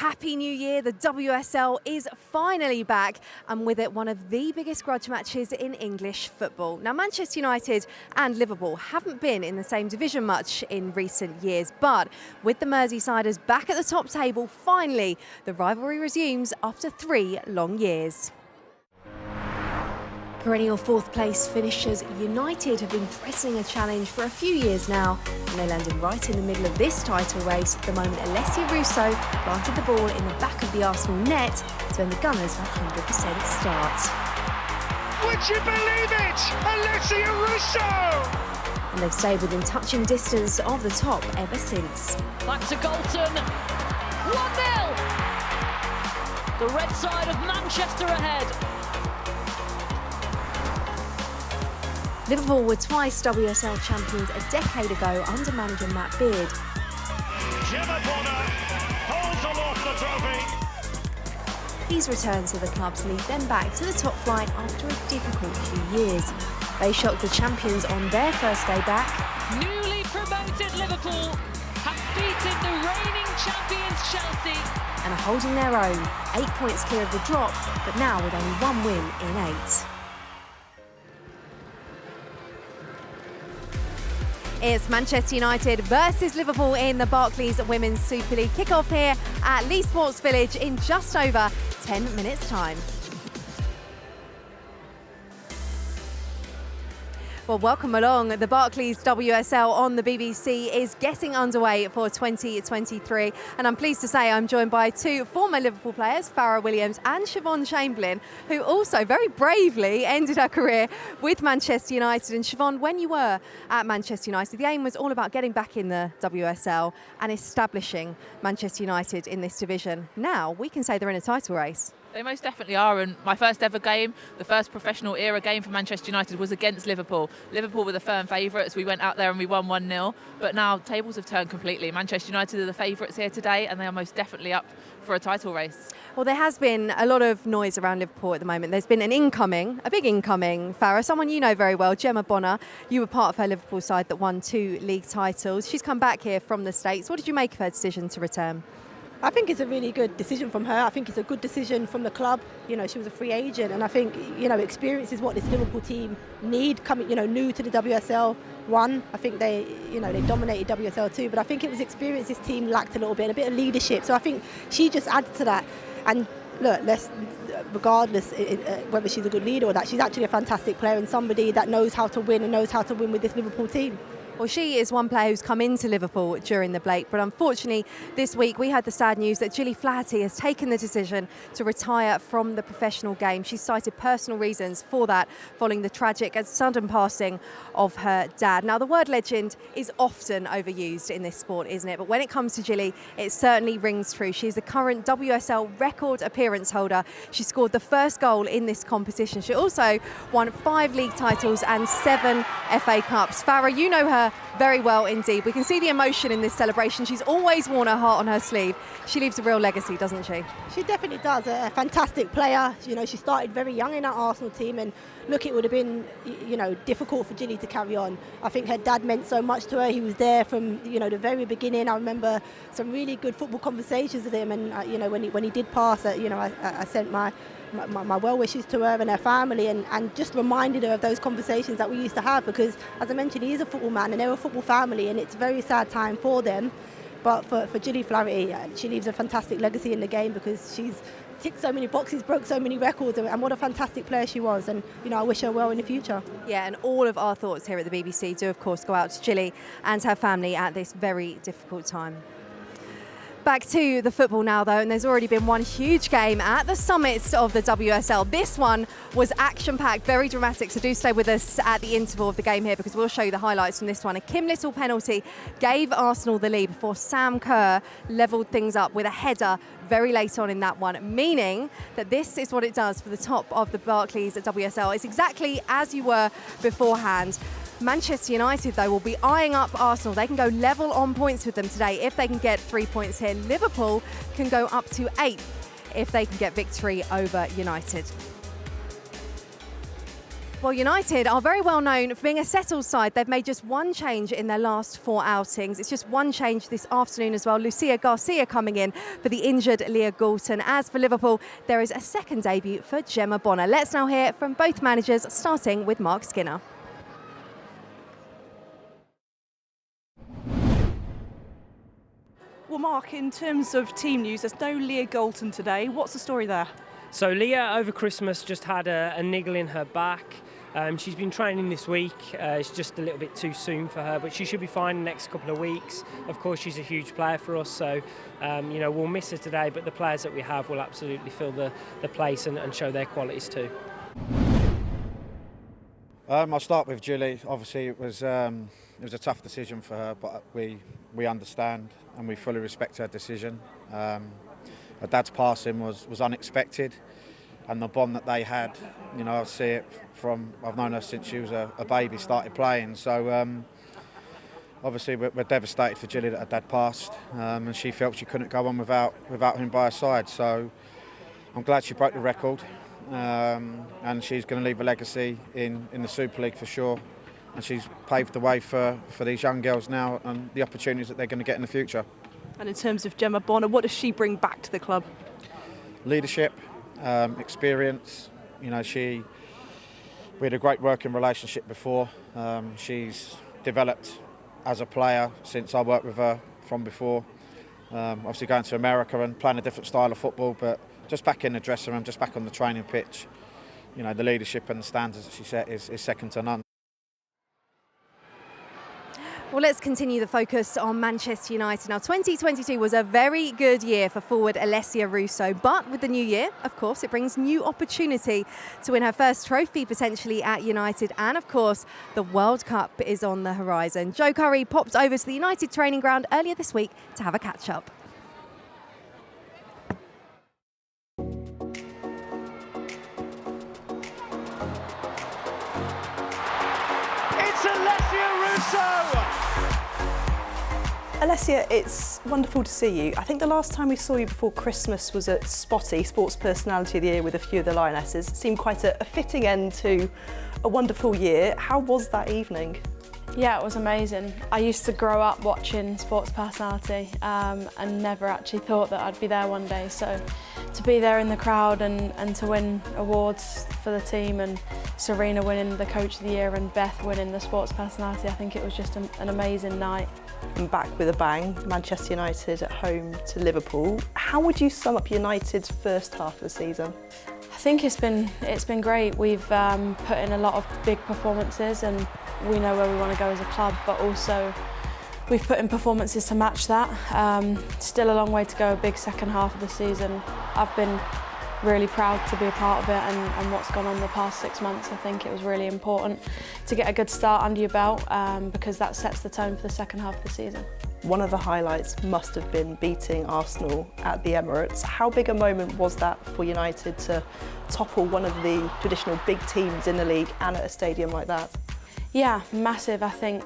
Happy New Year. The WSL is finally back, and with it one of the biggest grudge matches in English football. Now, Manchester United and Liverpool haven't been in the same division much in recent years, but with the Merseysiders back at the top table, finally the rivalry resumes after 3 long years. Perennial fourth place finishers United have been pressing a challenge for a few years now, and they landed right in the middle of this title race the moment Alessia Russo planted the ball in the back of the Arsenal net to earn the Gunners a 100% start. Would you believe it? Alessia Russo! And they've stayed within touching distance of the top ever since. Back to Galton, 1-0! The red side of Manchester ahead. Liverpool were twice WSL champions a decade ago under manager Matt Beard. Holds aloft the trophy. These returns to the clubs lead them back to the top flight after a difficult few years. They shocked the champions on their first day back. Newly promoted Liverpool have beaten the reigning champions Chelsea. And are holding their own, 8 points clear of the drop, but now with only 1 win in 8. It's Manchester United versus Liverpool in the Barclays Women's Super League. Kick-off here at Leigh Sports Village in just over 10 minutes' time. Well, welcome along. The Barclays WSL on the BBC is getting underway for 2023. And I'm pleased to say I'm joined by 2 former Liverpool players, Farrah Williams and Siobhan Chamberlain, who also very bravely ended her career with Manchester United. And Siobhan, when you were at Manchester United, the aim was all about getting back in the WSL and establishing Manchester United in this division. Now we can say they're in a title race. They most definitely are, and my first ever game, the first professional era game for Manchester United, was against Liverpool. Liverpool were the firm favourites. We went out there and we won 1-0, but now tables have turned completely. Manchester United are the favourites here today, and they are most definitely up for a title race. Well, there has been a lot of noise around Liverpool at the moment. There's been a big incoming, Farrah, someone you know very well, Gemma Bonner. You were part of her Liverpool side that won 2 league titles. She's come back here from the States. What did you make of her decision to return? I think it's a really good decision from her. I think it's a good decision from the club. You know, she was a free agent, and I think, you know, experience is what this Liverpool team need coming, you know, new to the WSL 1. I think they dominated WSL 2, but I think it was experience this team lacked a little bit, and a bit of leadership. So I think she just adds to that. And look, regardless whether she's a good leader or that, she's actually a fantastic player and somebody that knows how to win and knows how to win with this Liverpool team. Well, she is one player who's come into Liverpool during the break, but unfortunately this week we had the sad news that Gilly Flaherty has taken the decision to retire from the professional game. She cited personal reasons for that following the tragic and sudden passing of her dad. Now, the word legend is often overused in this sport, isn't it? But when it comes to Gilly, it certainly rings true. She's the current WSL record appearance holder. She scored the first goal in this competition. She also won 5 league titles and 7 FA Cups. Farrah, you know her very well indeed. We can see the emotion in this celebration. She's always worn her heart on her sleeve. She leaves a real legacy, doesn't she? She definitely does. A fantastic player. You know, she started very young in that Arsenal team, and look, it would have been, you know, difficult for Gilly to carry on. I think her dad meant so much to her. He was there from, you know, the very beginning. I remember some really good football conversations with him, and you know, when he did pass, you know, I sent my well wishes to her and her family, and just reminded her of those conversations that we used to have, because as I mentioned, he is a football man and they're a football family, and it's a very sad time for them. But for Gilly Flaherty, she leaves a fantastic legacy in the game, because she's ticked so many boxes, broke so many records, and what a fantastic player she was. And you know, I wish her well in the future. Yeah, and all of our thoughts here at the BBC do of course go out to Gilly and her family at this very difficult time. Back to the football now though, and there's already been one huge game at the summits of the WSL. This one was action-packed, very dramatic, so do stay with us at the interval of the game here, because we'll show you the highlights from this one. A Kim Little penalty gave Arsenal the lead before Sam Kerr levelled things up with a header very late on in that one, meaning that this is what it does for the top of the Barclays at WSL. It's exactly as you were beforehand. Manchester United, though, will be eyeing up Arsenal. They can go level on points with them today if they can get 3 points here. Liverpool can go up to 8 if they can get victory over United. Well, United are very well known for being a settled side. They've made just one change in their last 4 outings. It's just one change this afternoon as well. Lucia Garcia coming in for the injured Leah Galton. As for Liverpool, there is a second debut for Gemma Bonner. Let's now hear from both managers, starting with Mark Skinner. Well, Mark, in terms of team news, there's no Leah Galton today. What's the story there? So Leah over Christmas just had a niggle in her back. She's been training this week. It's just a little bit too soon for her, but she should be fine in the next couple of weeks. Of course, she's a huge player for us, so we'll miss her today, but the players that we have will absolutely fill the place and show their qualities too. I'll start with Julie. Obviously, it was a tough decision for her, but we understand and we fully respect her decision. Her dad's passing was unexpected, and the bond that they had, I see it from, I've known her since she was a baby, started playing. So obviously we're devastated for Julie that her dad passed, and she felt she couldn't go on without him by her side. So I'm glad she broke the record, and she's going to leave a legacy in the Super League for sure. And she's paved the way for these young girls now and the opportunities that they're going to get in the future. And in terms of Gemma Bonner, what does she bring back to the club? Leadership, experience. We had a great working relationship before. She's developed as a player since I worked with her from before. Obviously going to America and playing a different style of football, but just back in the dressing room, just back on the training pitch. The leadership and the standards that she set is second to none. Well, let's continue the focus on Manchester United. Now, 2022 was a very good year for forward Alessia Russo, but with the new year, of course, it brings new opportunity to win her first trophy potentially at United. And of course, the World Cup is on the horizon. Joe Curry popped over to the United training ground earlier this week to have a catch-up. It's Alessia Russo! Alessia, it's wonderful to see you. I think the last time we saw you before Christmas was at Spotty, Sports Personality of the Year, with a few of the Lionesses. It seemed quite a fitting end to a wonderful year. How was that evening? Yeah, it was amazing. I used to grow up watching Sports Personality and never actually thought that I'd be there one day. So to be there in the crowd and to win awards for the team, and Serena winning the Coach of the Year and Beth winning the Sports Personality, I think it was just an amazing night. And back with a bang, Manchester United at home to Liverpool. How would you sum up United's first half of the season? I think it's been great. We've put in a lot of big performances, and we know where we want to go as a club, but also we've put in performances to match that. Still a long way to go, a big second half of the season. I've been really proud to be a part of it, and what's gone on the past 6 months. I think it was really important to get a good start under your belt, because that sets the tone for the second half of the season. One of the highlights must have been beating Arsenal at the Emirates. How big a moment was that for United to topple one of the traditional big teams in the league and at a stadium like that? Yeah, massive. I think,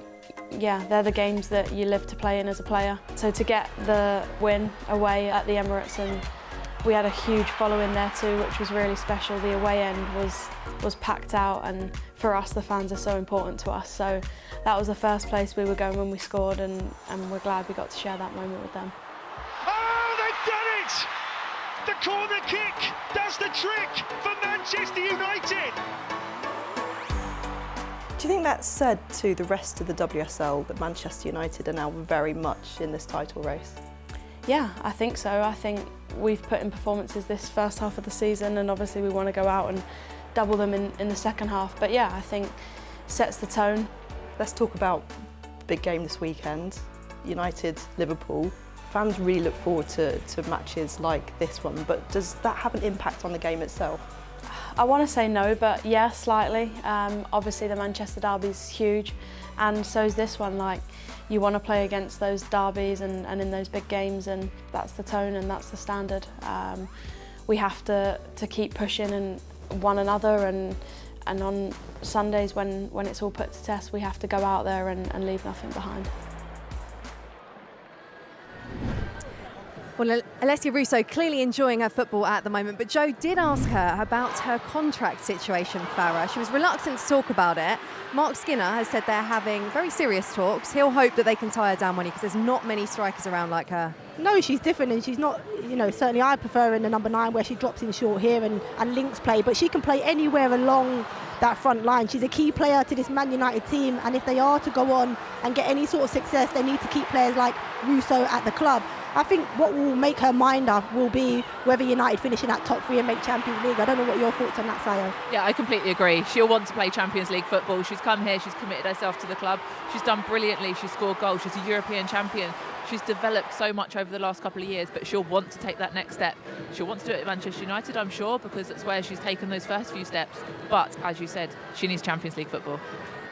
they're the games that you live to play in as a player. So to get the win away at the Emirates, and we had a huge following there too, which was really special. The away end was packed out, and for us, the fans are so important to us. So that was the first place we were going when we scored, and we're glad we got to share that moment with them. Oh, they've done it! The corner kick does the trick for Manchester United. Do you think that said to the rest of the WSL that Manchester United are now very much in this title race? Yeah, I think so. I think we've put in performances this first half of the season, and obviously we want to go out and double them in the second half. But yeah, I think sets the tone. Let's talk about the big game this weekend, United, Liverpool. Fans really look forward to matches like this one, but does that have an impact on the game itself? I want to say no, but yeah, slightly. Obviously the Manchester derby is huge, and so is this one. Like, you want to play against those derbies and in those big games, and that's the tone and that's the standard. We have to keep pushing and one another, and on Sundays when it's all put to test, we have to go out there and leave nothing behind. Well, Alessia Russo clearly enjoying her football at the moment, but Joe did ask her about her contract situation, Farah. She was reluctant to talk about it. Mark Skinner has said they're having very serious talks. He'll hope that they can tie her down money because there's not many strikers around like her. No, she's different, and she's not, certainly I prefer in the number 9 where she drops in short here and links play, but she can play anywhere along that front line. She's a key player to this Man United team, and if they are to go on and get any sort of success, they need to keep players like Russo at the club. I think what will make her mind up will be whether United finish in that top 3 and make Champions League. I don't know what your thoughts on that, Sayo. Yeah, I completely agree. She'll want to play Champions League football. She's come here, she's committed herself to the club. She's done brilliantly, she's scored goals, she's a European champion. She's developed so much over the last couple of years, but she'll want to take that next step. She'll want to do it at Manchester United, I'm sure, because that's where she's taken those first few steps. But, as you said, she needs Champions League football.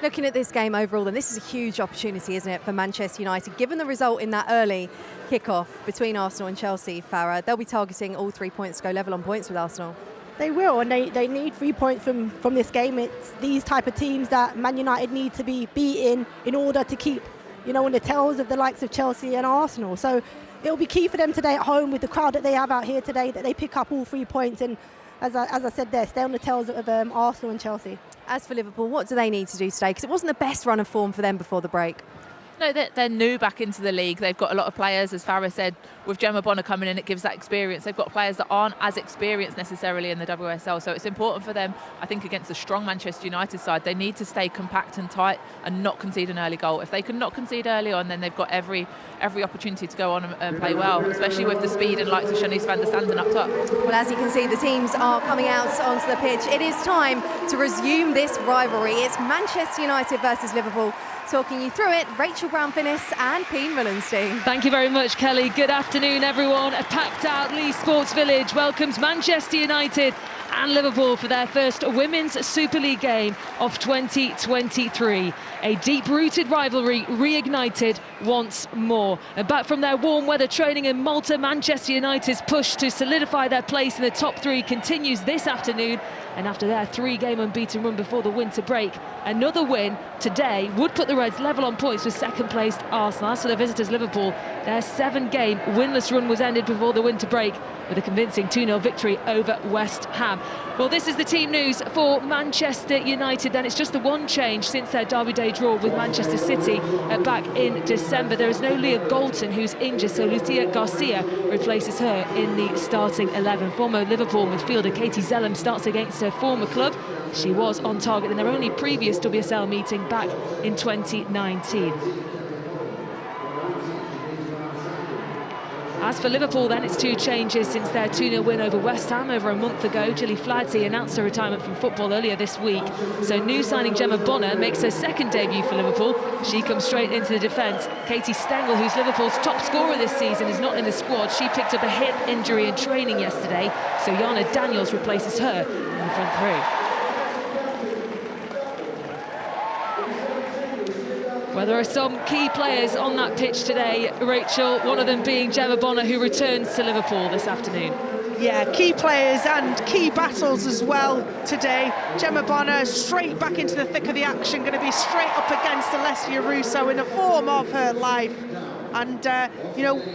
Looking at this game overall, then this is a huge opportunity, isn't it, for Manchester United? Given the result in that early kick-off between Arsenal and Chelsea, Farah, they'll be targeting all 3 points to go level on points with Arsenal. They will, and they need 3 points from this game. It's these type of teams that Man United need to be beaten in order to keep, on the tails of the likes of Chelsea and Arsenal. So it'll be key for them today at home with the crowd that they have out here today, that they pick up all 3 points and, as I said there, stay on the tails of Arsenal and Chelsea. As for Liverpool, what do they need to do today? Because it wasn't the best run of form for them before the break. No, they're new back into the league. They've got a lot of players, as Farah said, with Gemma Bonner coming in, it gives that experience. They've got players that aren't as experienced necessarily in the WSL, so it's important for them, I think, against a strong Manchester United side. They need to stay compact and tight and not concede an early goal. If they can not concede early on, then they've got every opportunity to go on and play well, especially with the speed and likes of Shanice van der Sanden up top. Well, as you can see, the teams are coming out onto the pitch. It is time to resume this rivalry. It's Manchester United versus Liverpool. Talking you through it, Rachel Brown-Finnis and Peen Mullenstein. Thank you very much, Kelly. Good afternoon, everyone. A packed-out Lee Sports Village welcomes Manchester United and Liverpool for their first Women's Super League game of 2023. A deep-rooted rivalry reignited once more. And back from their warm weather training in Malta, Manchester United's push to solidify their place in the top 3 continues this afternoon. And after their 3-game unbeaten run before the winter break, another win today would put the Reds level on points with second-placed Arsenal. As for the visitors, Liverpool, their 7-game winless run was ended before the winter break with a convincing 2-0 victory over West Ham. Well, this is the team news for Manchester United. Then it's just the one change since their Derby Day draw with Manchester City back in December. There is no Leah Galton, who's injured, so Lucia Garcia replaces her in the starting 11. Former Liverpool midfielder Katie Zellem starts against her former club. She was on target in their only previous WSL meeting back in 2019. As for Liverpool, then, it's 2 changes since their 2-0 win over West Ham over a month ago. Gilly Flaherty announced her retirement from football earlier this week. So new signing Gemma Bonner makes her second debut for Liverpool. She comes straight into the defence. Katie Stengel, who's Liverpool's top scorer this season, is not in the squad. She picked up a hip injury in training yesterday. So Jana Daniels replaces her in the front 3. Well, there are some key players on that pitch today, Rachel, one of them being Gemma Bonner, who returns to Liverpool this afternoon. Yeah, key players and key battles as well today. Gemma Bonner straight back into the thick of the action, going to be straight up against Alessia Russo in the form of her life. And,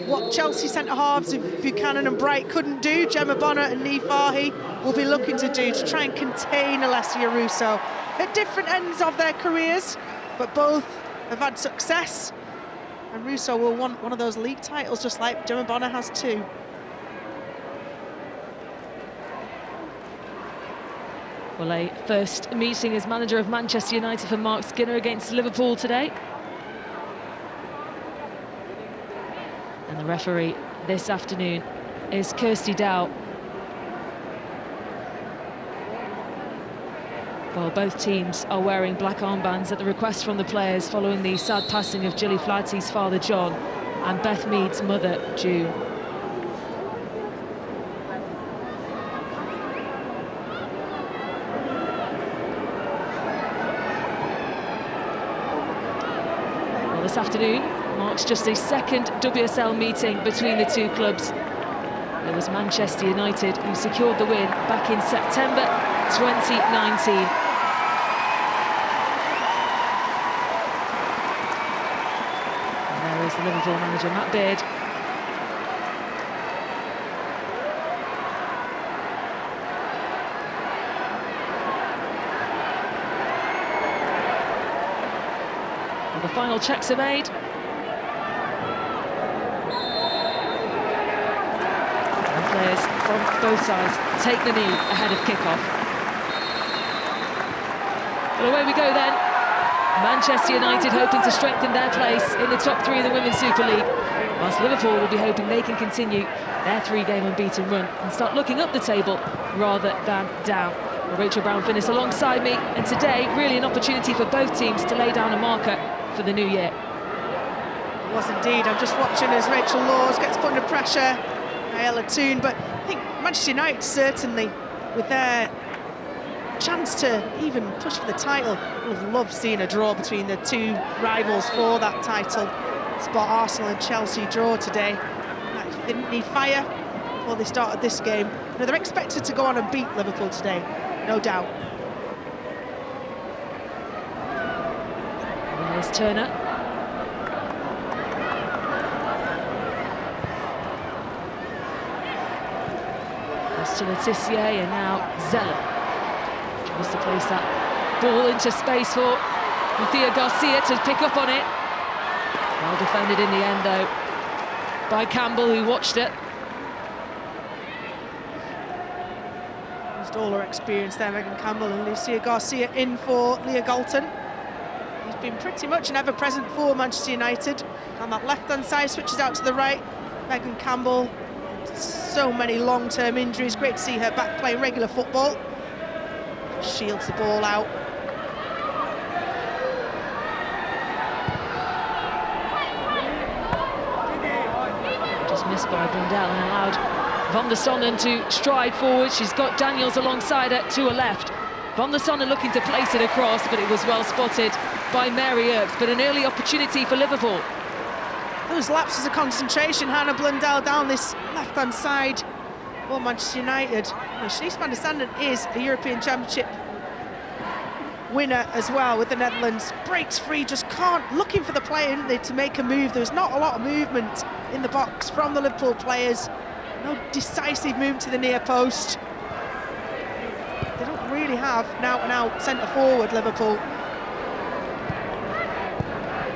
what Chelsea centre-halves of Buchanan and Bright couldn't do, Gemma Bonner and Niamh Fahey will be looking to do to try and contain Alessia Russo. At different ends of their careers, but both have had success, and Russo will want one of those league titles just like Gemma Bonner has too. Well, a first meeting as manager of Manchester United for Mark Skinner against Liverpool today. And the referee this afternoon is Kirsty Dow. Well, both teams are wearing black armbands at the request from the players following the sad passing of Gilly Flaherty's father, John, and Beth Mead's mother, June. Well, this afternoon marks just a second WSL meeting between the 2 clubs. It was Manchester United who secured the win back in September 2019. And there is the Liverpool manager, Matt Beard. Well, the final checks are made. And players from both sides take the knee ahead of kick-off. Well, away we go then. Manchester United hoping to strengthen their place in the top 3 of the Women's Super League, whilst Liverpool will be hoping they can continue their 3-game unbeaten run and start looking up the table rather than down. Well, Rachel Brown-Finnis alongside me, and today really an opportunity for both teams to lay down a marker for the new year. It was indeed. I'm just watching as Rachel Laws gets put under pressure by Ella Toone, but I think Manchester United certainly, with their chance to even push for the title, would have loved seeing a draw between the 2 rivals for that title spot. Arsenal and Chelsea draw today. They didn't need fire before they started this game. Now they're expected to go on and beat Liverpool today, no doubt. There's Turner. Cross to Letitia, and now Zeller tries to place that ball into space for Lucia Garcia to pick up on it. Well defended in the end, though, by Campbell, who watched it. Used all her experience there, Megan Campbell, and Lucia Garcia in for Leah Galton. He's been pretty much an ever-present for Manchester United. On that left-hand side, switches out to the right. Megan Campbell, so many long-term injuries. Great to see her back playing regular football. Shields the ball out. Just missed by Blundell and allowed Van der Sonnen to stride forward. She's got Daniels alongside her to her left. Van der Sonnen looking to place it across, but it was well spotted by Mary Earps. But an early opportunity for Liverpool. Those lapses of concentration, Hannah Blundell down this left-hand side for Manchester United. Shanice van der Sanden is a European Championship winner as well with the Netherlands. Breaks free, just can't, looking for the player, isn't they, to make a move. There was not a lot of movement in the box from the Liverpool players. No decisive move to the near post. They don't really have an out-and-out centre-forward, Liverpool.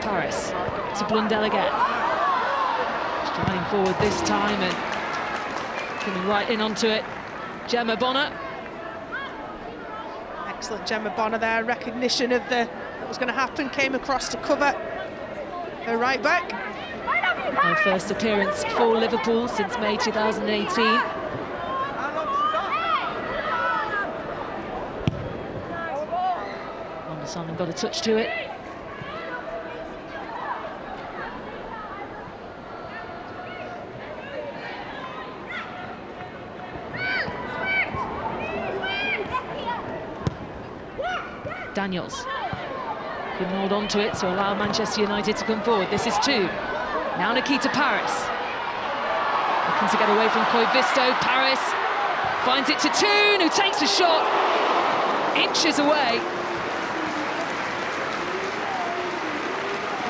Paris to Blundell again. Striding forward this time and coming right in onto it. Gemma Bonner. Excellent Gemma Bonner there. Recognition of what was going to happen. Came across to cover her right back. Her first appearance for Liverpool since May 2018. Anderson got a touch to it. Daniels couldn't hold on to it to allow Manchester United to come forward. This is 2. Now Nikita Paris. Looking to get away from Koivisto. Paris finds it to Toone, who takes a shot inches away.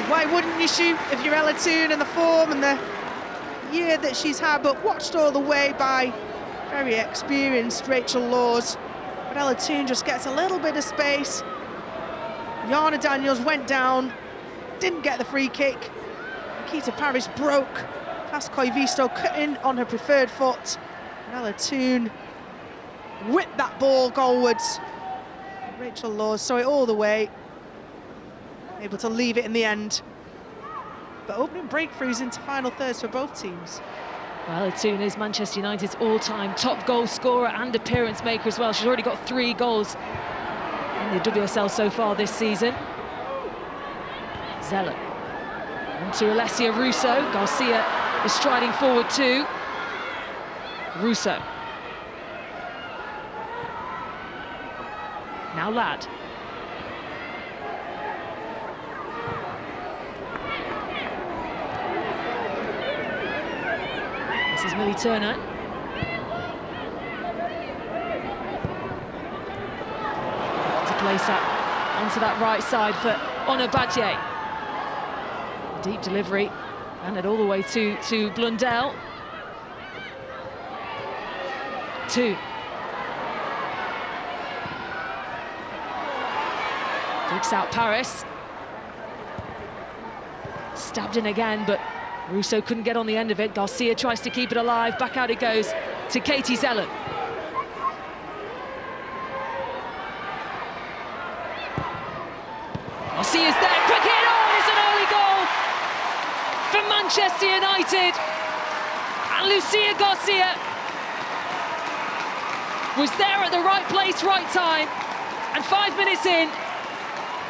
Why wouldn't you shoot if you're Ella Toone in the form and the year that she's had, but watched all the way by very experienced Rachel Laws. But Ella Toone just gets a little bit of space. Jana Daniels went down, didn't get the free kick. Nikita Paris broke past Koivisto, cut in on her preferred foot. And Ella Toone whipped that ball goalwards. Rachel Laws saw it all the way, able to leave it in the end. But opening breakthroughs into final thirds for both teams. Well, Toone is Manchester United's all-time top goal scorer and appearance maker as well. She's already got 3 goals in the WSL so far this season. Zeller onto Alessia Russo. Garcia is striding forward too. Russo. Now Ladd. This is Millie Turner. To place that onto that right side for Ona Badje. Deep delivery, and it all the way to Blundell. 2. Digs out Paris. Stabbed in again, but Russo couldn't get on the end of it. Garcia tries to keep it alive. Back out it goes to Katie Zellen. Garcia's there. Quick hit. Oh, it's an early goal for Manchester United. And Lucia Garcia was there at the right place, right time. And 5 minutes in,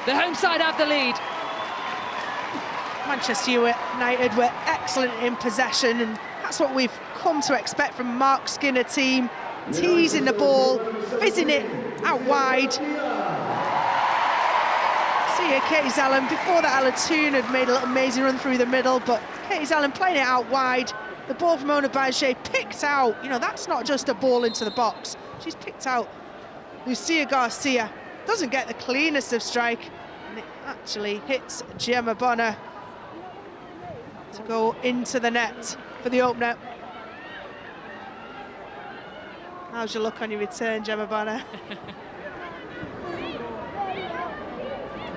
the home side have the lead. Manchester United were excellent in possession, and that's what we've come to expect from Mark Skinner team. Teasing the ball, fizzing it out wide. See here, Katie Zellen, before that Ella Toon had made a little amazing run through the middle, but Katie Zellen playing it out wide. The ball from Ona Bache picked out, you know, that's not just a ball into the box. She's picked out Lucia Garcia. Doesn't get the cleanest of strike, and it actually hits Gemma Bonner to go into the net for the opener. How's your look on your return, Gemma Bonner?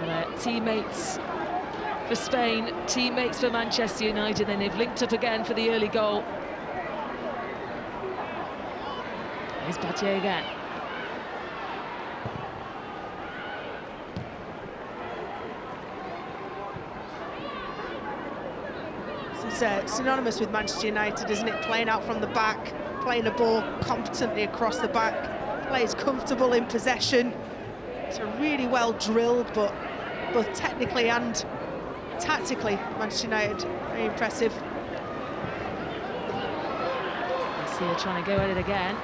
Well, teammates for Spain, teammates for Manchester United, then they've linked up again for the early goal. Here's Batier again. This is synonymous with Manchester United, isn't it? Playing out from the back, playing the ball competently across the back, plays comfortable in possession. It's a really well drilled, but both technically and tactically, Manchester United, very impressive. See her trying to go at it again.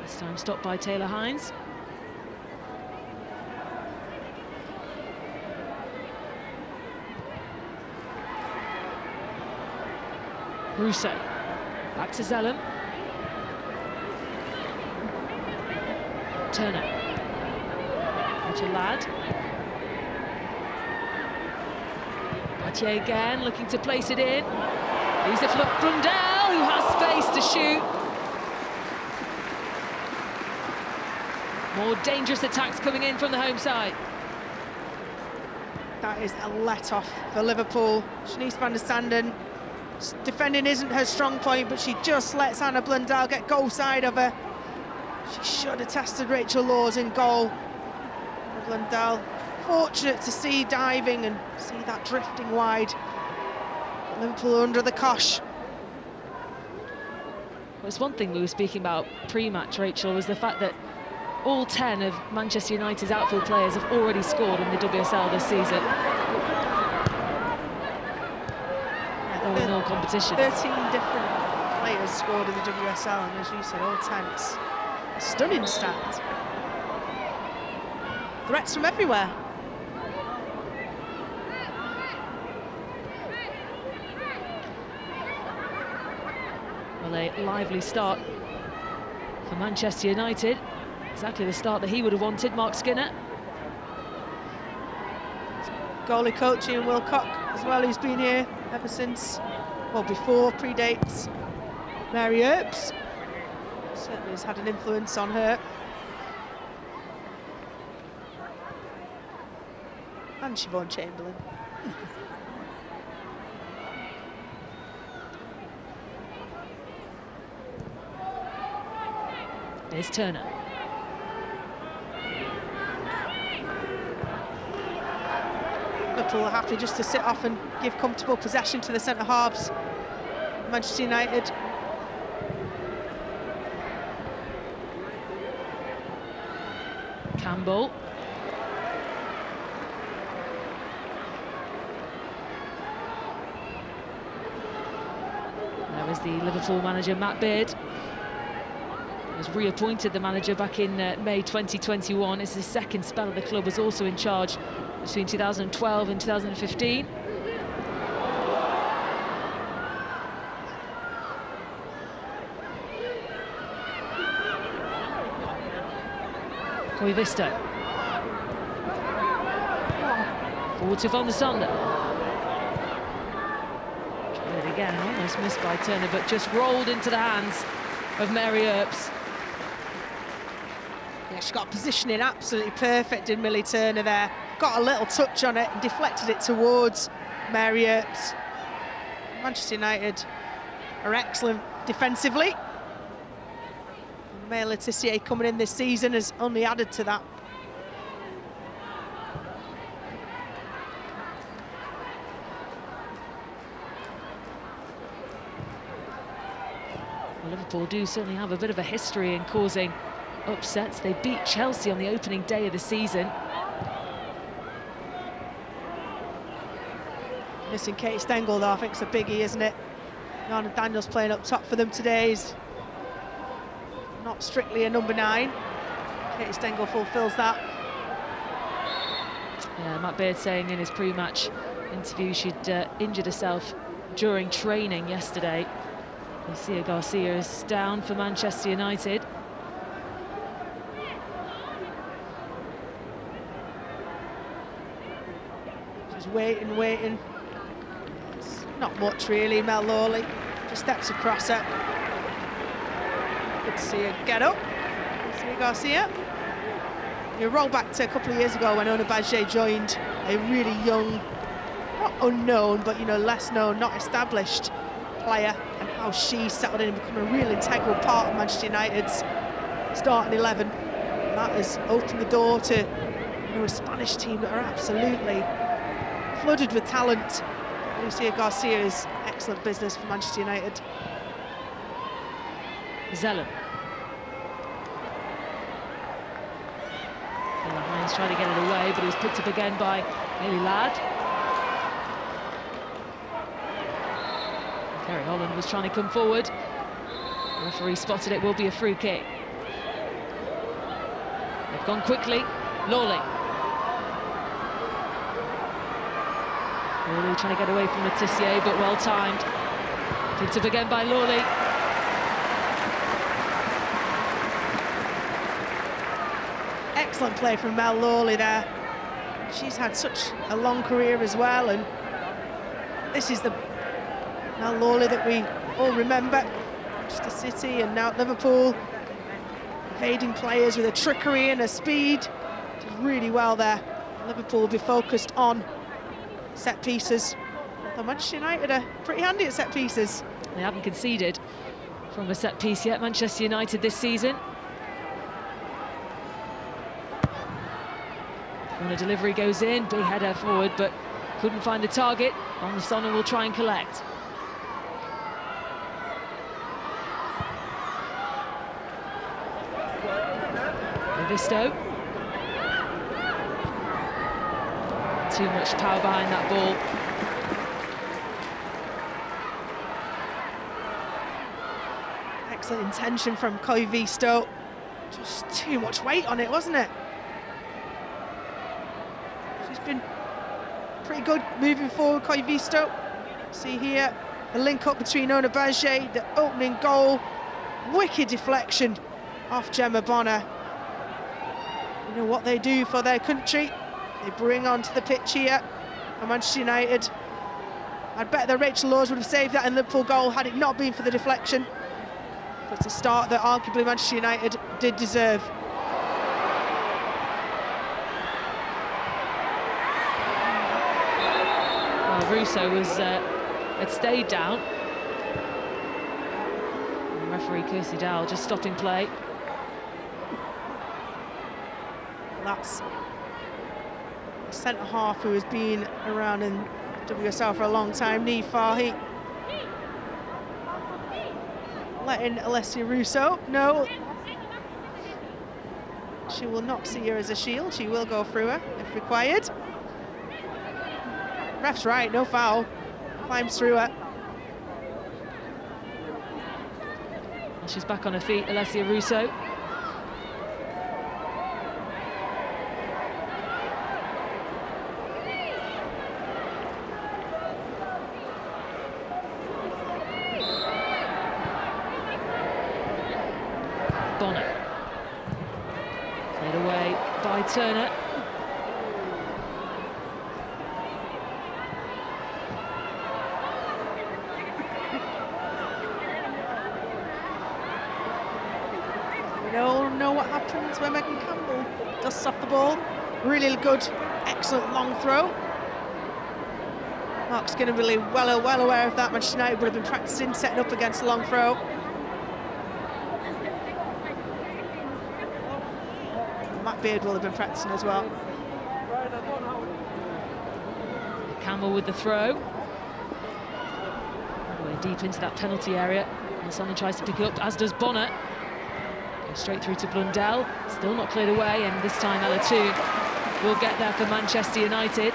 This time stopped by Taylor Hines. Russo, back to Zellen. Turner. To Ladd. Batier again, looking to place it in. He's a flip. Brundell, who has space to shoot. More dangerous attacks coming in from the home side. That is a let-off for Liverpool. Shanice van der Sanden. Defending isn't her strong point, but she just lets Anna Blundell get goal side of her. She should have tested Rachel Laws in goal. Blundell, fortunate to see diving and see that drifting wide. Liverpool under the cosh. Well, it's one thing we were speaking about pre-match, Rachel, was the fact that all 10 of Manchester United's outfield players have already scored in the WSL this season. In all competitions. 13 different players scored in the WSL, and as you said, all 10. It's a stunning stat. Threats from everywhere. Well, a lively start for Manchester United. Exactly the start that he would have wanted, Mark Skinner. Goalie coach Ian Wilcock as well, who's been here ever since, well, before, predates Mary Earps. Certainly has had an influence on her. And Siobhan Chamberlain. There's Turner. Liverpool are happy just to sit off and give comfortable possession to the centre halves. Manchester United. Campbell. There was the Liverpool manager, Matt Beard. He was reappointed the manager back in May 2021. It's his second spell at the club, was also in charge between 2012 and 2015. Koivisto. Forward to Van der Sande. Tried it again, almost missed by Turner, but just rolled into the hands of Mary Earps. Yeah, she got positioning absolutely perfect in Millie Turner there. Got a little touch on it and deflected it towards Mary Earps. Manchester United are excellent defensively. May Le Tissier coming in this season has only added to that. Well, Liverpool do certainly have a bit of a history in causing upsets. They beat Chelsea on the opening day of the season. Missing Katie Stengel though, I think it's a biggie, isn't it? Jana Daniels playing up top for them today is not strictly a number 9. Katie Stengel fulfills that. Yeah, Matt Beard saying in his pre-match interview she'd injured herself during training yesterday. Lucia Garcia is down for Manchester United. She's waiting. It's not much really. Mel Lawley just steps across her. Good to see her get up. Lucia Garcia. You roll back to a couple of years ago when Ona Badje joined, a really young, not unknown, but less known, not established player, and how she settled in and become a real integral part of Manchester United's starting 11. And that has opened the door to a Spanish team that are absolutely flooded with talent. Lucia Garcia is excellent business for Manchester United. Zelen. Hines trying to get it away, but he was picked up again by Hayley Ladd. Kerry Holland was trying to come forward. The referee spotted it, will be a free kick. They've gone quickly. Lawley. Lawley trying to get away from Le Tissier, but well timed. Picked up again by Lawley. Excellent play from Mel Lawley there. She's had such a long career as well, and this is the Mel Lawley that we all remember. Manchester City and now at Liverpool, evading players with a trickery and a speed. Did really well there. Liverpool will be focused on set pieces. The Manchester United are pretty handy at set pieces. They haven't conceded from a set piece yet, Manchester United, this season. When a delivery goes in, big header forward, but couldn't find the target. Onasona will try and collect. Visto. Too much power behind that ball. Excellent intention from Koi Visto. Just too much weight on it, wasn't it? She's been pretty good moving forward, Koi Visto. See here, the link up between Ona Badje, the opening goal. Wicked deflection off Gemma Bonner. You know what they do for their country. They bring onto the pitch here for Manchester United. I'd bet that Rachel Laws would have saved that in the Liverpool goal had it not been for the deflection. But it's a start that arguably Manchester United did deserve. Well, Russo had stayed down. And referee Kirsty Dowell just stopping play. That's a centre-half who has been around in WSL for a long time, Niamh Fahy. Letting Alessia Russo know she will not see her as a shield. She will go through her if required. Ref's right, no foul. Climbs through her. Well, she's back on her feet, Alessia Russo. Bonner. Played away by Turner. We all know what happens when Megan Campbell dusts off the ball. Really good, excellent long throw. Mark's going to be well aware of that. Manchester United would have been practicing setting up against a long throw. Matt Beard will have been practicing as well. Campbell with the throw. All the way deep into that penalty area. And Sonny tries to pick it up, as does Bonner. Goes straight through to Blundell. Still not cleared away, and this time Ella Toone will get there for Manchester United.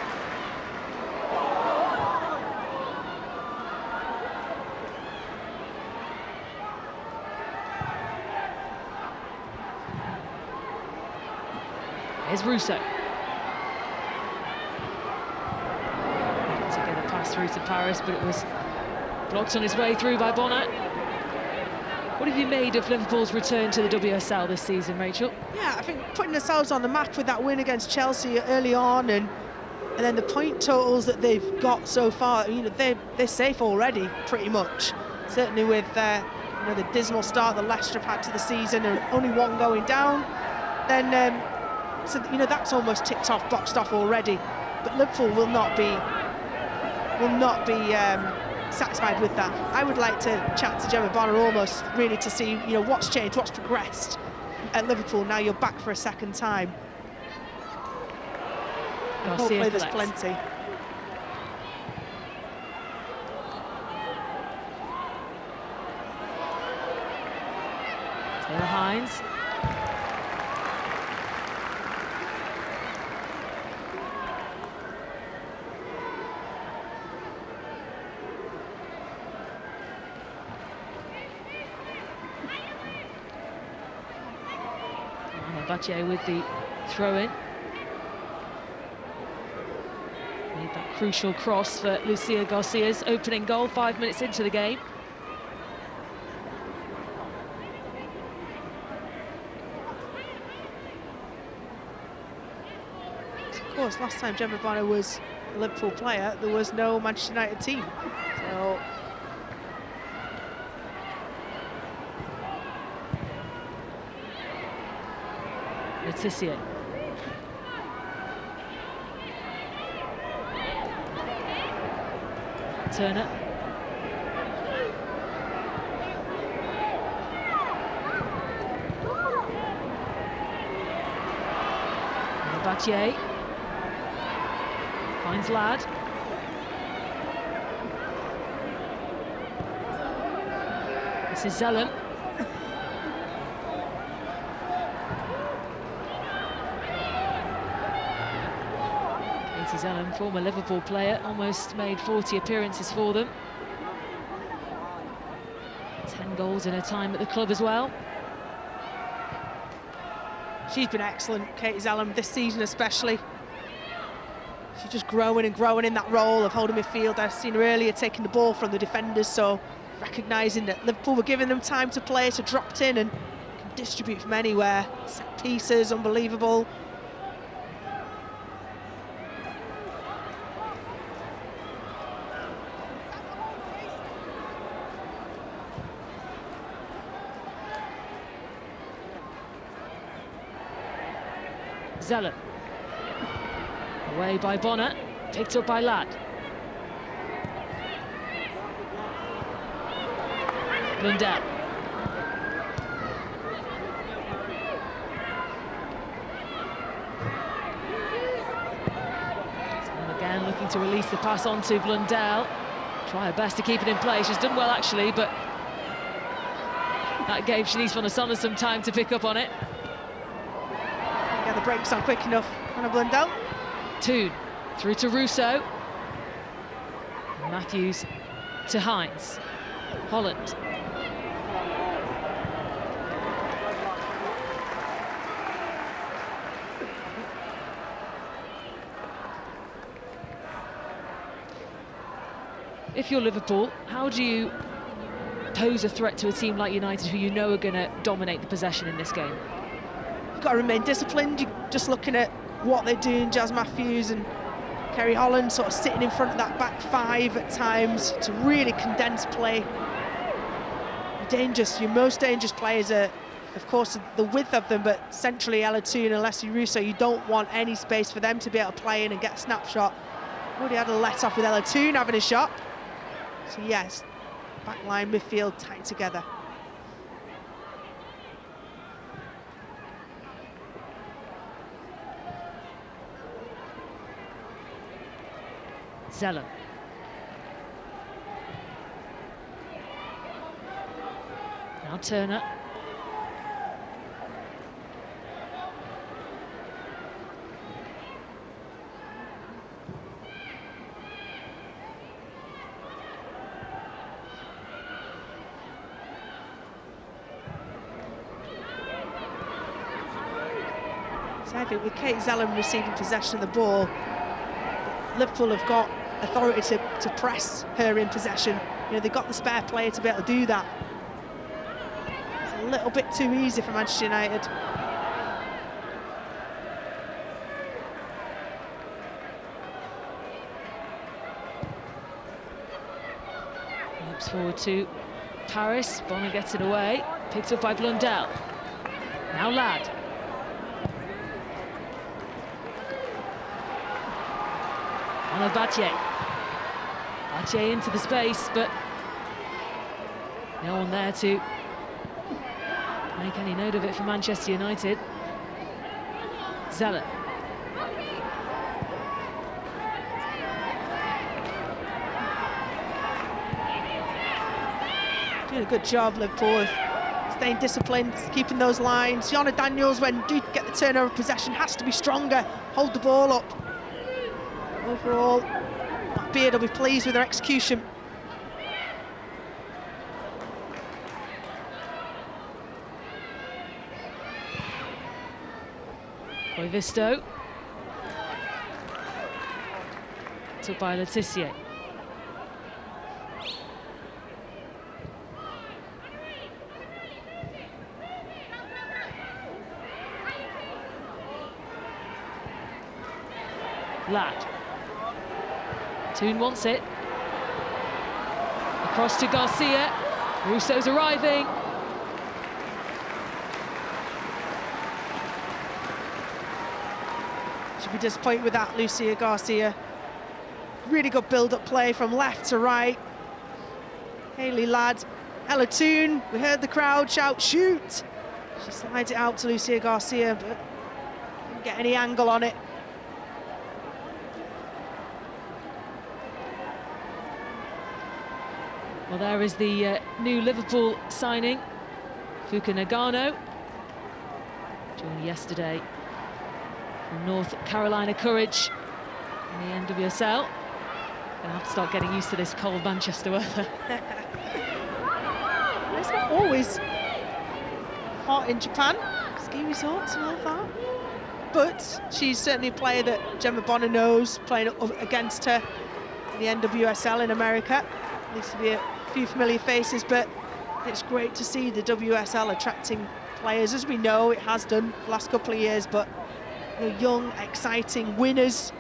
Here's Russo. To get a pass through to Paris, but it was blocked on his way through by Bonner. What have you made of Liverpool's return to the WSL this season, Rachel? Yeah, I think putting themselves on the map with that win against Chelsea early on, and then the point totals that they've got so far, you know, they're safe already, pretty much. Certainly with you know, the dismal start that Leicester have had to the season, and only one going down, then so you know that's almost ticked off, boxed off already. But Liverpool will not be satisfied with that. I would like to chat to Gemma Bonner almost really to see, you know, what's changed, what's progressed at Liverpool. Now you're back for a second time. Hopefully there's plenty. Taylor Hines. Battier with the throw-in. Made that crucial cross for Lucia Garcia's opening goal 5 minutes into the game. Of course, last time Gemma Bonner was a Liverpool player, there was no Manchester United team. So Letitia. Turner. Battier. Finds Ladd. This is Zellum. Zellum, former Liverpool player, almost made 40 appearances for them. 10 goals in her time at the club as well. She's been excellent, Katie Zellum, this season especially. She's just growing and growing in that role of holding midfield. I've seen her earlier taking the ball from the defenders, so recognising that Liverpool were giving them time to play, so dropped in and can distribute from anywhere. Set pieces, unbelievable. Zellum. Away by Bonner, picked up by Ladd. Blundell. Again looking to release the pass on to Blundell. Try her best to keep it in play. She's done well actually, but that gave Shanice van der Sonne some time to pick up on it. Get the brakes on quick enough on a Blundell. Toone through to Russo. Matthews to Hines. Holland. If you're Liverpool, how do you pose a threat to a team like United, who you know are going to dominate the possession in this game? You've got to remain disciplined. You're just looking at what they're doing, Jazz Matthews and Kerry Holland sort of sitting in front of that back five at times to really condense play. Dangerous. Your most dangerous players are of course, the width of them, but centrally Ella Toone and Leslie Russo, you don't want any space for them to be able to play in and get a snapshot. Already had a let off with Ella Toone having a shot. So yes, back line, midfield, tight together. Zeller. Now Turner. So I think with Kate Zellum receiving possession of the ball, Liverpool have got authority to press her in possession. You know, they've got the spare player to be able to do that. It's a little bit too easy for Manchester United. Looks forward to Paris. Bonner gets it away. Picked up by Blundell. Now Ladd. On a Battier. Battier into the space, but no one there to make any note of it for Manchester United. Zeller. Doing a good job, Liverpool, staying disciplined, keeping those lines. Yana Daniels, when do get the turnover possession, has to be stronger, hold the ball up. Overall, Beard will be pleased with their execution. Koivisto. Took by Letitia. Ladd. Toone wants it. Across to Garcia. Russo's arriving. Should be disappointed with that, Lucia Garcia. Really good build-up play from left to right. Hayley Ladd. Ella Toone, we heard the crowd shout, shoot! She slides it out to Lucia Garcia, but didn't get any angle on it. Well, there is the new Liverpool signing, Fuka Nagano, joined yesterday from North Carolina Courage in the NWSL. Gonna have to start getting used to this cold Manchester weather. It's not always hot in Japan, ski resorts and all that. But she's certainly a player that Gemma Bonner knows, playing against her in the NWSL in America. Needs to be a few familiar faces, but it's great to see the WSL attracting players, as we know it has done the last couple of years, but you know, young, exciting winners,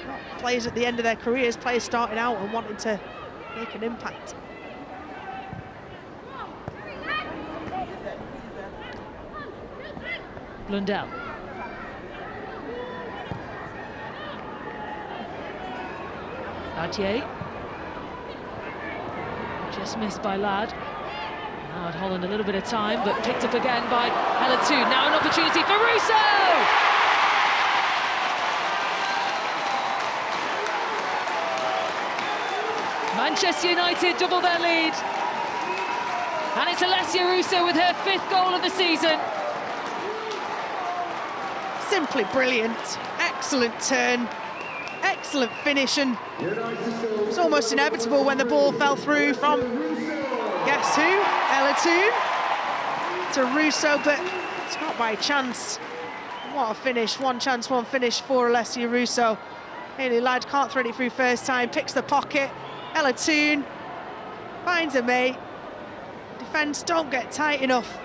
not players at the end of their careers, players starting out and wanting to make an impact. Blundell. Battier. Just missed by Ladd. Now at Holland a little bit of time, but picked up again by Ella Toone. Now an opportunity for Russo! Manchester United double their lead. And it's Alessia Russo with her 5th goal of the season. Simply brilliant, excellent turn, excellent finish, and it was almost inevitable when the ball fell through from, guess who, Ella Toone to Russo, but it's not by chance. What a finish, one chance, one finish for Alessia Russo. Hayley Ladd can't thread it through first time, picks the pocket, Ella Toone finds a mate. Defence don't get tight enough.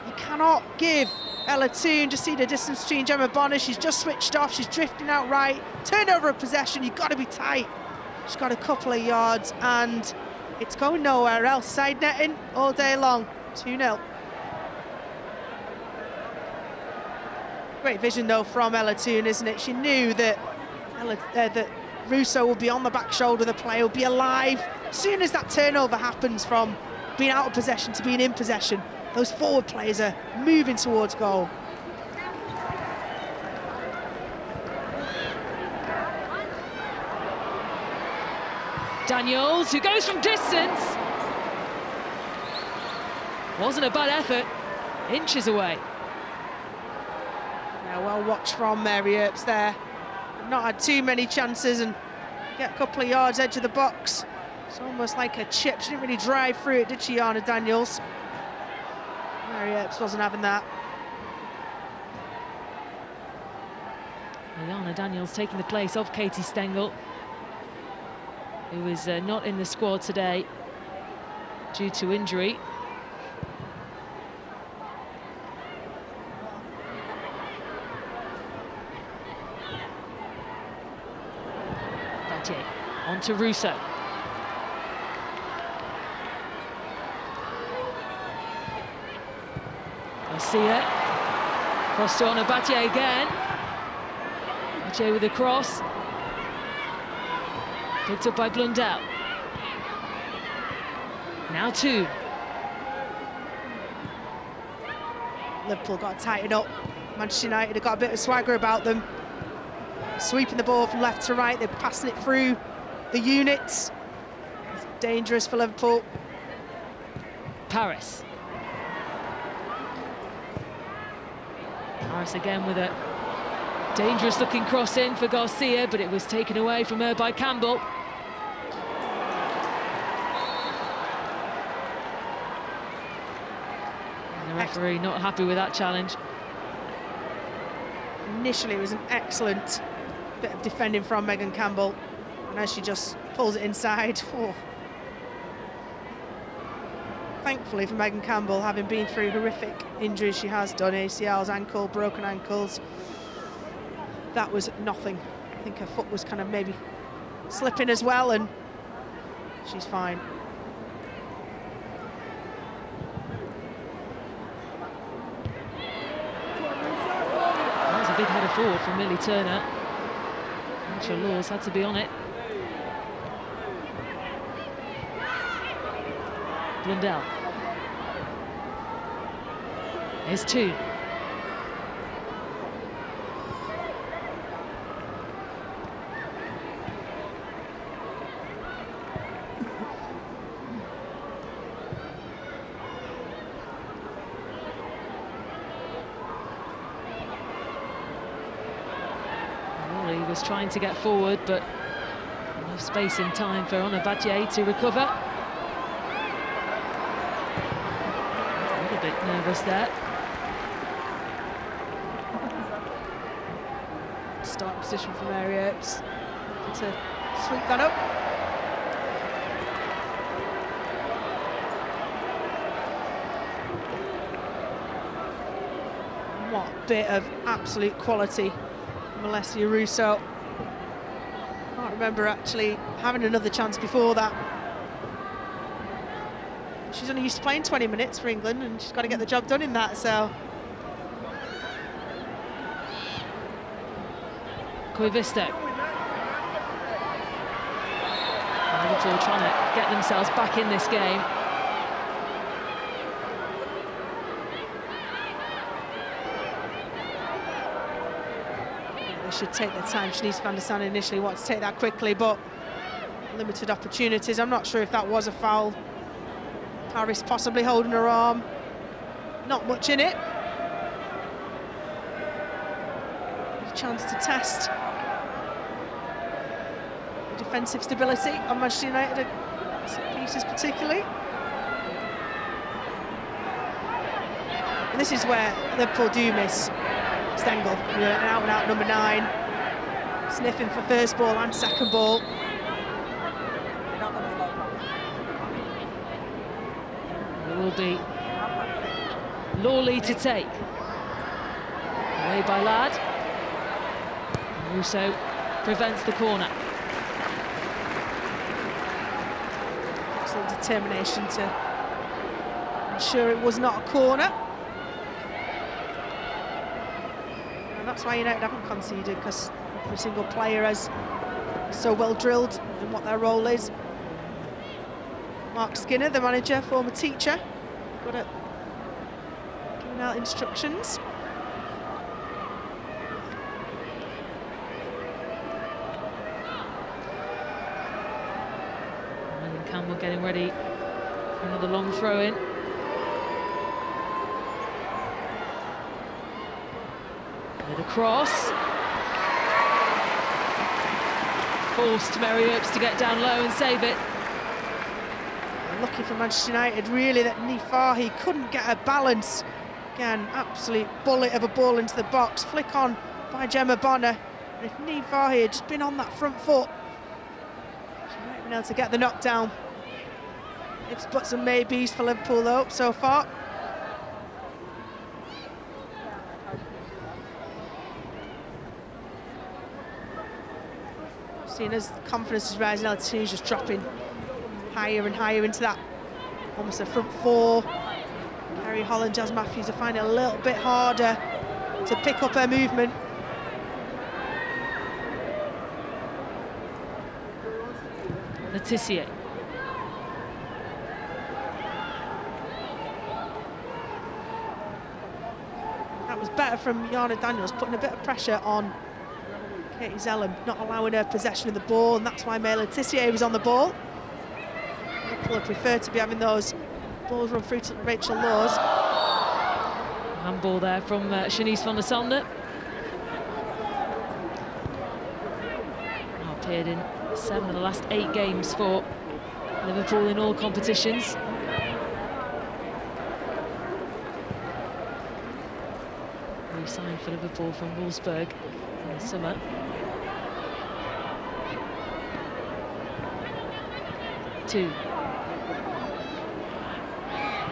You cannot give Ella Toone, just see the distance between Gemma Bonner, she's just switched off, she's drifting out right, turned over a possession, you've got to be tight. She's got a couple of yards and it's going nowhere else. Side netting all day long, 2-0. Great vision though from Ella Toon, isn't it? She knew that that Russo will be on the back shoulder, the play will be alive. As soon as that turnover happens from being out of possession to being in possession, those forward players are moving towards goal. Daniels, who goes from distance. Wasn't a bad effort, inches away. Yeah, well watched from Mary Earps there. Not had too many chances and get a couple of yards edge of the box. It's almost like a chip. She didn't really drive through it, did she, Anna Daniels? Mary Earps wasn't having that. Jana Daniels taking the place of Katie Stengel, who is not in the squad today due to injury. Battier on to Russo. Garcia, cross to Anna Battier again. Battier with a cross. Picked up by Blundell. Now two. Liverpool got to tighten up. Manchester United have got a bit of swagger about them. Sweeping the ball from left to right, they're passing it through the units. It's dangerous for Liverpool. Paris. Paris again with a dangerous looking cross in for Garcia, but it was taken away from her by Campbell. And the referee not happy with that challenge. Initially it was an excellent bit of defending from Megan Campbell, and as she just pulls it inside, thankfully for Megan Campbell, having been through horrific injuries she has done, ACLs, ankle, broken ankles, that was nothing. I think her foot was kind of maybe slipping as well, and she's fine. That was a big header forward from Millie Turner. Rachel Laws had to be on it. Blundell. Here's two. Rory was trying to get forward, but enough space in time for Anna Battier to recover. Bit nervous there. Start position for Mary Earps to sweep that up. What a bit of absolute quality from Alessia Russo. Can't remember actually having another chance before that. She's only used to playing 20 minutes for England, and she's got to get the job done in that, so. Koivisto. Liverpool trying to get themselves back in this game. They should take their time. Shanice van der Sande initially wanted to take that quickly, but limited opportunities. I'm not sure if that was a foul. Harris possibly holding her arm. Not much in it. A chance to test the defensive stability on Manchester United set pieces particularly. And this is where Liverpool do miss Stengel, an out-and-out number 9, sniffing for first ball and second ball. Will be Lawley to take. Away by Ladd. Russo prevents the corner. Excellent determination to ensure it was not a corner. that's why United haven't conceded, because every single player is so well drilled in what their role is. Mark Skinner, the manager, former teacher, good at giving out instructions. And Campbell getting ready for another long throw in. With a cross. Forced Mary Earps to get down low and save it. Lucky for Manchester United, really, that Nifahi couldn't get her balance. Again, absolute bullet of a ball into the box. Flick on by Gemma Bonner. And if Nifahi had just been on that front foot, she might have been able to get the knockdown. Ifs, buts and maybes for Liverpool, though, so far. Seeing as confidence is rising, LT is just dropping higher and higher into that, almost a front four. Kerry Holland, Jazz Matthews are finding it a little bit harder to pick up her movement. Letitia. That was better from Jana Daniels, putting a bit of pressure on Katie Zellum, not allowing her possession of the ball, and that's why May Letitia was on the ball. Liverpool prefer to be having those balls run through to Rachel Laws. Handball there from Shanice van der Sande. Now appeared in 7 of the last 8 games for Liverpool in all competitions. Re-signed for Liverpool from Wolfsburg in the summer. Two.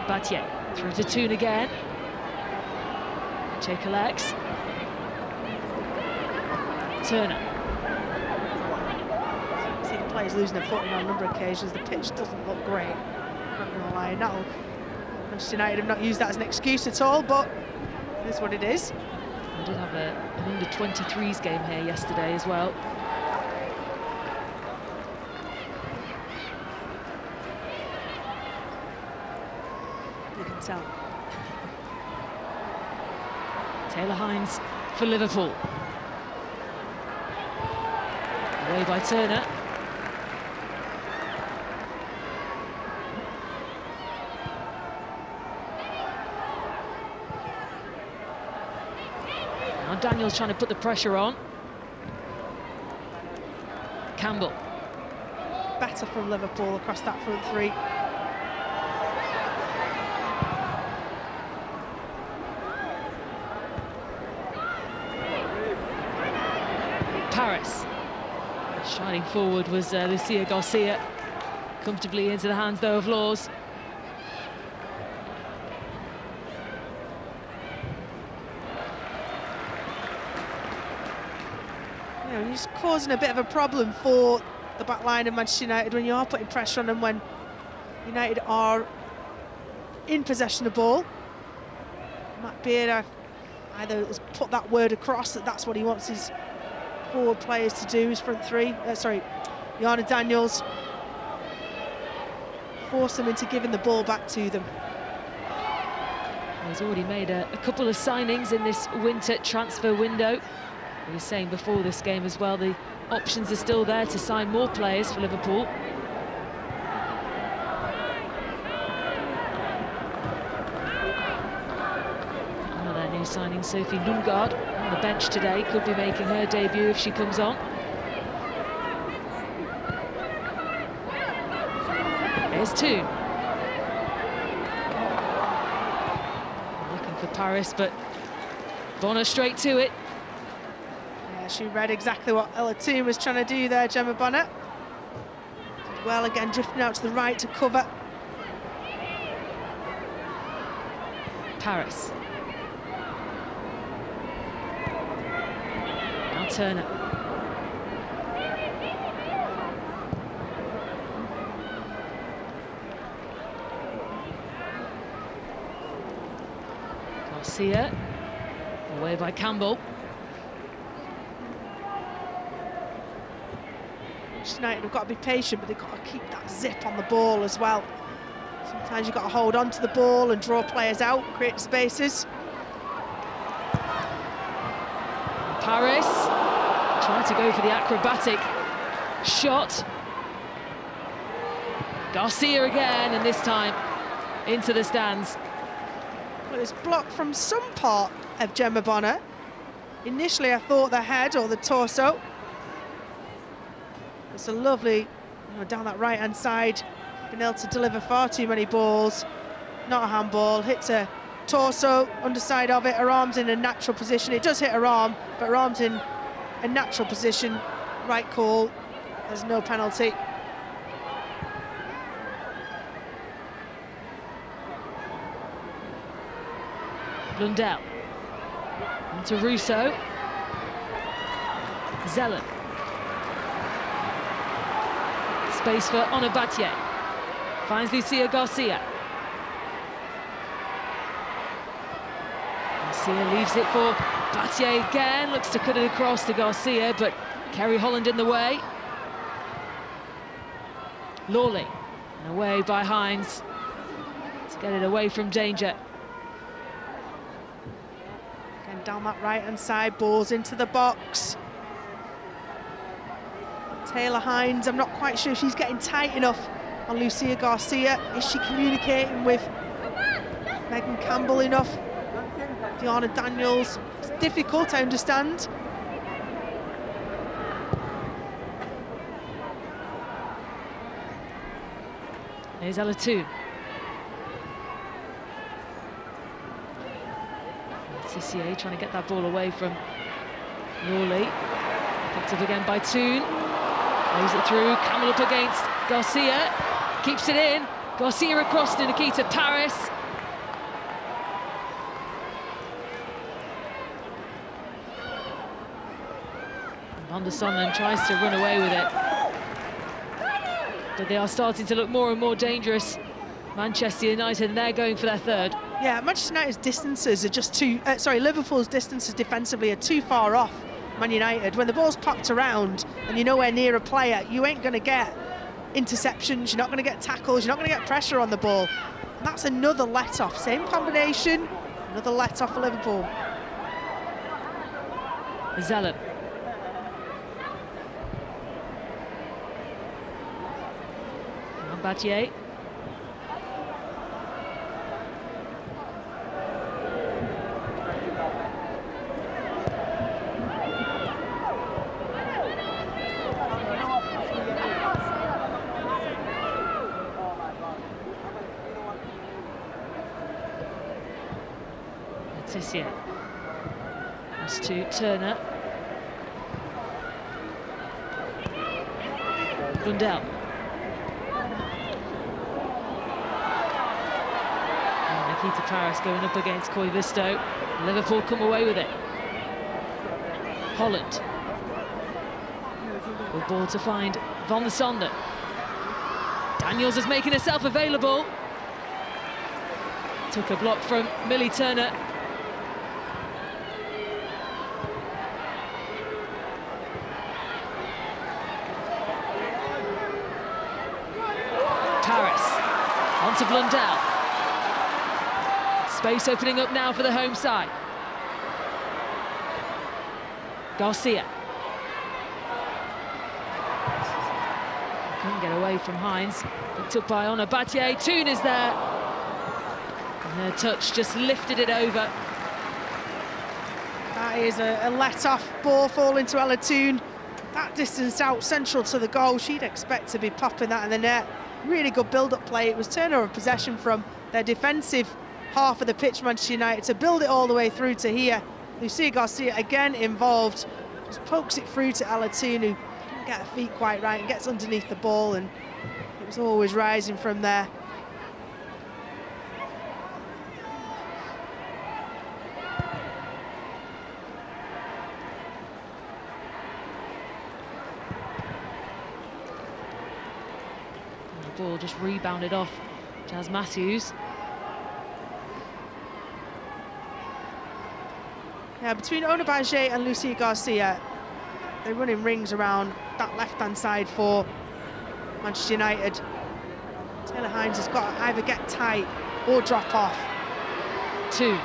Battier through to Toon again. Che collects. Turner. I see the players losing their footing on a number of occasions. The pitch doesn't look great. I'm not going to lie. Manchester United have not used that as an excuse at all, but it is what it is. We did have an under-23s game here yesterday as well. You can tell. Taylor Hines for Liverpool. Away by Turner. Now Daniels trying to put the pressure on. Campbell. Better from Liverpool across that front three. Paris. Shining forward was Lucia Garcia. Comfortably into the hands, though, of Laws. Yeah, he's causing a bit of a problem for the back line of Manchester United when you are putting pressure on them when United are in possession of the ball. Matt Beard either has put that word across that that's what he wants his forward players to do, his front three. Jana Daniels. Force them into giving the ball back to them. Well, he's already made a couple of signings in this winter transfer window. He was saying before this game as well, the options are still there to sign more players for Liverpool. One of their new signings, Sophie Lundgaard, on the bench today, could be making her debut if she comes on. Here's Toon. Looking for Paris, but Bonner straight to it. Yeah, she read exactly what Ella Toon was trying to do there, Gemma Bonner. Well, again, drifting out to the right to cover. Paris. Now Turner. Garcia. Away by Campbell. Manchester United have got to be patient, but they've got to keep that zip on the ball as well. Sometimes you've got to hold on to the ball and draw players out, create spaces. Paris trying to go for the acrobatic shot. Garcia again, and this time into the stands. Well, it's blocked from some part of Gemma Bonner. Initially, I thought the head or the torso. It's a lovely, down that right-hand side, been able to deliver far too many balls. Not a handball, hits her torso, underside of it, her arm's in a natural position. It does hit her arm, but her arm's in a natural position. Right call, there's no penalty. Blundell into Russo. Zelen. Space for Onabatier. Finds Lucia Garcia. Garcia leaves it for Batier again. Looks to cut it across to Garcia, but Kerry Holland in the way. Lawley and away by Hines to get it away from danger. Down that right-hand side, balls into the box. Taylor Hines, I'm not quite sure if she's getting tight enough on Lucia Garcia. Is she communicating with Megan Campbell enough? Diana Daniels, it's difficult, I understand. Here's Alatoon. Tissier trying to get that ball away from Lawley. Picked up again by Toon. Plays it through. Campbell up against Garcia. Keeps it in. Garcia across to Nikita Paris. Van der Sonnen tries to run away with it. But they are starting to look more and more dangerous. Manchester United, and they're going for their third. Yeah, Manchester United's distances are just too... Liverpool's distances defensively are too far off Man United. When the ball's popped around and you're nowhere near a player, you ain't going to get interceptions, you're not going to get tackles, you're not going to get pressure on the ball. And that's another let-off. Same combination, another let-off for Liverpool. Zelen. Batier. Tissier. Pass to Turner. Blundell. Nikita Paris going up against Koivisto. Liverpool come away with it. Holland. Good ball to find Van der Sonden. Daniels is making herself available. Took a block from Millie Turner. Paris onto Blundell. Space opening up now for the home side. Garcia. Couldn't get away from Hines. Picked up by Onabatier. Toon is there. And her touch just lifted it over. That is a let-off ball falling to Alatoon. That distance out central to the goal. She'd expect to be popping that in the net. Really good build-up play. It was turnover of possession from their defensive half of the pitch, Manchester United, to build it all the way through to here. Lucia Garcia again involved. Just pokes it through to Alatoon, who didn't get her feet quite right and gets underneath the ball, and it was always rising from there. The ball just rebounded off Jazz Matthews. Yeah, between Onabatier and Lucia Garcia, they're running rings around that left-hand side for Manchester United. Taylor Hines has got to either get tight or drop off. 2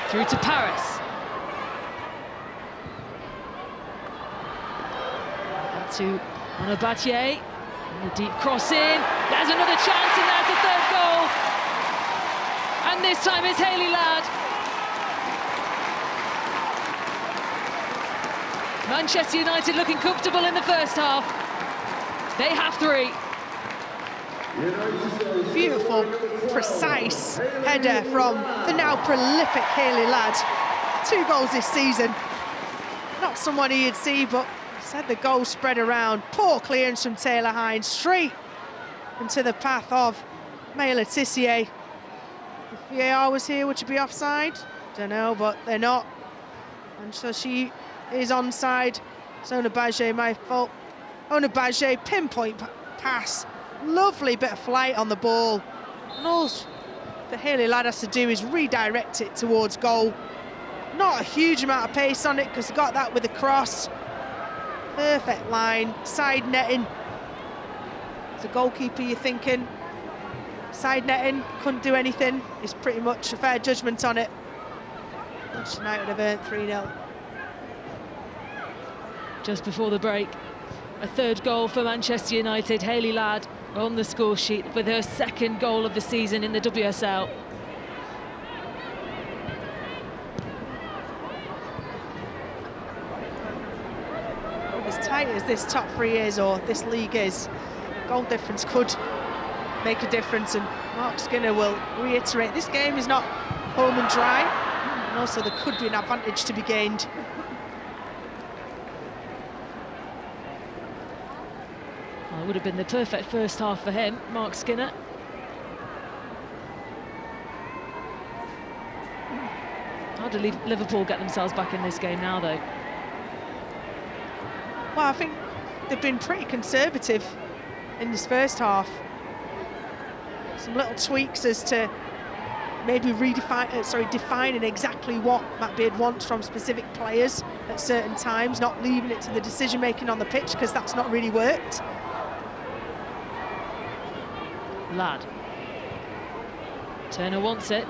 through to Paris. To Onabatier, and the deep cross in. There's another chance, and there's the third goal. And this time it's Hayley Ladd. Manchester United looking comfortable in the first half. They have 3. Beautiful, precise header from the now prolific Hayley Ladd. 2 goals this season. Not someone you'd see, but said the goal spread around. Poor clearance from Taylor Hines, straight into the path of Maya Letitia. If VAR was here, would she be offside? Don't know, but they're not. And so she is onside. It's Onabatier, my fault. Onabatier, pinpoint pass. Lovely bit of flight on the ball. And all that Hayley Ladd has to do is redirect it towards goal. Not a huge amount of pace on it because he got that with the cross. Perfect line, side netting. As a goalkeeper, you're thinking, side netting, couldn't do anything. It's pretty much a fair judgment on it. Manchester United have earned 3-0. Just before the break, a third goal for Manchester United. Hayley Ladd on the score sheet with her second goal of the season in the WSL. As tight as this top 3 is, or this league is, goal difference could make a difference, and Mark Skinner will reiterate this game is not home and dry, and also there could be an advantage to be gained. Well, it would have been the perfect first half for him, Mark Skinner. How do Liverpool get themselves back in this game now, though? Well, I think they've been pretty conservative in this first half. Some little tweaks as to maybe defining exactly what Matt Beard wants from specific players at certain times, not leaving it to the decision-making on the pitch, because that's not really worked. Ladd. Turner wants it.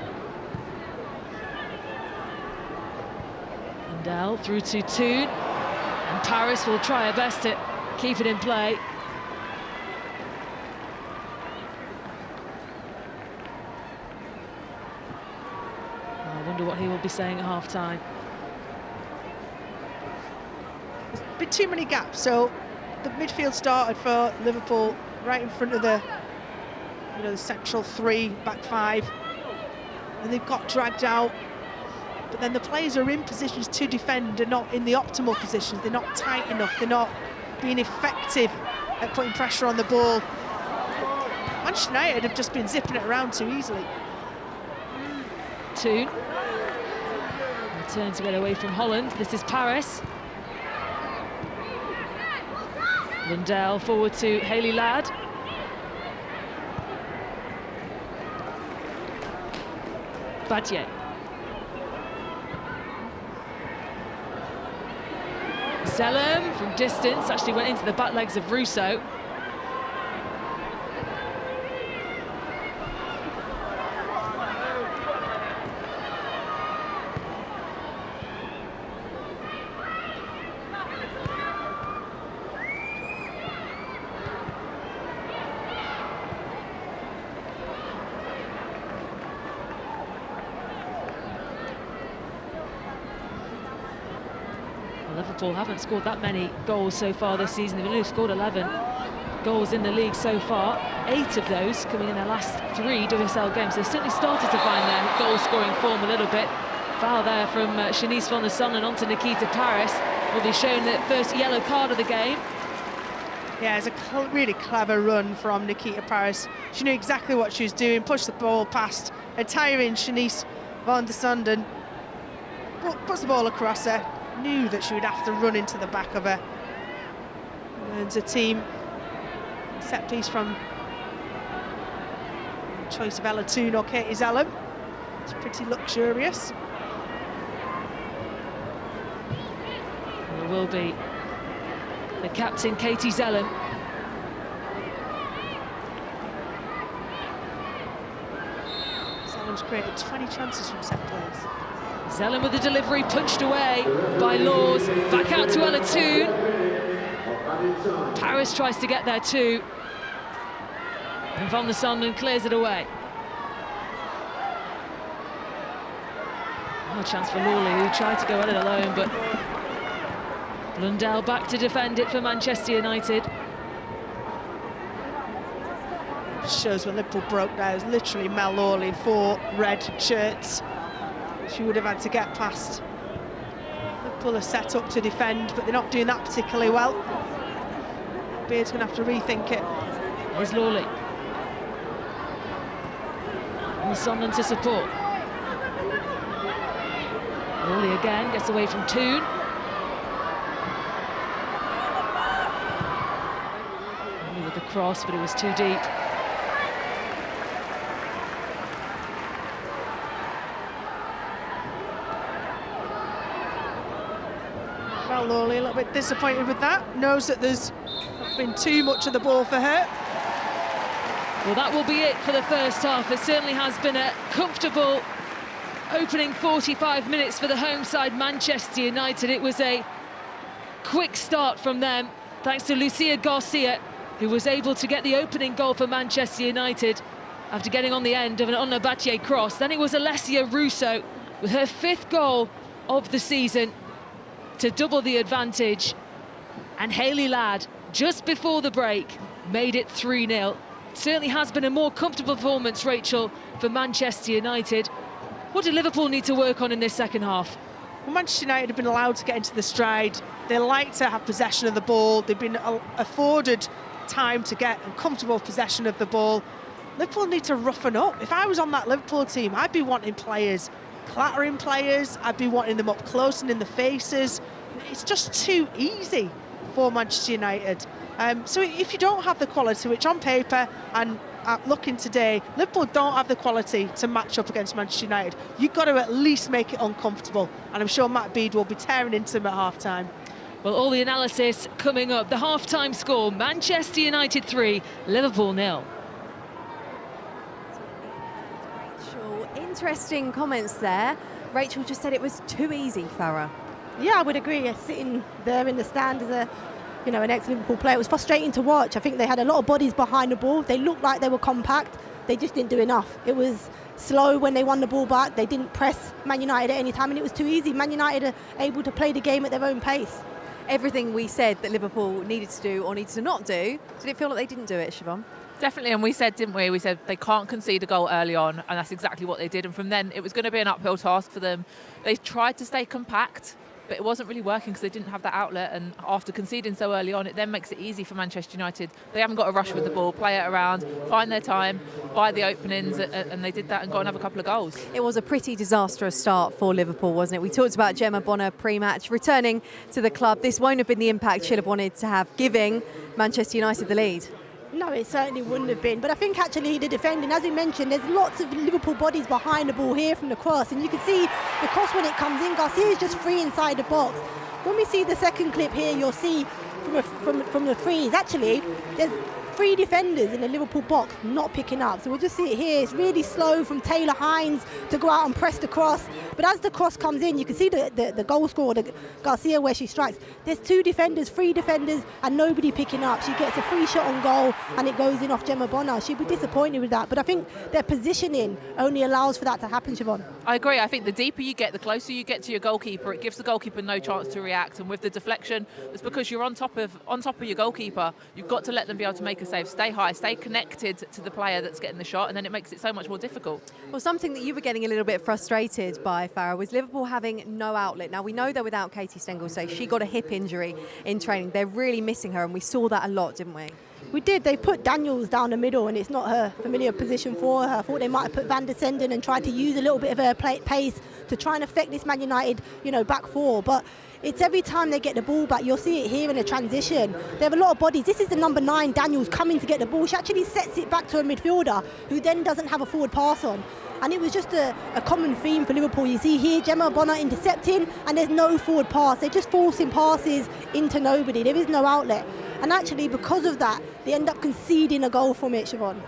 Lindell through to Toon. And Paris will try her best to keep it in play. I wonder what he will be saying at half-time. There's been too many gaps, so the midfield started for Liverpool right in front of the, the central 3, back 5, and they've got dragged out. But then the players are in positions to defend and not in the optimal positions. They're not tight enough. They're not being effective at putting pressure on the ball. Manchester United have just been zipping it around too easily. Toon. Return to get away from Holland. This is Paris. Lindell forward to Hayley Ladd. Badier. Zellum from distance actually went into the back legs of Russo. Liverpool haven't scored that many goals so far this season. They've only scored 11 goals in the league so far. 8 of those coming in their last 3 WSL games. They've certainly started to find their goal-scoring form a little bit. Foul there from Shanice van der Son and onto Nikita Paris. Will be shown the first yellow card of the game. Yeah, it's a really clever run from Nikita Paris. She knew exactly what she was doing, pushed the ball past a tiring Shanice van der Son and puts the ball across her. Knew that she would have to run into the back of her. Earns a team set piece from choice of Ella Toon or Katie Zellum. It's pretty luxurious. There will be the captain Katie Zellen. Zellen's created 20 chances from set plays. Zellen with the delivery, punched away by Laws. Back out to Ella Toon. Paris tries to get there too. And Van der Sanden clears it away. No chance for Lawley, who tried to go at it alone, but Lundell back to defend it for Manchester United. Shows when Liverpool broke there. It was literally Mel Lawley, 4 red shirts. She would have had to get past. Liverpool are set up to defend, but they're not doing that particularly well. Beard's going to have to rethink it. Here's Lawley. And Sondland to support. Lawley again, gets away from Toon. Only with the cross, but it was too deep. Well, Lawley a little bit disappointed with that. Knows that there's not been too much of the ball for her. Well, that will be it for the first half. It certainly has been a comfortable opening 45 minutes for the home side, Manchester United. It was a quick start from them, thanks to Lucia Garcia, who was able to get the opening goal for Manchester United after getting on the end of an Anna Battier cross. Then it was Alessia Russo with her 5th goal of the season to double the advantage. And Hayley Ladd, just before the break, made it 3-0. Certainly has been a more comfortable performance, Rachel, for Manchester United. What do Liverpool need to work on in this second half? Well, Manchester United have been allowed to get into the stride. They like to have possession of the ball. They've been afforded time to get a comfortable possession of the ball. Liverpool need to roughen up. If I was on that Liverpool team, I'd be wanting players, clattering players. I'd be wanting them up close and in the faces. It's just too easy for Manchester United. So if you don't have the quality, which on paper and looking today, Liverpool don't have the quality to match up against Manchester United, you've got to at least make it uncomfortable. And I'm sure Matt Bede will be tearing into them at half-time. Well, all the analysis coming up. The half-time score, Manchester United 3, Liverpool 0. Rachel, interesting comments there. Rachel just said it was too easy, Farah. Yeah, I would agree. Sitting there in the stand as a, an ex-Liverpool player, it was frustrating to watch. I think they had a lot of bodies behind the ball. They looked like they were compact. They just didn't do enough. It was slow when they won the ball back. They didn't press Man United at any time, and it was too easy. Man United are able to play the game at their own pace. Everything we said that Liverpool needed to do or needed to not do, did it feel like they didn't do it, Siobhan? Definitely, and we said, didn't we? We said they can't concede a goal early on, and that's exactly what they did. And from then, it was going to be an uphill task for them. They tried to stay compact, but it wasn't really working because they didn't have that outlet. And after conceding so early on, it then makes it easy for Manchester United. They haven't got to rush with the ball, play it around, find their time, buy the openings, and they did that and got another couple of goals. It was a pretty disastrous start for Liverpool, wasn't it? We talked about Gemma Bonner pre-match returning to the club. This won't have been the impact she'll have wanted to have, giving Manchester United the lead. No, it certainly wouldn't have been. But I think actually the defending, as we mentioned, there's lots of Liverpool bodies behind the ball here from the cross. And you can see the cross when it comes in, Garcia is just free inside the box. When we see the second clip here, you'll see from the frees, actually, there's 3 defenders in the Liverpool box not picking up. So we'll just see it here. It's really slow from Taylor Hines to go out and press the cross. But as the cross comes in, you can see the goal scorer, the Garcia, where she strikes. There's 3 defenders, and nobody picking up. She gets a free shot on goal, and it goes in off Gemma Bonner. She'd be disappointed with that. But I think their positioning only allows for that to happen, Siobhan. I agree. I think the deeper you get, the closer you get to your goalkeeper, it gives the goalkeeper no chance to react. And with the deflection, it's because you're on top of your goalkeeper. You've got to let them be able to make a save. Stay high, stay connected to the player that's getting the shot, and then it makes it so much more difficult. Well, something that you were getting a little bit frustrated by, Farah, was Liverpool having no outlet. Now, we know they're without Katie Stengel, so she got a hip injury in training. They're really missing her, and we saw that a lot, didn't we? We did. They put Daniels down the middle, and it's not her familiar position for her. I thought they might have put Van der Senden and tried to use a little bit of her pace to try and affect this Man United, back four. But it's every time they get the ball back, you'll see it here in the transition. They have a lot of bodies. This is the number 9, Daniels, coming to get the ball. She actually sets it back to a midfielder who then doesn't have a forward pass on. And it was just a common theme for Liverpool. You see here Gemma Bonner intercepting, and there's no forward pass. They're just forcing passes into nobody. There is no outlet. And actually, because of that, they end up conceding a goal from it, Siobhan.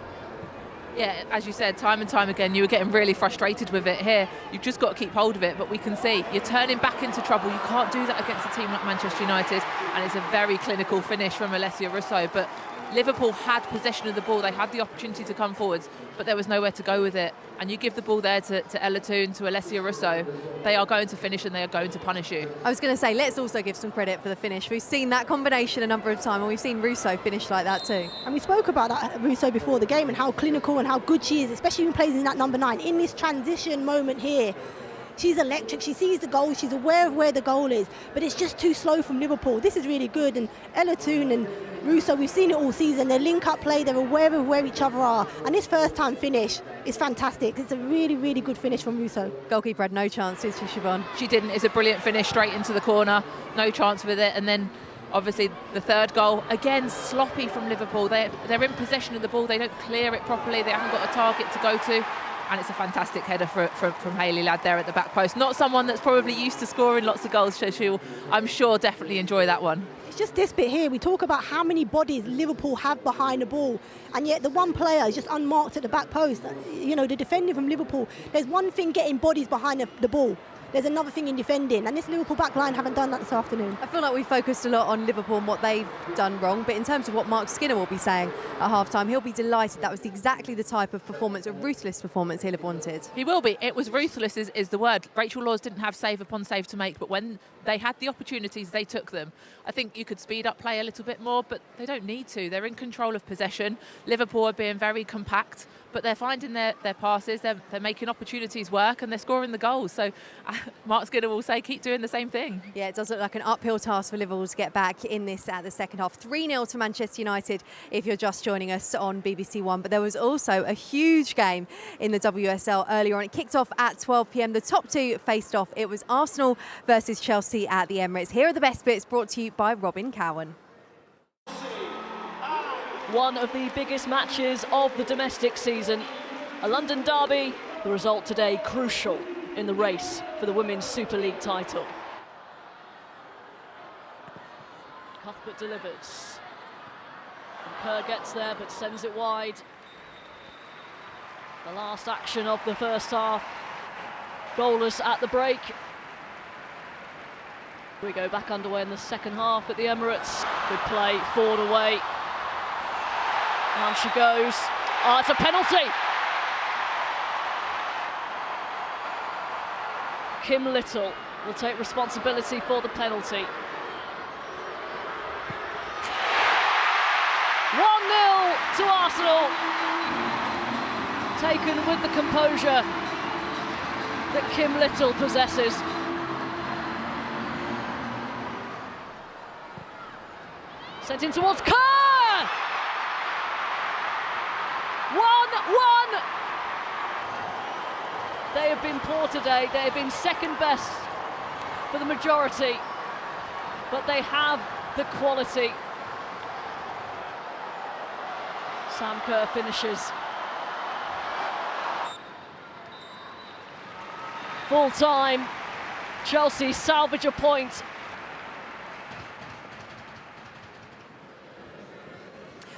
Yeah, as you said, time and time again, you were getting really frustrated with it. Here, you've just got to keep hold of it, but we can see you're turning back into trouble. You can't do that against a team like Manchester United, and it's a very clinical finish from Alessia Russo. But Liverpool had possession of the ball. They had the opportunity to come forwards, but there was nowhere to go with it. And you give the ball there to Ella Toon, to Alessia Russo, they are going to finish and they are going to punish you. I was going to say, let's also give some credit for the finish. We've seen that combination a number of times, and we've seen Russo finish like that too. And we spoke about that Russo before the game and how clinical and how good she is, especially when plays in that number 9. In this transition moment here, she's electric. She sees the goal. She's aware of where the goal is, but it's just too slow from Liverpool. This is really good. And Ella Toon and Russo, we've seen it all season. Their link-up play, they're aware of where each other are. And this first-time finish is fantastic. It's a really, really good finish from Russo. Goalkeeper had no chance, did she, Siobhan? She didn't. It's a brilliant finish straight into the corner. No chance with it. And then, obviously, the third goal, again, sloppy from Liverpool. They're in possession of the ball. They don't clear it properly. They haven't got a target to go to. And it's a fantastic header from Hayley Ladd there at the back post. Not someone that's probably used to scoring lots of goals, so she'll, I'm sure, definitely enjoy that one. It's just this bit here. We talk about how many bodies Liverpool have behind the ball, and yet the one player is just unmarked at the back post. You know, the defending from Liverpool, there's one thing getting bodies behind the ball. There's another thing in defending, and this Liverpool back line haven't done that this afternoon. I feel like we focused a lot on Liverpool and what they've done wrong, but in terms of what Mark Skinner will be saying at half-time, he'll be delighted. That was exactly the type of performance, a ruthless performance he'll have wanted. He will be. It was ruthless is the word. Rachel Laws didn't have save upon save to make, but when they had the opportunities, they took them. I think you could speed up play a little bit more, but they don't need to. They're in control of possession. Liverpool are being very compact, but they're finding their passes, they're making opportunities work, and they're scoring the goals. So Mark Skinner will say, keep doing the same thing. Yeah, it does look like an uphill task for Liverpool to get back in this at the second half. 3-0 to Manchester United if you're just joining us on BBC One. But there was also a huge game in the WSL earlier on. It kicked off at 12 p.m. The top two faced off. It was Arsenal versus Chelsea at the Emirates. Here are the best bits, brought to you by Robin Cowan. One of the biggest matches of the domestic season, a London derby. The result today crucial in the race for the Women's Super League title. Cuthbert delivers. And Kerr gets there but sends it wide. The last action of the first half. Goalless at the break. We go back underway in the second half at the Emirates. Good play, forward away. On she goes. Oh, it's a penalty! Kim Little will take responsibility for the penalty. 1-0 to Arsenal. Taken with the composure that Kim Little possesses. Sent in towards Kerr! 1-1! They have been poor today. They have been second best for the majority, but they have the quality. Sam Kerr finishes. Full time. Chelsea salvage a point.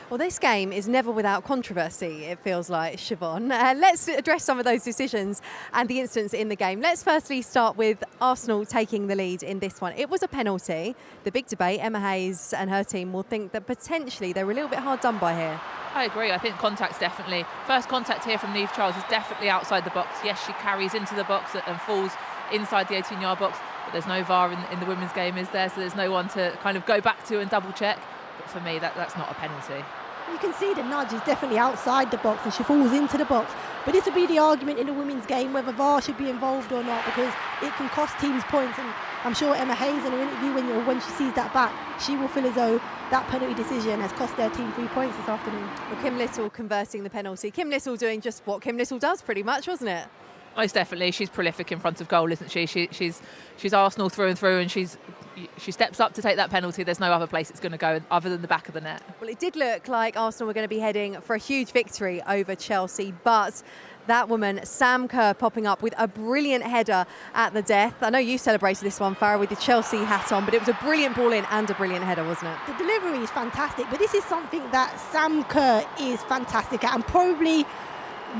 Well, this game is never without controversy, it feels like, Siobhan. Let's address some of those decisions and the incidents in the game. Let's firstly start with Arsenal taking the lead in this one. It was a penalty. The big debate, Emma Hayes and her team will think that potentially they were a little bit hard done by here. I agree. I think contact's definitely... First contact here from Niamh Charles is definitely outside the box. Yes, she carries into the box and falls inside the 18-yard box, but there's no VAR in the women's game, is there? So there's no one to kind of go back to and double-check. But for me, that's not a penalty. You can see the nudge is definitely outside the box and she falls into the box. But this will be the argument in the women's game whether VAR should be involved or not, because it can cost teams points. And I'm sure Emma Hayes in her interview when she sees that back, she will feel as though that penalty decision has cost their team 3 points this afternoon. Well, Kim Little converting the penalty. Kim Little doing just what Kim Little does pretty much, wasn't it? Most definitely, she's prolific in front of goal, isn't she? She's Arsenal through and through, and she steps up to take that penalty. There's no other place it's going to go other than the back of the net. Well, it did look like Arsenal were going to be heading for a huge victory over Chelsea, but that woman, Sam Kerr, popping up with a brilliant header at the death. I know you celebrated this one, Farah, with your Chelsea hat on, but it was a brilliant ball in and a brilliant header, wasn't it? The delivery is fantastic, but this is something that Sam Kerr is fantastic at, and probably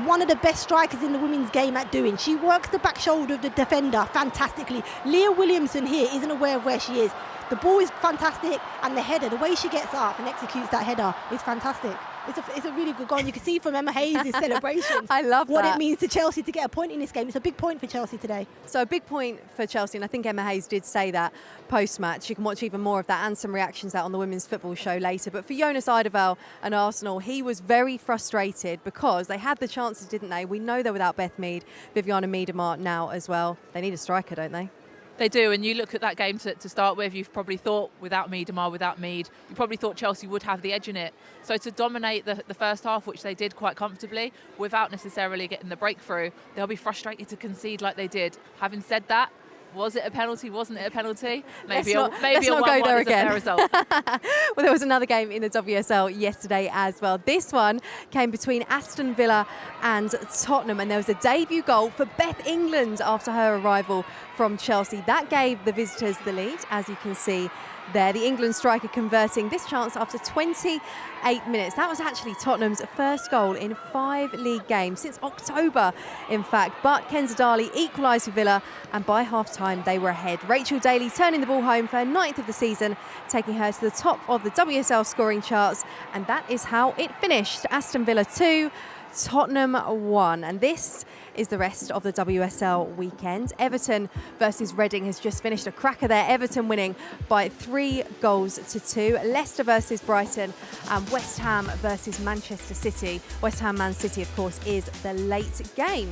one of the best strikers in the women's game at doing. She works the back shoulder of the defender fantastically. Leah Williamson here isn't aware of where she is. The ball is fantastic, and the header, the way she gets up and executes that header is fantastic. It's a really good goal. And you can see from Emma Hayes' celebrations I love what that. it means to Chelsea to get a point in this game. It's a big point for Chelsea today. So a big point for Chelsea, and I think Emma Hayes did say that post-match. You can watch even more of that and some reactions out on the Women's Football Show later. But for Jonas Eidevall and Arsenal, he was very frustrated because they had the chances, didn't they? We know they're without Beth Mead, Viviana Miedema now as well. They need a striker, don't they? They do, and you look at that game to start with, you've probably thought without Miedema, without Mead, you probably thought Chelsea would have the edge in it. So to dominate the first half, which they did quite comfortably, without necessarily getting the breakthrough, they'll be frustrated to concede like they did. Having said that, was it a penalty? Wasn't it a penalty? Maybe a 1-1 is a fair result. Well, there was another game in the WSL yesterday as well. This one came between Aston Villa and Tottenham, and there was a debut goal for Beth England after her arrival from Chelsea. That gave the visitors the lead, as you can see there. The England striker converting this chance after 28 minutes. That was actually Tottenham's first goal in 5 league games since October, in fact. But Kenza Darley equalised for Villa, and by half-time they were ahead. Rachel Daly turning the ball home for her 9th of the season, taking her to the top of the WSL scoring charts, and that is how it finished. Aston Villa 2, Tottenham 1, and this is the rest of the WSL weekend. Everton versus Reading has just finished, a cracker there. Everton winning by 3-2. Leicester versus Brighton, and West Ham versus Manchester City. West Ham Man City, of course, is the late game.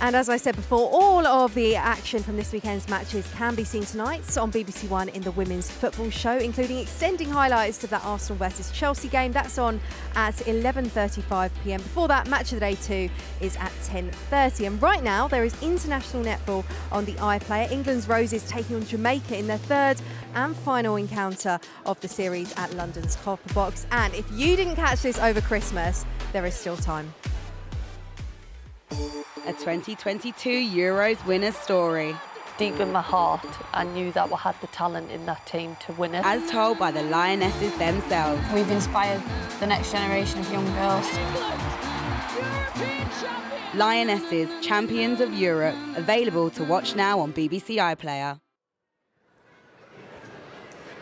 And as I said before, all of the action from this weekend's matches can be seen tonight on BBC One in the Women's Football Show, including extending highlights of that Arsenal versus Chelsea game. That's on at 11:35 p.m. Before that, Match of the Day 2 is at 10:30. And right now, there is international netball on the iPlayer. England's Roses taking on Jamaica in their third and final encounter of the series at London's Copper Box. And if you didn't catch this over Christmas, there is still time. A 2022 Euros winner's story. Deep in my heart, I knew that we had the talent in that team to win it. As told by the Lionesses themselves. We've inspired the next generation of young girls. Lionesses, Champions of Europe, available to watch now on BBC iPlayer.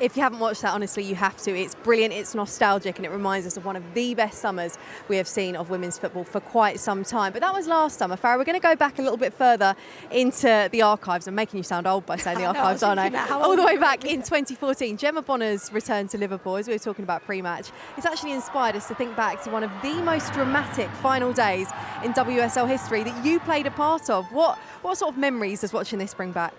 If you haven't watched that, honestly, you have to. It's brilliant, it's nostalgic, and it reminds us of one of the best summers we have seen of women's football for quite some time. But that was last summer. Farah, we're going to go back a little bit further into the archives. I'm making you sound old by saying the archives, aren't I? All the way back in 2014, Gemma Bonner's return to Liverpool, as we were talking about pre-match, it's actually inspired us to think back to one of the most dramatic final days in WSL history that you played a part of. What sort of memories does watching this bring back?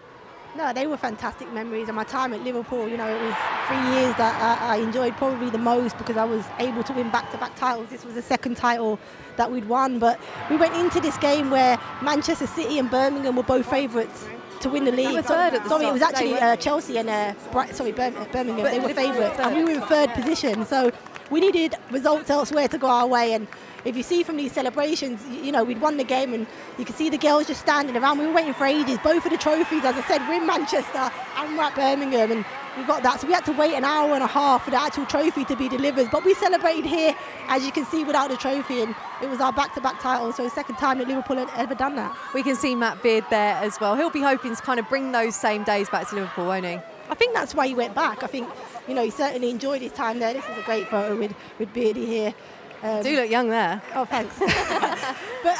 No, they were fantastic memories, and my time at Liverpool, you know, it was 3 years that I enjoyed probably the most because I was able to win back-to-back titles. This was the second title that we'd won, but we went into this game where Manchester City and Birmingham were both favourites to win the league. Sorry, it was actually Chelsea and Birmingham. They were favourites, and we were in third position. So we needed results elsewhere to go our way. And if you see from these celebrations, you know, we'd won the game, and you could see the girls just standing around. We were waiting for ages. Both of the trophies, as I said, we're in Manchester and we're at Birmingham, and we got that. So we had to wait an hour and a half for the actual trophy to be delivered. But we celebrated here, as you can see, without the trophy, and it was our back-to-back title. So the second time that Liverpool had ever done that. We can see Matt Beard there as well. He'll be hoping to kind of bring those same days back to Liverpool, won't he? I think that's why he went back. I think, you know, he certainly enjoyed his time there. This is a great photo with Beardy here. Do look young there. Oh, thanks. But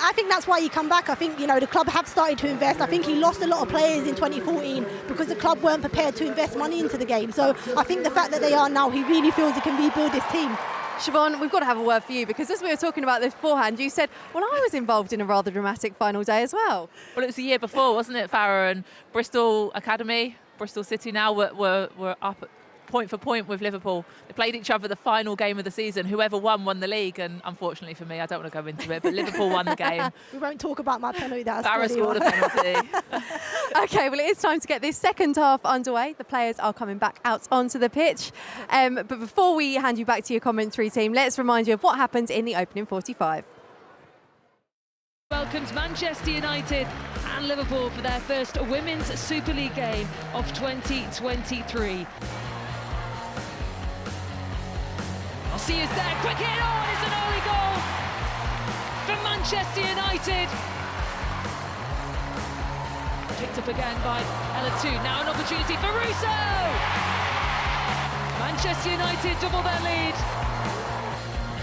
I think that's why he come back. I think, you know, the club have started to invest. I think he lost a lot of players in 2014 because the club weren't prepared to invest money into the game. So I think the fact that they are now, he really feels he can rebuild this team. Siobhan, we've got to have a word for you, because as we were talking about this beforehand, you said, well, I was involved in a rather dramatic final day as well. Well, it was the year before, wasn't it, Farah? And Bristol Academy, Bristol City now were up point for point with Liverpool. They played each other the final game of the season. Whoever won the league, and unfortunately for me, I don't want to go into it, but Liverpool won the game. We won't talk about my penalty that I Barra scored a penalty. Okay, well, it is time to get this second half underway. The players are coming back out onto the pitch. But before we hand you back to your commentary team, let's remind you of what happened in the opening 45. Welcomes Manchester United and Liverpool for their first Women's Super League game of 2023. I'll see us there. Quick hit. Oh, and it's an early goal from Manchester United. Picked up again by Ella 2. Now an opportunity for Russo. Manchester United double their lead.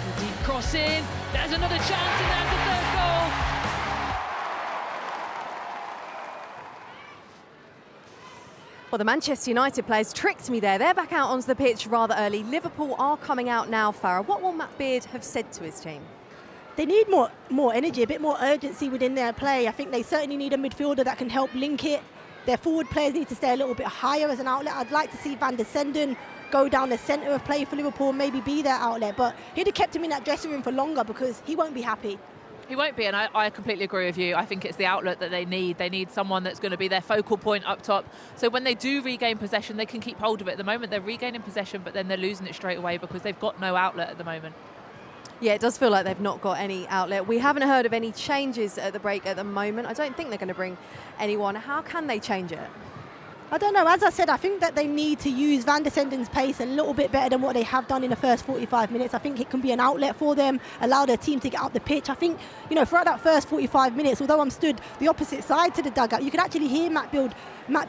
A deep cross in. There's another chance, and there's the third goal. Well, the Manchester United players tricked me there. They're back out onto the pitch rather early. Liverpool are coming out now, Farah. What will Matt Beard have said to his team? They need more energy, a bit more urgency within their play. I think they certainly need a midfielder that can help link it. Their forward players need to stay a little bit higher as an outlet. I'd like to see Van der Senden go down the centre of play for Liverpool, maybe be their outlet. But he'd have kept him in that dressing room for longer because he won't be happy. He won't be, and I completely agree with you. I think it's the outlet that they need. They need someone that's going to be their focal point up top. So when they do regain possession, they can keep hold of it. At the moment, they're regaining possession, but then they're losing it straight away because they've got no outlet at the moment. Yeah, it does feel like they've not got any outlet. We haven't heard of any changes at the break at the moment. I don't think they're going to bring anyone. How can they change it? I don't know. As I said, I think that they need to use Van der Senden's pace a little bit better than what they have done in the first 45 minutes. I think it can be an outlet for them, allow their team to get up the pitch. I think, throughout that first 45 minutes, although I'm stood the opposite side to the dugout, you could actually hear Matt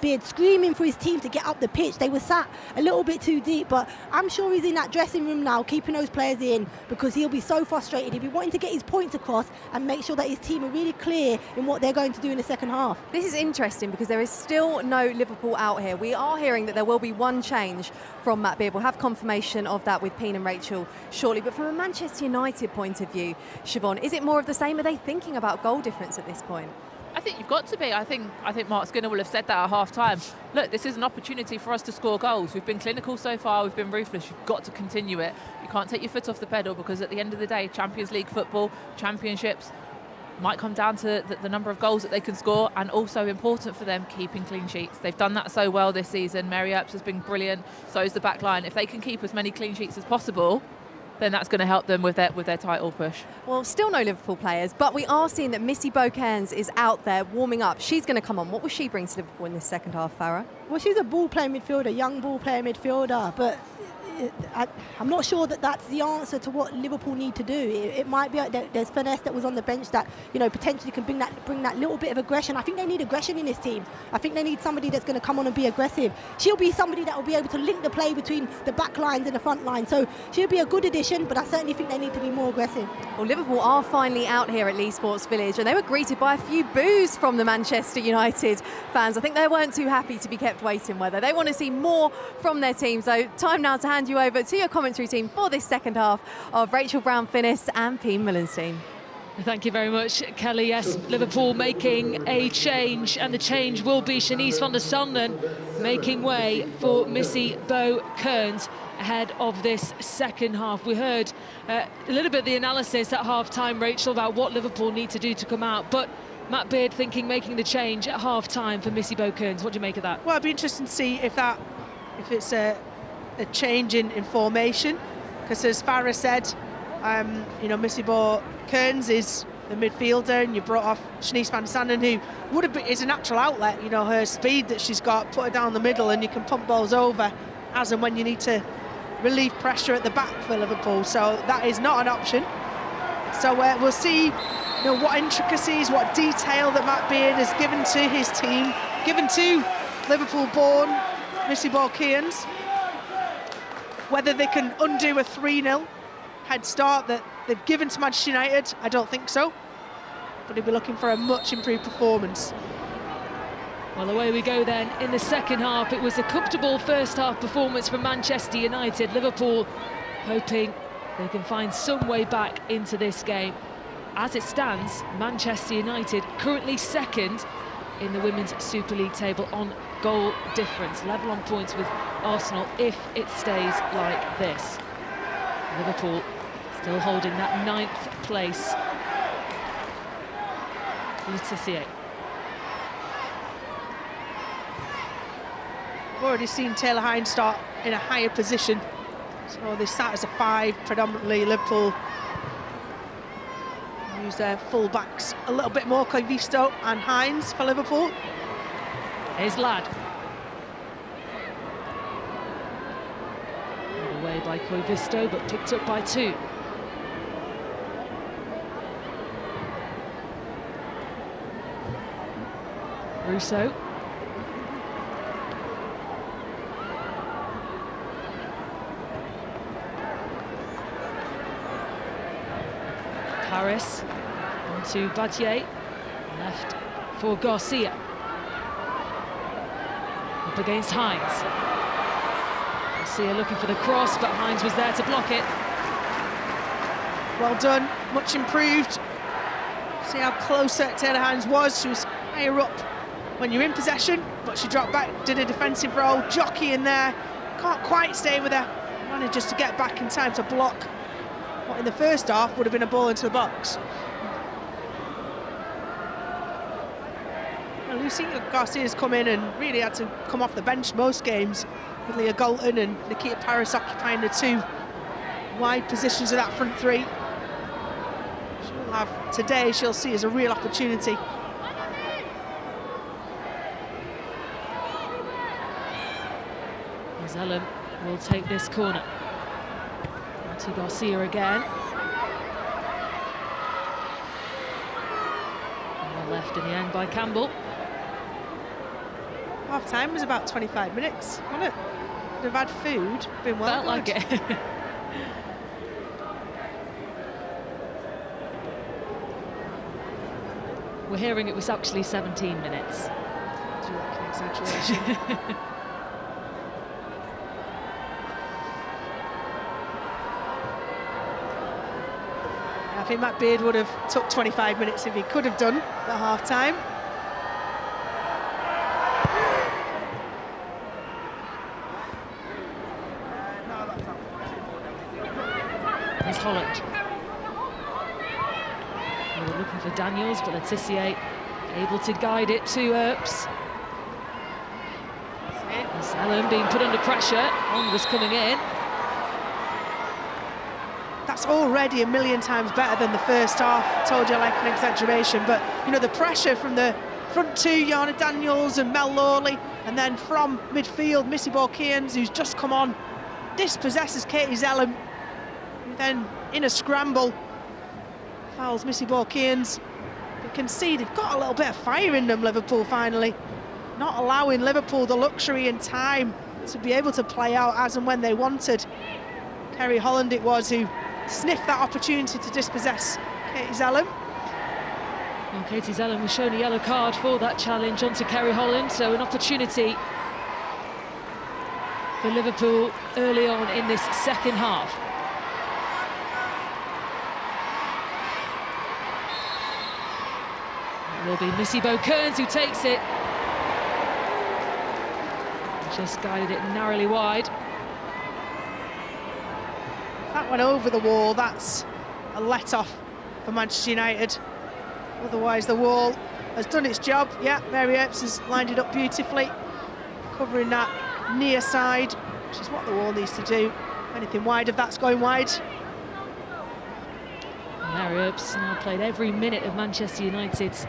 Beard screaming for his team to get up the pitch. They were sat a little bit too deep, but I'm sure he's in that dressing room now, keeping those players in, because he'll be so frustrated. He'll be wanting to get his points across and make sure that his team are really clear in what they're going to do in the second half. This is interesting because there is still no Liverpool out here. We are hearing that there will be one change from Matt Beard. We'll have confirmation of that with Peen and Rachel shortly. But from a Manchester United point of view, Siobhan, is it more of the same? Are they thinking about goal difference at this point? I think you've got to be. I think Mark Skinner will have said that at half-time. Look, this is an opportunity for us to score goals. We've been clinical so far. We've been ruthless. You've got to continue it. You can't take your foot off the pedal because at the end of the day, Champions League football, championships, might come down to the number of goals that they can score, and also important for them keeping clean sheets. They've done that so well this season. Mary Earps has been brilliant. So is the back line. If they can keep as many clean sheets as possible, then that's going to help them with their title push. Well, still no Liverpool players, but we are seeing that Missy Bow-Cairns is out there warming up. She's going to come on. What will she bring to Liverpool in this second half, Farah? Well, she's a ball-playing midfielder, young ball-playing midfielder, but I'm not sure that that's the answer to what Liverpool need to do. It might be there's Finesse that was on the bench that potentially can bring that little bit of aggression. I think they need aggression in this team. I think they need somebody that's going to come on and be aggressive. She'll be somebody that will be able to link the play between the back lines and the front line. So she'll be a good addition, but I certainly think they need to be more aggressive. Well, Liverpool are finally out here at Leigh Sports Village, and they were greeted by a few boos from the Manchester United fans. I think they weren't too happy to be kept waiting, whether they want to see more from their team. So time now to hand you over to your commentary team for this second half of Rachel Brown-Finnis and Peen Millenstein. Thank you very much, Kelly. Yes, Liverpool making a change, and the change will be Shanice van der Sanden making way for Missy Bow-Cairns ahead of this second half. We heard a little bit of the analysis at half-time, Rachel, about what Liverpool need to do to come out, but Matt Beard making the change at half-time for Missy Bow-Cairns. What do you make of that? Well, it'd be interesting to see if it's a change in formation, because as Farah said, Missy Bow-Cairns is the midfielder, and you brought off Shanice van der Sanden, who is a natural outlet. Her speed that she's got, put her down the middle, and you can pump balls over as and when you need to relieve pressure at the back for Liverpool. So that is not an option. So we'll see what intricacies, what detail that Matt Beard has given to his team, given to Liverpool-born Missy Bow-Cairns. Whether they can undo a 3-0 head start that they've given to Manchester United, I don't think so. But he'll be looking for a much improved performance. Well, away we go then. In the second half, it was a comfortable first half performance from Manchester United. Liverpool hoping they can find some way back into this game. As it stands, Manchester United currently second in the Women's Super League table on goal difference, level on points with Arsenal if it stays like this. Liverpool still holding that 9th place. Letizia. We've already seen Taylor Hines start in a higher position. So they start as a 5, predominantly Liverpool use their full-backs a little bit more, Koivisto and Hines for Liverpool. Here's Ladd. Led away by Koivisto, but picked up by 2. Russo. Paris onto Badier, left for Garcia. Up against Hines. Garcia looking for the cross, but Hines was there to block it. Well done, much improved. See how closer Taylor Hines was. She was higher up when you're in possession, but she dropped back, did a defensive role, jockey in there. Can't quite stay with her. Manages to get back in time to block what in the first half would have been a ball into the box. Well, Lucy Garcia's come in and really had to come off the bench most games, with Leah Galton and Nikita Paris occupying the 2 wide positions of that front 3. She'll have today, she'll see as a real opportunity. Zellum will take this corner. To Garcia again. And left in the end by Campbell. Half time was about 25 minutes, wasn't it? Could have had food, been well. Felt like it. We're hearing it was actually 17 minutes. Do you like an exaggeration? I think Matt Beard would have took 25 minutes if he could have done at half-time. There's Holland. They were looking for Daniels, but Letizia able to guide it to Earps. Zellum being put under pressure. On was coming in. That's already a million times better than the first half. Told you like an exaggeration, but you know the pressure from the front 2, Jana Daniels and Mel Lawley, and then from midfield, Missy Borkians, who's just come on, dispossesses Katie Zellum, who then in a scramble fouls Missy Borkians. You can see they've got a little bit of fire in them, Liverpool, finally, not allowing Liverpool the luxury and time to be able to play out as and when they wanted. Kerry Holland it was who sniffed that opportunity to dispossess Katie Zellum. Well, Katie Zellum was shown a yellow card for that challenge onto Kerry Holland, so an opportunity for Liverpool early on in this second half. It will be Missy Kearns who takes it. Just guided it narrowly wide. That went over the wall, that's a let-off for Manchester United. Otherwise the wall has done its job. Yeah, Mary Earps has lined it up beautifully, covering that near side, which is what the wall needs to do. Anything wide of that's going wide. Mary Earps now played every minute of Manchester United's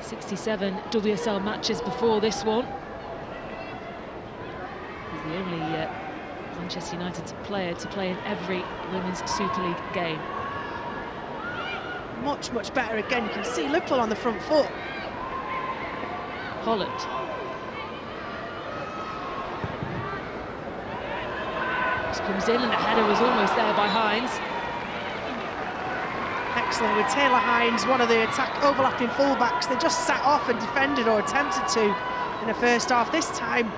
67 WSL matches before this one. He's the only Manchester United player to play in every Women's Super League game. Much, much better again. You can see Liverpool on the front foot. Holland. Just comes in and the header was almost there by Hines. Excellent with Taylor Hines, one of the attack overlapping fullbacks. They just sat off and defended, or attempted to, in the first half. This time,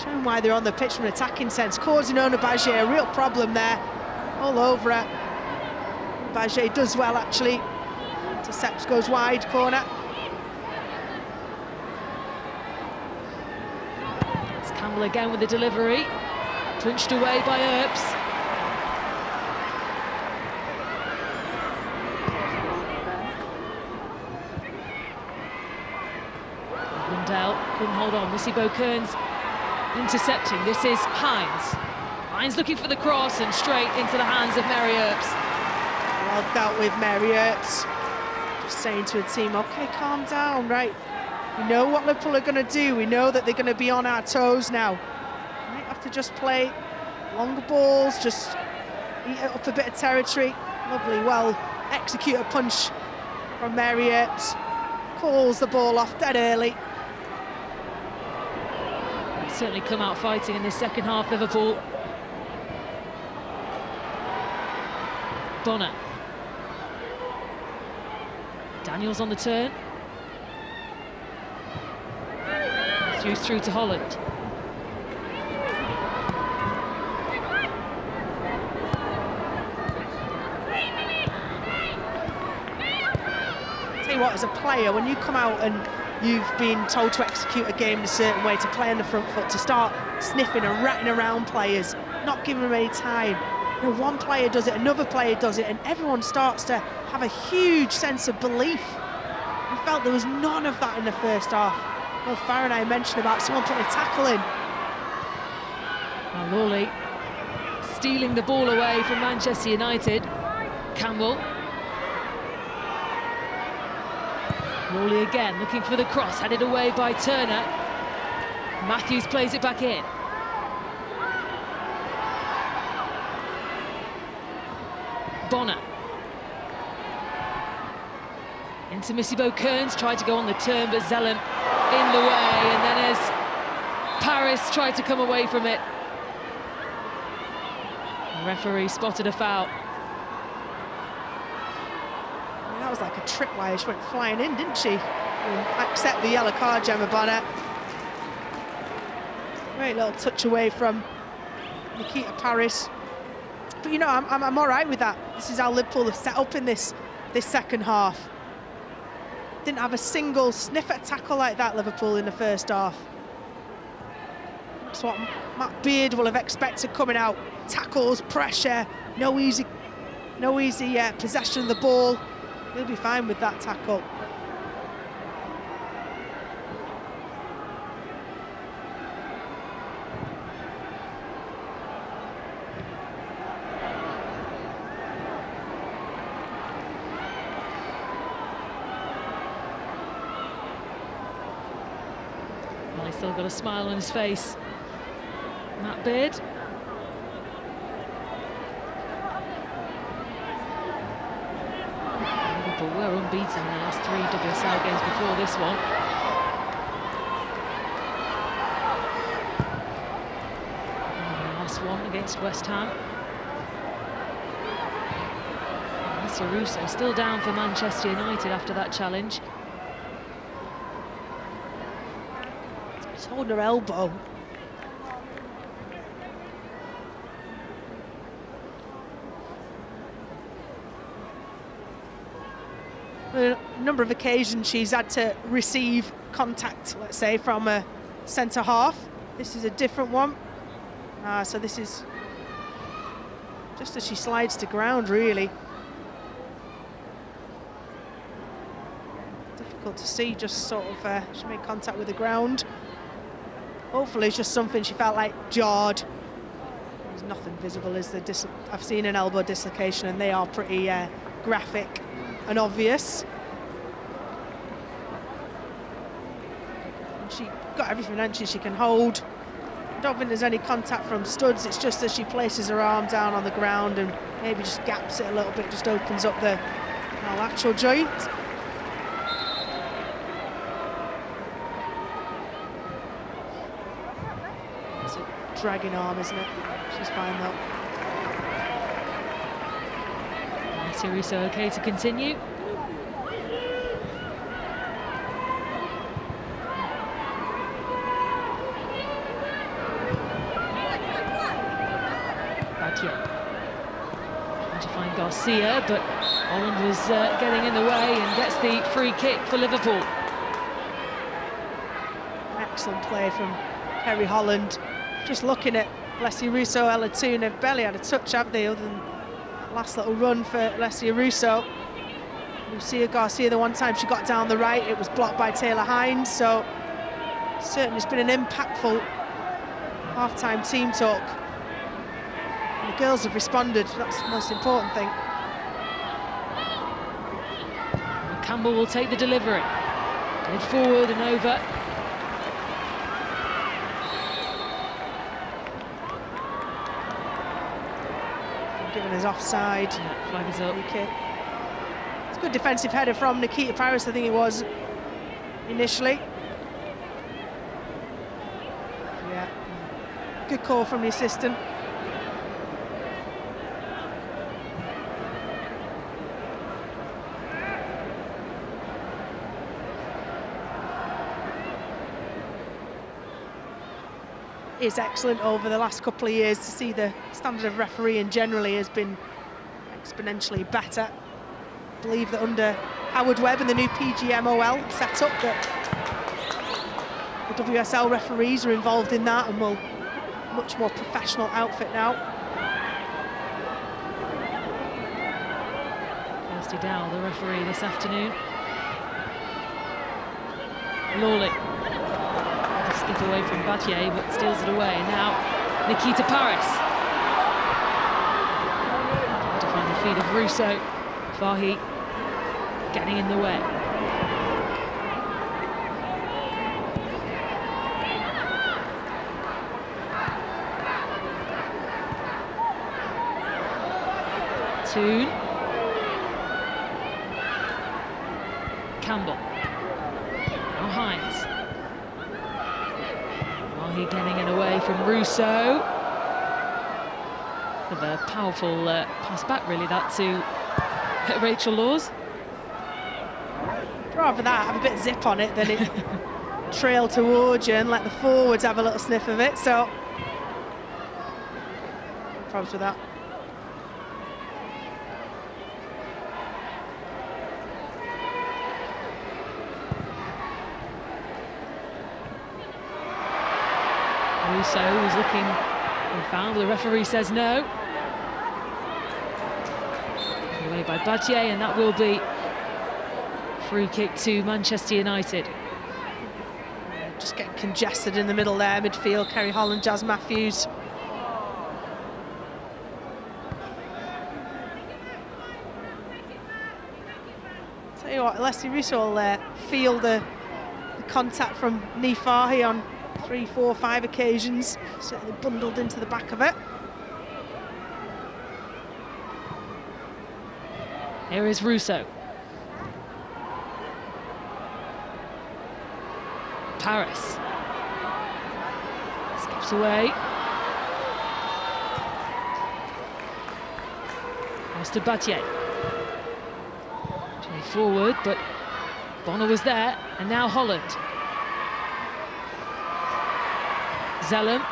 showing why they're on the pitch from an attacking sense, causing Ona Badier a real problem there, all over her. Badier does well actually. Intercepts, goes wide, corner. Campbell again with the delivery. Punched away by Earps. Lindell couldn't hold on. Missy Kearns intercepting. This is Hines. Hines looking for the cross and straight into the hands of Mary Earps. Well dealt with Mary Earps. Just saying to her team, okay, calm down, right? We know what Liverpool are going to do. We know that they're going to be on our toes now. Might have to just play longer balls, just eat up a bit of territory. Lovely, well executed punch from Mary Earps. Calls the ball off dead early. Certainly come out fighting in this second half, Liverpool. Bonner. Daniels on the turn. Matthews through to Holland. Tell you what, as a player, when you come out and you've been told to execute a game in a certain way, to play on the front foot, to start sniffing and ratting around players, not giving them any time. You know, one player does it, another player does it, and everyone starts to have a huge sense of belief. We felt there was none of that in the first half. Well, Fahrenheit mentioned about someone putting a tackle in. Now Lawley stealing the ball away from Manchester United. Campbell. Lawley again, looking for the cross, headed away by Turner. Matthews plays it back in. Bonner. Into Missy Kearns, tried to go on the turn, but Zellem in the way, and then as Paris tried to come away from it, the referee spotted a foul. That was like a tripwire. She went flying in, didn't she? Accept the yellow card, Gemma Bonner. Great little touch away from Nikita Paris. But you know, I'm all right with that. This is how Liverpool have set up in this second half. Didn't have a single sniff at tackle like that, Liverpool, in the first half. That's what Matt Beard will have expected coming out. Tackles, pressure, no easy possession of the ball. He'll be fine with that tackle. Well, he's still got a smile on his face. Matt Beard. Liverpool were unbeaten in the last 3 WSL games before this one. And the last one against West Ham. Alessia Russo still down for Manchester United after that challenge. She's holding her elbow. A number of occasions she's had to receive contact, let's say, from a centre half. This is a different one. So this is just as she slides to ground, really. Difficult to see, just sort of, she made contact with the ground. Hopefully it's just something she felt like jarred. There's nothing visible, is there? I've seen an elbow dislocation and they are pretty graphic and obvious. And she got everything, hasn't she can hold. I don't think there's any contact from studs, it's just as she places her arm down on the ground and maybe just gaps it a little bit, just opens up the lateral joint. It's a dragging arm, isn't it? She's fine though. Russo okay to continue. Badier. Trying to find Garcia, but Holland was getting in the way and gets the free kick for Liverpool. Excellent play from Kerry Holland. Just looking at Alessia Russo, Ella Toon, they've barely had a touch, have they, other than that last little run for Alessia Russo. Lucia Garcia, the one time she got down the right, it was blocked by Taylor Hines, so certainly it's been an impactful half-time team talk. And the girls have responded, that's the most important thing. Campbell will take the delivery. Head forward and over. Given his offside. Yeah, flag is up. Okay. It's a good defensive header from Nikita Paris, I think it was initially. Yeah. Good call from the assistant. Is excellent over the last couple of years to see the standard of refereeing generally has been exponentially better. I believe that under Howard Webb and the new PGMOL setup that the WSL referees are involved in that and will much more professional outfit now. Kirsty Dowell, the referee this afternoon. Lawley. Skip away from Battier, but steals it away. Now Nikita Paris. Trying to find the feet of Russo. Fahy getting in the way. Toon. Campbell. Now Hines. He getting it away from Russo. With a powerful pass back, really, that to Rachel Laws. Rather that, have a bit of zip on it than it trail towards you and let the forwards have a little sniff of it, so no problems with that. Russo was looking and found, the referee says no. Away by Battier, and that will be free kick to Manchester United. Just getting congested in the middle there, midfield, Kerry Holland, Jazz Matthews. Tell you what, Alessia Russo will feel the contact from Fahy on 3, 4, 5 occasions, certainly bundled into the back of it. Here is Russo. Paris. Skips away. Pass to Battier. Journey forward, but Bonner was there, and now Holland. Zellum.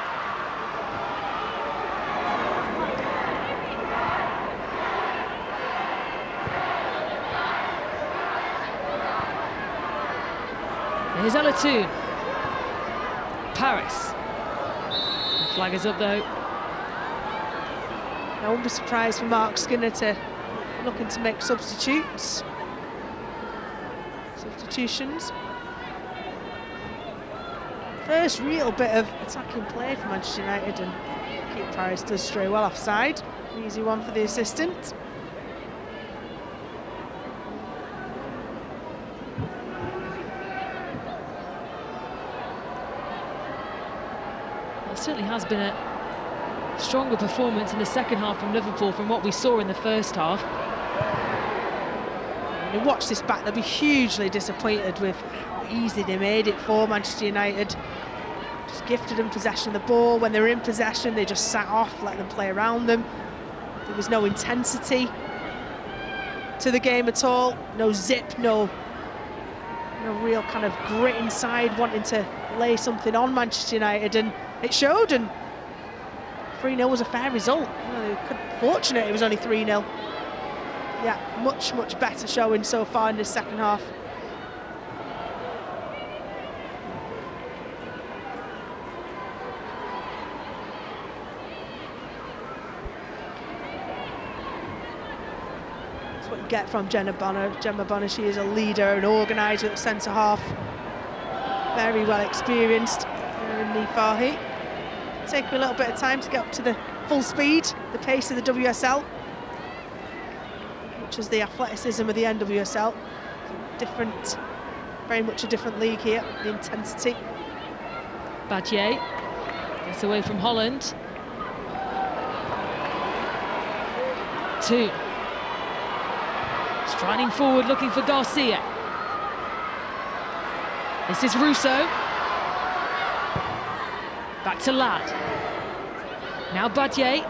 Here's Ella Toon. Paris. The flag is up though. I wouldn't be surprised for Mark Skinner to looking to make substitutions. First real bit of attacking play for Manchester United, and Keith Paris does stray well offside. Easy one for the assistant. It certainly has been a stronger performance in the second half from Liverpool from what we saw in the first half. When you watch this back, they'll be hugely disappointed with how easy they made it for Manchester United. Just gifted them possession of the ball. When they were in possession, they just sat off, let them play around them. There was no intensity to the game at all. No zip, no real kind of grit inside, wanting to lay something on Manchester United, and it showed. And 3-0 was a fair result. You know, they were fortunate it was only 3-0. Yeah, much better showing so far in this second half. get from Gemma Bonner. She is a leader, an organiser at centre half. Very well experienced in the Fahi. Take her a little bit of time to get up to the full speed, the pace of the WSL, which is the athleticism of the NWSL. Different, very much a different league here, the intensity. Battier gets away from Holland. 2. Striding forward, looking for Garcia. This is Russo. Back to Ladd. Now Battier.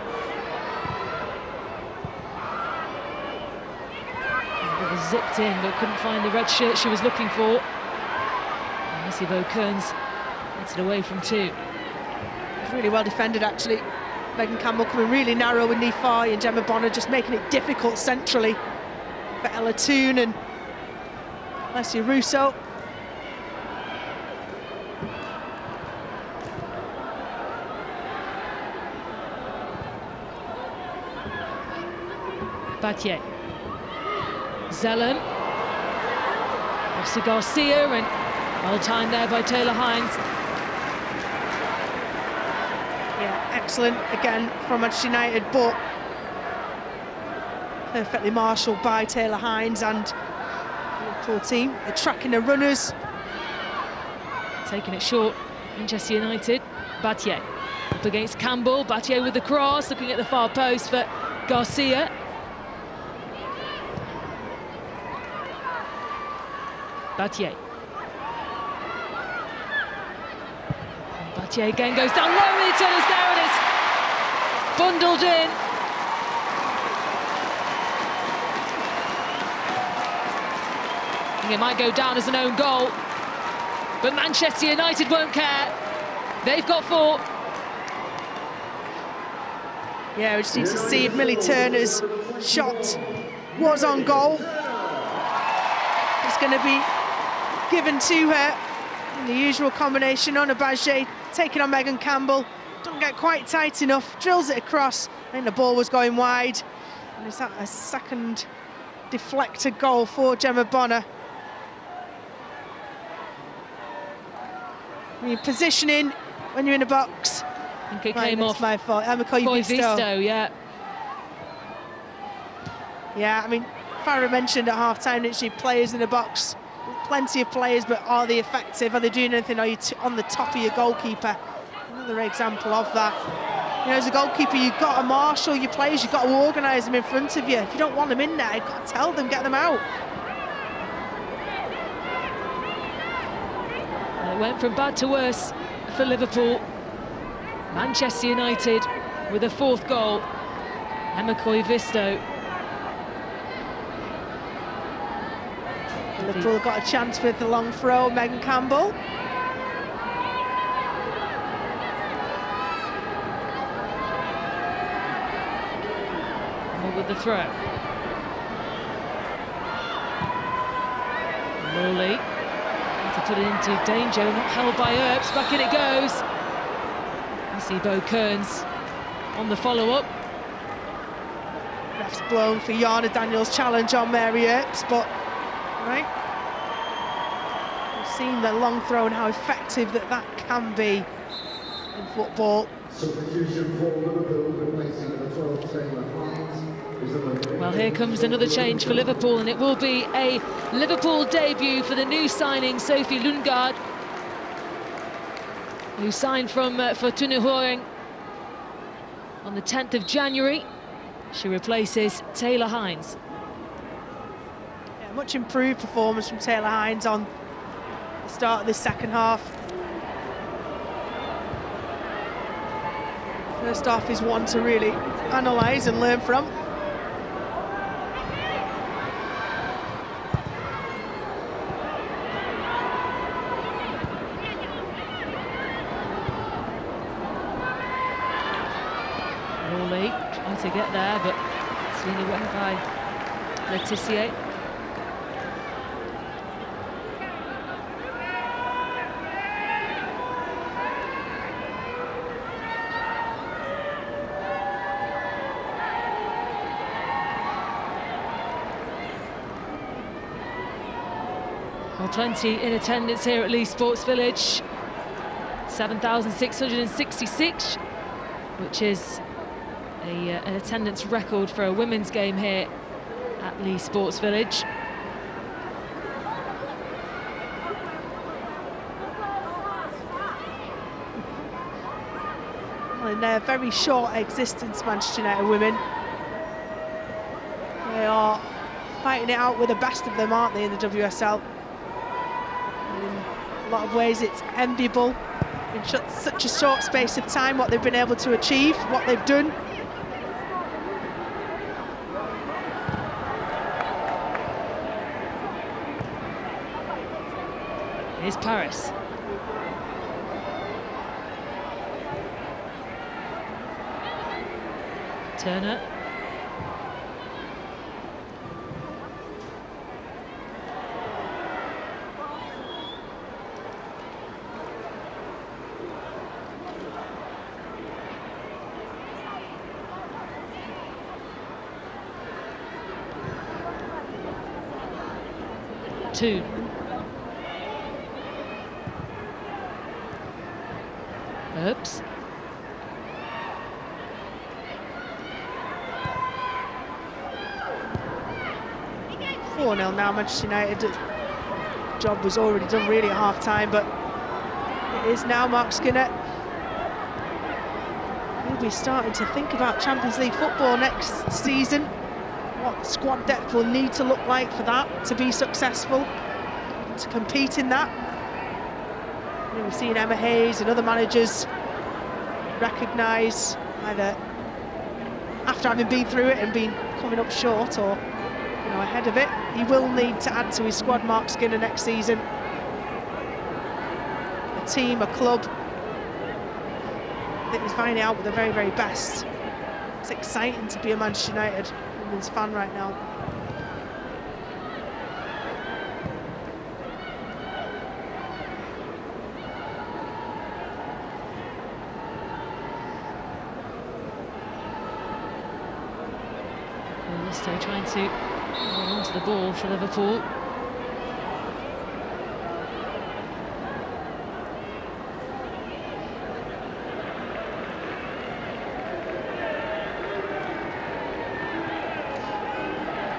Zipped in, but couldn't find the red shirt she was looking for. Bo Kearns gets it away from 2. It's really well defended, actually. Megan Campbell coming really narrow with Nifai, and Gemma Bonner just making it difficult centrally for Ella Toon and Alessia Russo. Battier. Zellen. Off to Garcia, and well timed there by Taylor Hines. Yeah, excellent again from Manchester United, but perfectly marshalled by Taylor Hines and the Liverpool team. They're tracking the runners. Taking it short, Manchester United. Battier up against Campbell. Battier with the cross, looking at the far post for Garcia. Battier. Battier again goes down low with the tennis. There it is. Bundled in. I think it might go down as an own goal. But Manchester United won't care. They've got 4. Yeah, we just need to see if Millie Turner's shot was on goal. It's going to be given to her in the usual combination. Onabaje taking on Megan Campbell. Doesn't get quite tight enough. Drills it across. I think the ball was going wide. And is that a second deflected goal for Gemma Bonner? When you're positioning, when you're in a box. I think it came off. My fault. Visto, yeah. Yeah, I mean, Farah mentioned at half-time that she players in the box. Plenty of players, but are they effective? Are they doing anything? Are you on the top of your goalkeeper? Another example of that. You know, as a goalkeeper, you've got to marshal your players. You've got to organise them in front of you. If you don't want them in there, you've got to tell them, get them out. It went from bad to worse for Liverpool. Manchester United with a 4th goal. Emma Coy-Visto. Liverpool got a chance with the long throw, Megan Campbell. With the throw. Lawley to put it into danger, not held by Earps. Back in it goes. I see Bo Kearns on the follow-up. Ref's blown for Jana Daniels' challenge on Mary Earps, but right. We've seen the long throw and how effective that can be in football. Well, here comes another change for Liverpool, and it will be a Liverpool debut for the new signing, Sophie Lundgaard, who signed from Fortuna Høring on the 10th of January. She replaces Taylor Hines. Yeah, much improved performance from Taylor Hines on the start of the second half. First half is one to really analyse and learn from. Rowley trying to get there, but seen away by Letitia. Well, plenty in attendance here at Leigh Sports Village. 7,666, which is an attendance record for a women's game here at Leigh Sports Village. Well, in their very short existence, Manchester United women, they are fighting it out with the best of them, aren't they, in the WSL? And in a lot of ways it's enviable in such a short space of time what they've been able to achieve, what they've done. Here's Paris. Turner. Two. Oops. 4-0 now, Manchester United. Job was already done really at half-time, but it is now Mark Skinner. We'll be starting to think about Champions League football next season. What squad depth will need to look like for that to be successful, to compete in that. You know, we've seen Emma Hayes and other managers recognise, either after having been through it and been coming up short, or ahead of it, he will need to add to his squad, Mark Skinner, next season. A team, a club that is finding out with the very, very best. It's exciting to be a Manchester United women's fan right now. Listo trying to hold onto the ball for Liverpool.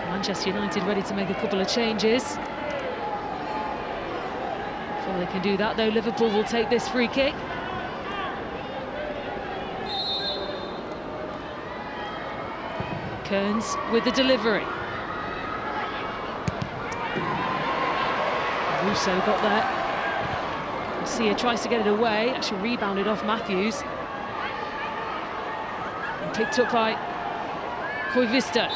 Manchester United ready to make a couple of changes. Before they can do that, though, Liverpool will take this free kick. Kearns with the delivery. Russo got there. Garcia tries to get it away, actually rebounded off Matthews. And picked up by Koivisto.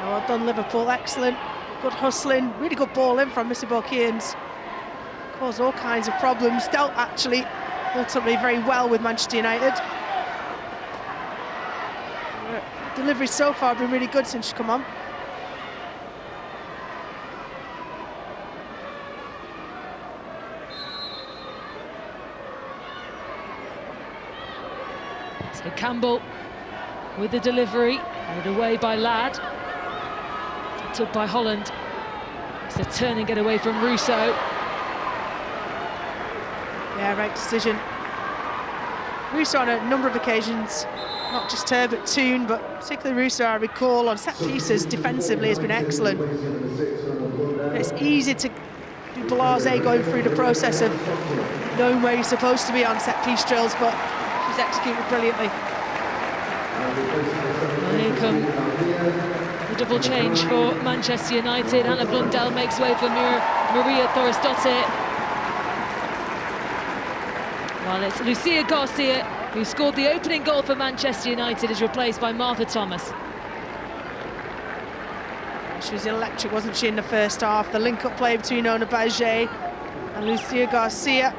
Well done, Liverpool, excellent. Good hustling, really good ball in from Missy Kearns. Caused all kinds of problems, dealt actually ultimately very well with Manchester United. Delivery so far have been really good since she's come on. So Campbell with the delivery, carried away by Ladd. Took by Holland. It's a turn and get away from Russo. Yeah, right decision. Russo on a number of occasions, not just her but Toon, but particularly Russo, I recall, on set pieces defensively has been excellent. It's easy to be blasé going through the process of knowing where you're supposed to be on set piece drills, but she's executed brilliantly. Well, here come the double change for Manchester United. Anna Blundell makes way for Maria Thorisdottir. Well, it's Lucia Garcia, who scored the opening goal for Manchester United, is replaced by Martha Thomas. She was electric, wasn't she, in the first half? The link-up play between Ona Bajé and Lucia Garcia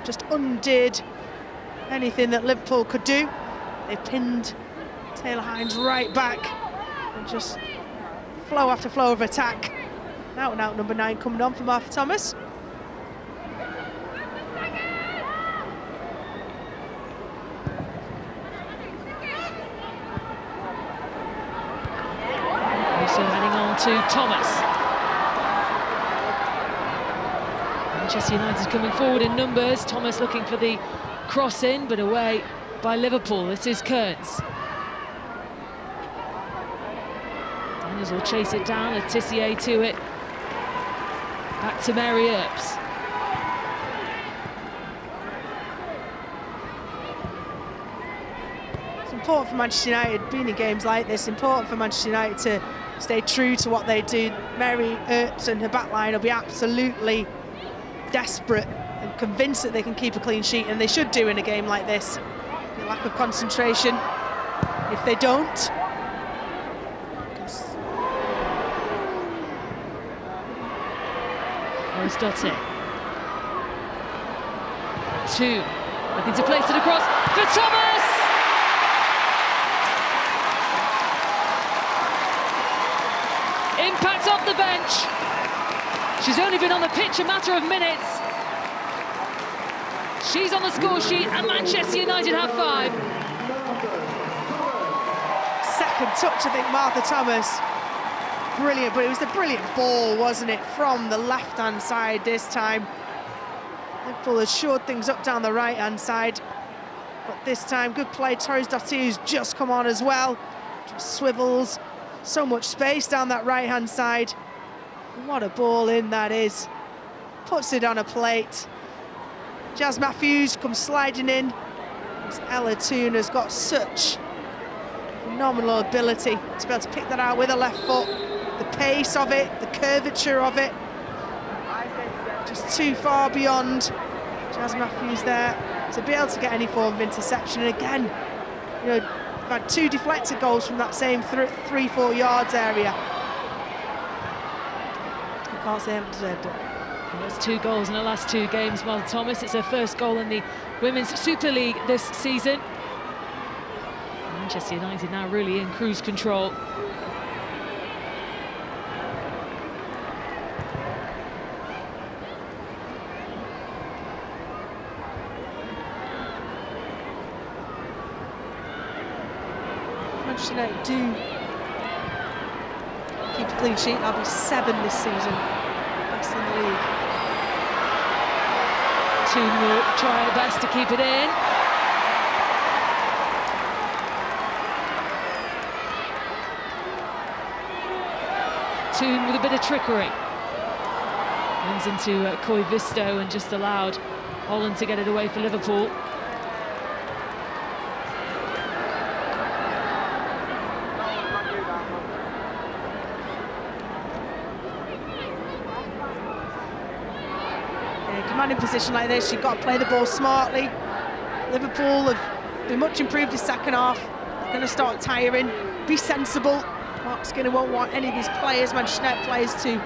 just undid anything that Liverpool could do. They pinned Taylor Hines right back and just flow after flow of attack. Out and out number 9 coming on for Martha Thomas. heading on to Thomas. Manchester United coming forward in numbers. Thomas looking for the cross in, but away by Liverpool. This is Kearns. Daniels will chase it down, Letitia to it. Back to Mary Earps. It's important for Manchester United, being in games like this, important for Manchester United to stay true to what they do. Mary Earps and her back line will be absolutely desperate and convinced that they can keep a clean sheet, and they should do in a game like this. The lack of concentration, if they don't. Aristotle. 2. Looking to place it across for Thomas! Impact off the bench. She's only been on the pitch a matter of minutes. She's on the score sheet, and Manchester United have 5. Second touch, I think, Martha Thomas. Brilliant, but it was the brilliant ball, wasn't it, from the left-hand side this time. Liverpool has shored things up down the right-hand side, but this time, good play. Torres Dottir, who's just come on as well. Just swivels. So much space down that right-hand side. What a ball in that is. Puts it on a plate. Jazz Matthews comes sliding in. Ella Toone has got such phenomenal ability to be able to pick that out with her left foot. The pace of it, the curvature of it. Just too far beyond Jazz Matthews there to be able to get any form of interception. And again, you know, we've had 2 deflected goals from that same 3-4 yards area. I can't say I haven't deserved it. Well, that's 2 goals in the last 2 games, Martha Thomas. It's her first goal in the Women's Super League this season. Manchester United now really in cruise control. Manchester United do keep a clean sheet. That'll be 7 this season. Best in the league. Toone will try her best to keep it in. Toone with a bit of trickery. Runs into Coy Visto and just allowed Holland to get it away for Liverpool. In position like this, you've got to play the ball smartly. Liverpool have been much improved this second half. They're going to start tiring. Be sensible. Mark Skinner won't want any of his players, Manchester United players, to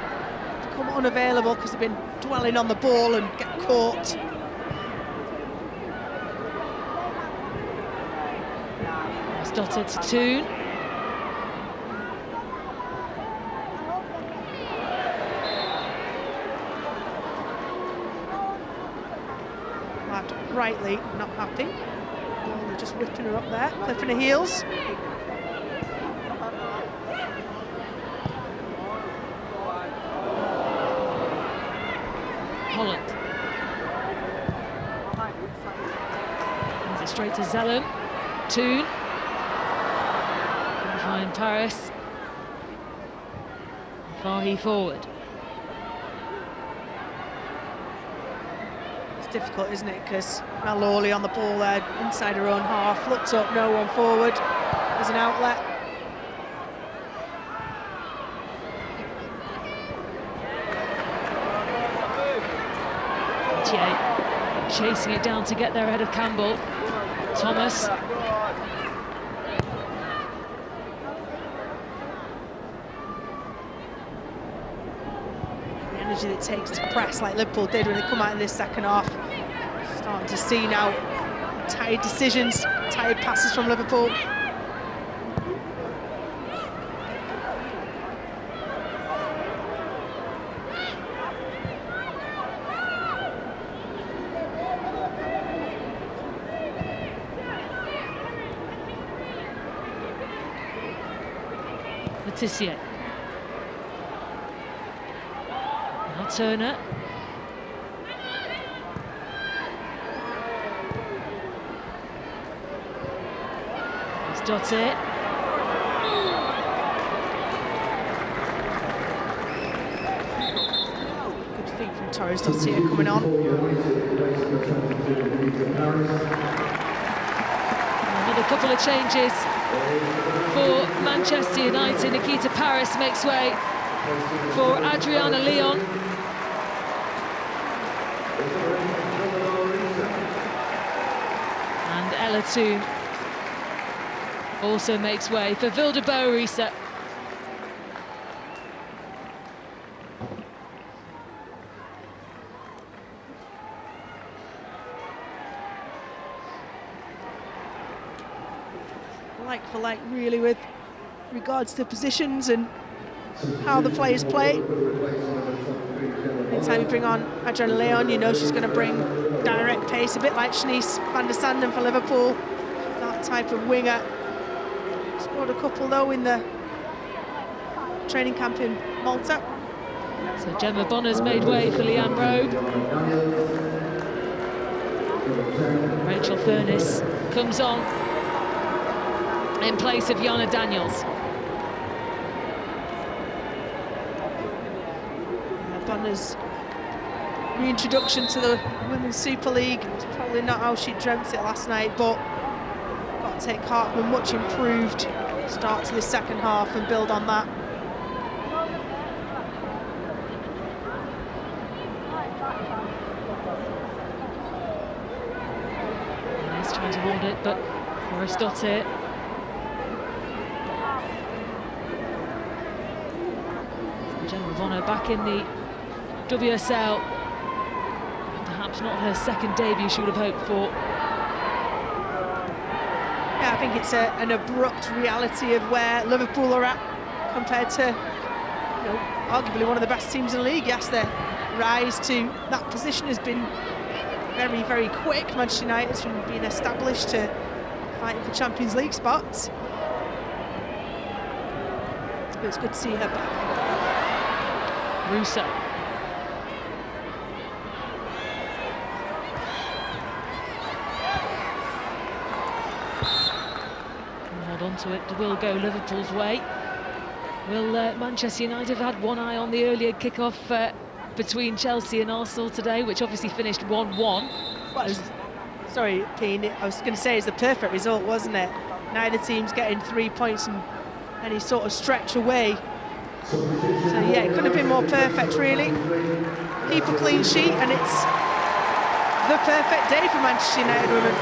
become unavailable because they've been dwelling on the ball and get caught. It's dotted to Toone. Rightly not happy. Oh, they're just whipping her up there, clipping her heels. Holland. Hands it straight to Zellum. Toone. Behind Paris. Fahy forward. Difficult, isn't it? Because Mallory on the ball there, inside her own half, looked up, no one forward. There's an outlet. Chasing it down to get there ahead of Campbell. Thomas. The energy that it takes to press like Liverpool did when they come out in this second half. Starting to see now tired decisions, tired passes from Liverpool. Letitia. Now Turner. It's Dottir. Good feet from Torres Dottir coming on. Another couple of changes for Manchester United. Nikita Paris makes way for Adriana Leon. And Ella Toon also makes way for Vilde Boerisa. Like for like, really, with regards to positions and how the players play. Anytime you bring on Adriana Leon, you know she's going to bring direct pace, a bit like Shanice van der Sanden for Liverpool, that type of winger. Scored a couple though in the training camp in Malta. So Gemma Bonner's made way for Leanne Rowe. Rachel Furness comes on in place of Jana Daniels. Bonner's reintroduction to the Women's Super League was probably not how she dreamt it last night, but got to take heart from a much improved start to the second half and build on that. He's trying to hold it, but Boris Dottir. Gemma Bonner back in the WSL. Perhaps not her second debut she would have hoped for. Yeah, I think it's an abrupt reality of where Liverpool are at compared to, you know, arguably one of the best teams in the league. Yes, their rise to that position has been very, very quick. Manchester United from being established to fighting for Champions League spots. But it's good to see her back. Russo. Hold on to it, will go Liverpool's way. Will Manchester United have had one eye on the earlier kick-off between Chelsea and Arsenal today, which obviously finished 1-1? Well, sorry, Peen, I was going to say it's the perfect result, wasn't it? Neither team's getting 3 points in any sort of stretch away. So yeah, it couldn't have been more perfect, really. Keep a clean sheet, and it's the perfect day for Manchester United women.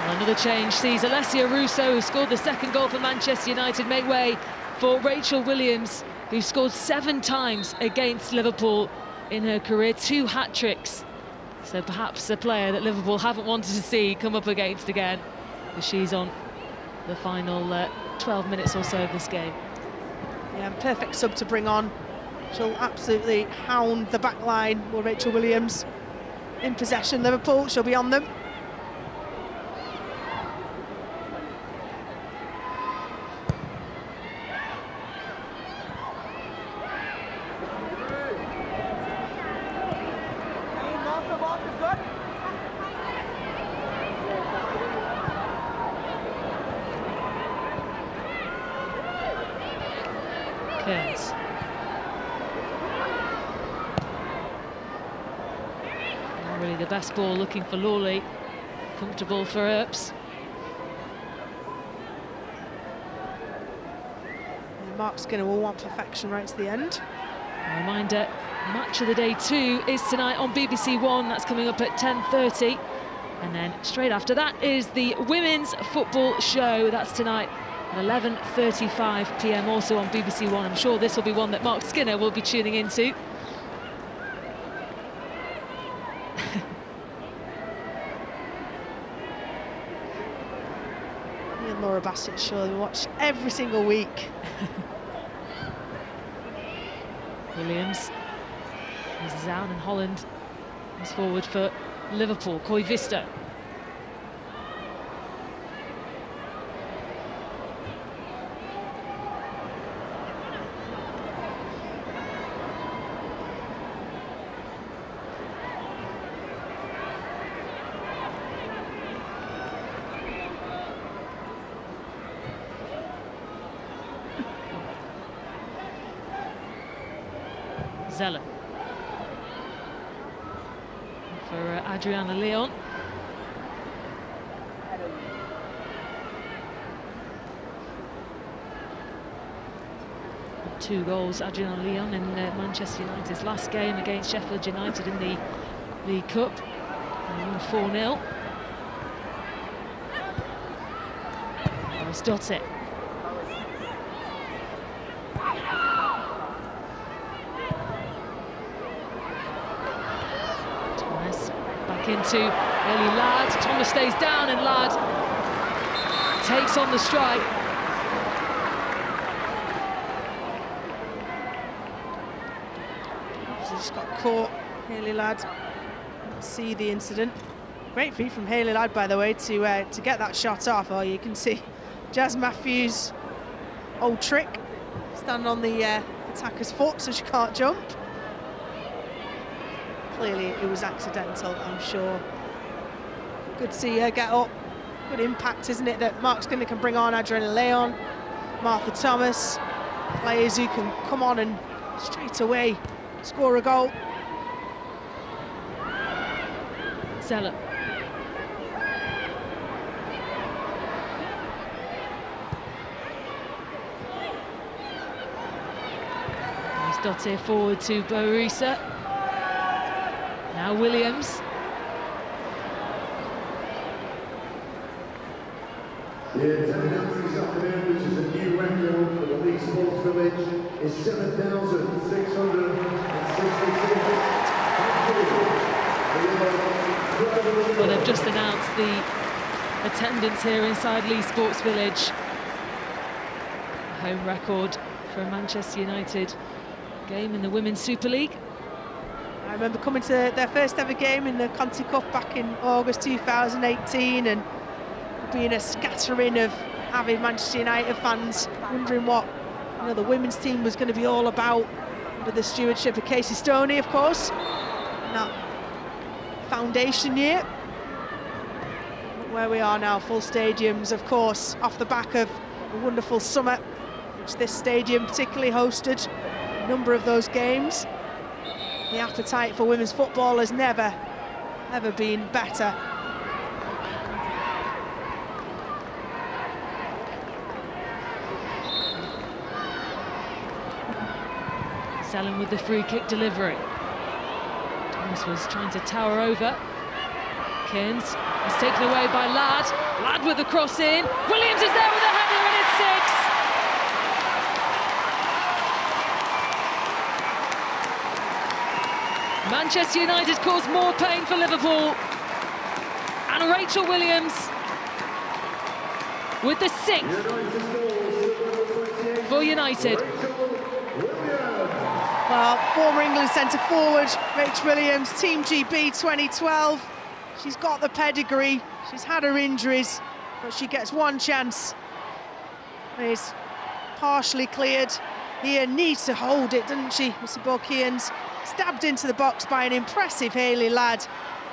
Well, another change sees Alessia Russo, who scored the second goal for Manchester United, make way for Rachel Williams, who scored 7 times against Liverpool in her career, 2 hat-tricks. So perhaps a player that Liverpool haven't wanted to see come up against again, as she's on the final 12 minutes or so of this game. Yeah, perfect sub to bring on. She'll absolutely hound the back line with Rachel Williams in possession. Liverpool, she'll be on them. Kearns. Not really the best ball, looking for Lawley. Comfortable for Earps. Mark Skinner will want perfection right to the end. A reminder, match of the day 2 is tonight on BBC One. That's coming up at 10:30. And then straight after that is the Women's Football Show. That's tonight at 11:35 p.m. also on BBC One. I'm sure this will be one that Mark Skinner will be tuning into. Me and Laura Bassett surely watch every single week. Williams. This is out, and Holland is forward for Liverpool. Koivisto. Zeller. For Adriana Leon. Two goals, Adriana Leon, in Manchester United's last game against Sheffield United in the League Cup. They won 4-0. Dottie. Thomas back into early Ladd. Thomas stays down and Ladd takes on the strike. Obviously just got caught, Hayley Ladd. See the incident. Great feat from Hayley Ladd, by the way, to get that shot off. Oh, you can see Jazz Matthews' old trick, standing on the attacker's foot so she can't jump. Clearly it was accidental, I'm sure. Good to see her get up. Good impact, isn't it, that Mark Skinner can bring on Adriana Leon, Martha Thomas, players who can come on and straight away score a goal. Zeller. Dottie forward to Borisa. Now Williams. The attendance this afternoon, which is a new record for the League Sports Village, is 7,666. Well, they've just announced the attendance here inside Leigh Sports Village. A home record for a Manchester United game in the Women's Super League. I remember coming to their first ever game in the Conti Cup back in August 2018 and being a scattering of avid Manchester United fans wondering what the women's team was going to be all about under the stewardship of Casey Stoney, of course, in that foundation year. But where we are now, full stadiums, of course, off the back of a wonderful summer, which this stadium particularly hosted a number of those games. The appetite for women's football has never, ever been better. Allen with the free kick delivery. Thomas was trying to tower over. Kearns is taken away by Ladd. Ladd with the cross in. Williams is there with a header and it's 6. Manchester United caused more pain for Liverpool. And Rachel Williams with the 6th for United. Well, former England centre-forward, Rach Williams, Team GB 2012. She's got the pedigree, she's had her injuries, but she gets one chance. It's partially cleared. Here needs to hold it, doesn't she, Mr. Kearns? Stabbed into the box by an impressive Hayley Ladd.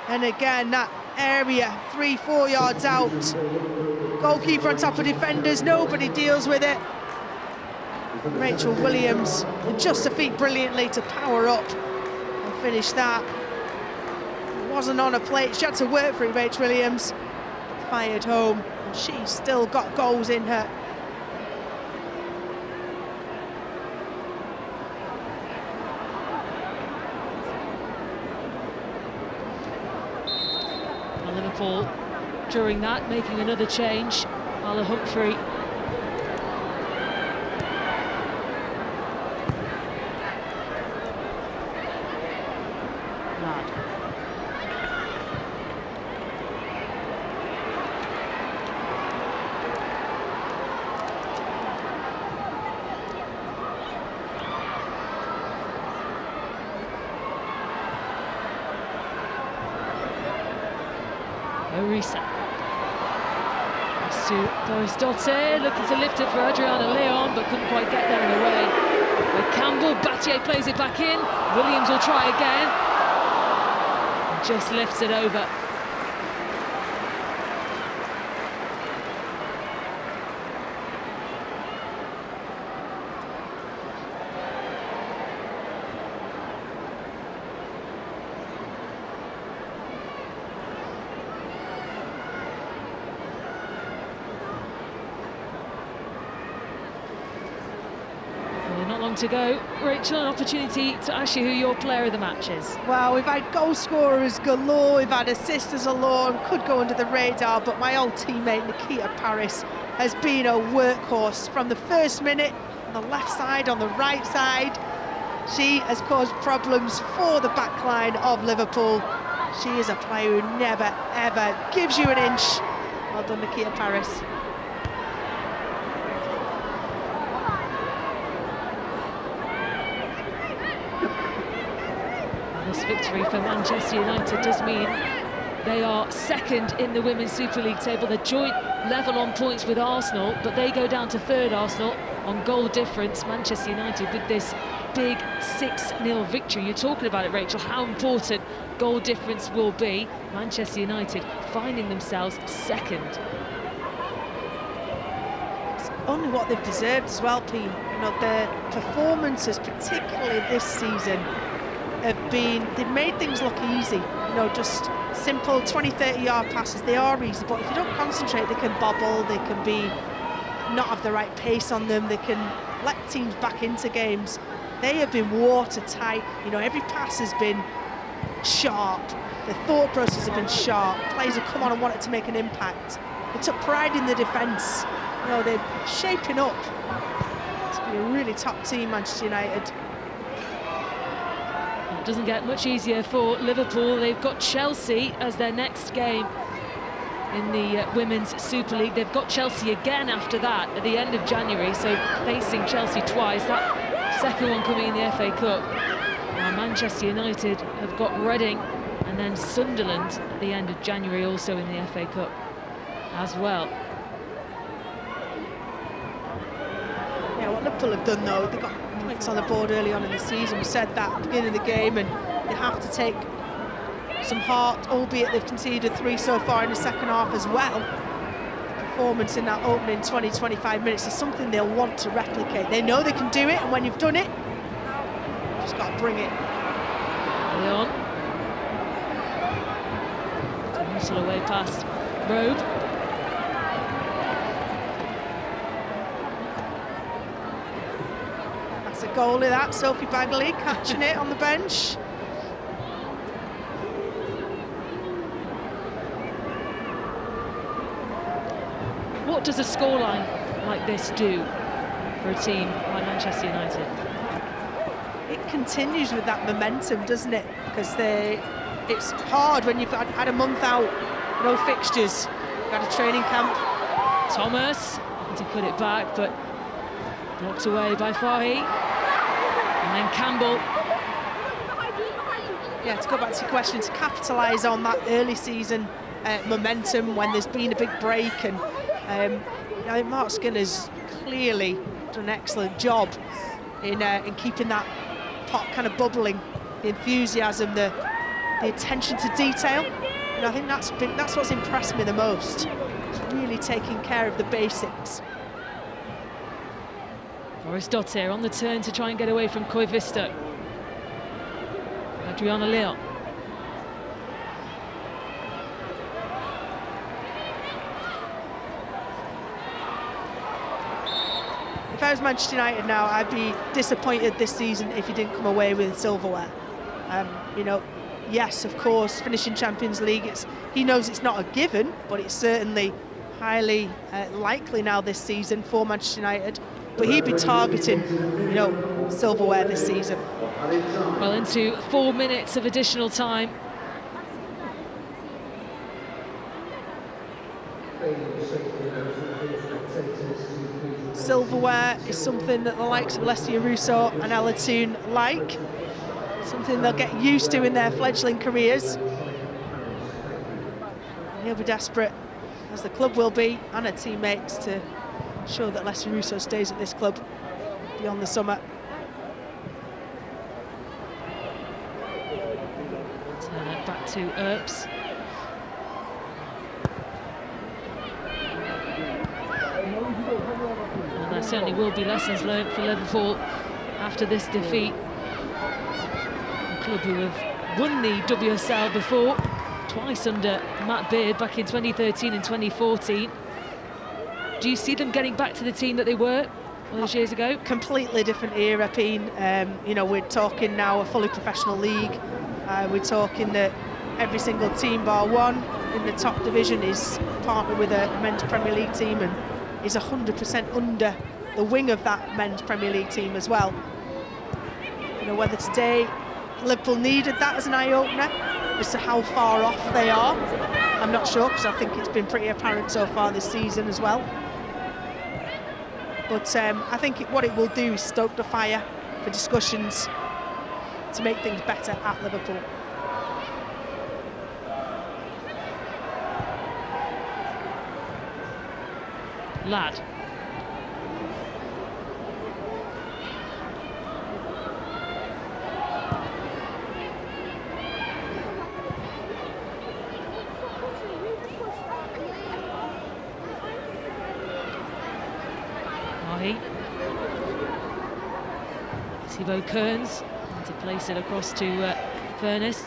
And again, that area, 3-4 yards out. Goalkeeper on top of defenders, nobody deals with it. Rachel Williams adjusts her feet brilliantly to power up and finish that. It wasn't on a plate, she had to work for it, Rachel Williams. Fired home, and she's still got goals in her. Well, Liverpool, during that, making another change. Carla Humphrey. Doris Dottie looking to lift it for Adriana Leon, but couldn't quite get there in a way. With Campbell, Battier plays it back in. Williams will try again. And just lifts it over. long to go. Rachel, an opportunity to ask you who your player of the match is. Well, we've had goal scorers galore, we've had assisters galore, and could go under the radar, but my old teammate Nikita Paris has been a workhorse from the first minute, on the left side, on the right side. She has caused problems for the backline of Liverpool. She is a player who never, ever gives you an inch. Well done, Nikita Paris. This victory for Manchester United does mean they are second in the Women's Super League table. They're joint level on points with Arsenal, but they go down to third, Arsenal, on goal difference. Manchester United with this big 6-0 victory. You're talking about it, Rachel, how important goal difference will be. Manchester United finding themselves second. It's only what they've deserved as well, Pete. You know, their performances, particularly this season, they've made things look easy. You know, just simple 20-30 yard passes. They are easy, but if you don't concentrate, they can bobble, they can be not have the right pace on them, they can let teams back into games. They have been watertight. You know, every pass has been sharp. The thought process has been sharp. Players have come on and wanted to make an impact. They took pride in the defence. You know, they're shaping up to be a really top team, Manchester United. It doesn't get much easier for Liverpool. They've got Chelsea as their next game in the Women's Super League. They've got Chelsea again after that at the end of January, so facing Chelsea twice. That second one coming in the FA Cup. Now Manchester United have got Reading and then Sunderland at the end of January, also in the FA Cup as well. Yeah, what Liverpool have done though, they got points on the board early on in the season. We said that at the beginning of the game, and they have to take some heart, albeit they've conceded 3 so far in the second half as well. The performance in that opening 20-25 minutes is something they'll want to replicate. They know they can do it, and when you've done it, you've just got to bring it. Leon. Whistle away past Robe. That's a goalie, that. Sophie Bagley catching it on the bench. What does a scoreline like this do for a team like Manchester United? It continues with that momentum, doesn't it? Because it's hard when you've had a month out, no fixtures, you've had a training camp. Thomas to put it back, but blocked away by Fahy. And then Campbell. Yeah, to go back to your question, to capitalise on that early season momentum when there's been a big break, and I think Mark Skinner's clearly done an excellent job in keeping that pot kind of bubbling, the enthusiasm, the attention to detail, and I think that's what's impressed me the most. It's really taking care of the basics. Boris Dottir on the turn to try and get away from Koivisto. Adriana Leon. If I was Manchester United now, I'd be disappointed this season if he didn't come away with silverware. You know, yes, of course, finishing Champions League, he knows it's not a given, but it's certainly highly likely now this season for Manchester United. But he'd be targeting, you know, silverware this season. Well, into 4 minutes of additional time. Silverware is something that the likes of Alessia Russo and Ella Toon like, something they'll get used to in their fledgling careers. And he'll be desperate, as the club will be, and her teammates, to show that Alessia Russo stays at this club beyond the summer. Turn it back to Earps. And there certainly will be lessons learned for Liverpool after this defeat. A club who have won the WSL before, twice under Matt Beard back in 2013 and 2014. Do you see them getting back to the team that they were all those years ago? Completely different era, Peen. You know, we're talking now a fully professional league. We're talking that every single team bar one in the top division is partnered with a men's Premier League team and is 100% under the wing of that men's Premier League team as well. You know, whether today Liverpool needed that as an eye-opener as to how far off they are, I'm not sure, because I think it's been pretty apparent so far this season as well. But I think what it will do is stoke the fire for discussions to make things better at Liverpool. Ladd. Thibaut Kearns to place it across to Furness.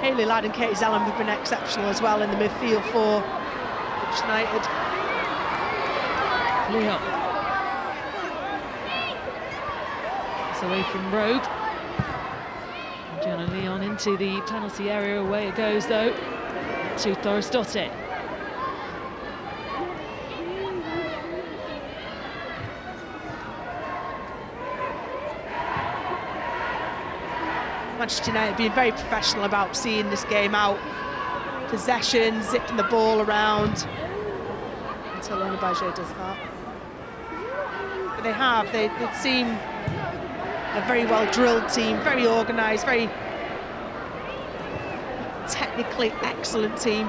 Hayley Ladd and Katie Zellum have been exceptional as well in the midfield for United. Leon. It's away from Robe. Gianna Leon into the penalty area. Away it goes though to Thorisdottir. Manchester United being very professional about seeing this game out. Possession, zipping the ball around. Until Lona Baggio does that. But they seem a very well drilled team, very organised, very technically excellent team.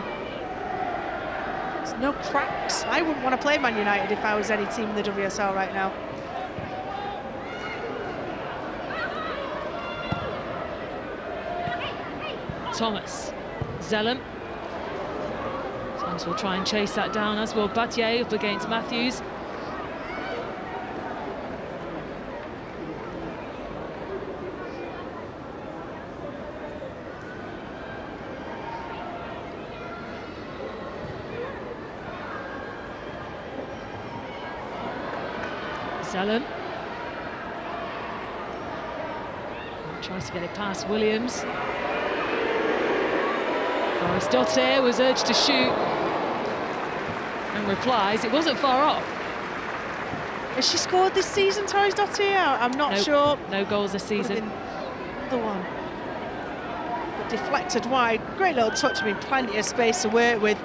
There's no cracks. I wouldn't want to play Man United if I was any team in the WSL right now. Thomas. Zellum. Thomas will try and chase that down, as will Battier up against Matthews. Zellum. Tries to get it past Williams. Thorisdottir was urged to shoot and replies it wasn't far off. Has she scored this season, Thorisdottir? I'm not sure. No goals this season. Another one. But deflected wide. Great little touch. I mean, plenty of space to work with.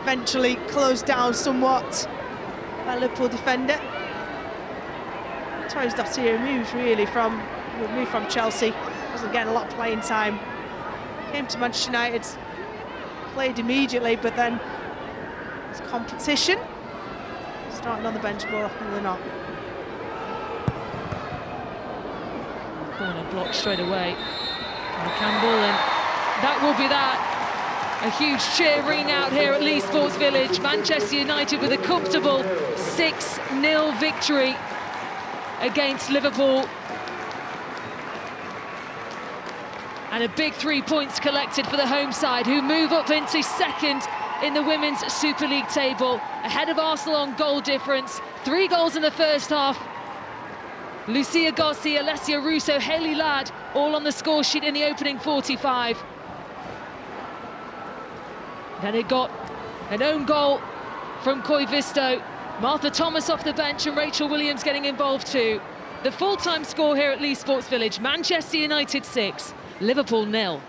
Eventually closed down somewhat by Liverpool defender. Thorisdottir moved from Chelsea. Wasn't getting a lot of playing time. Came to Manchester United. Played immediately, but then it's competition. Starting on the bench more often than not. Corner blocked straight away by Campbell, and that will be that. A huge cheer ringing out here at Leigh Sports Village. Manchester United with a comfortable 6-0 victory against Liverpool. And a big 3 points collected for the home side, who move up into second in the Women's Super League table, ahead of Arsenal on goal difference. 3 goals in the first half. Lucia Gossi, Alessia Russo, Hayley Ladd, all on the score sheet in the opening 45. Then it got an own goal from Koivisto. Martha Thomas off the bench and Rachel Williams getting involved too. The full-time score here at Leigh Sports Village, Manchester United 6. Liverpool 0.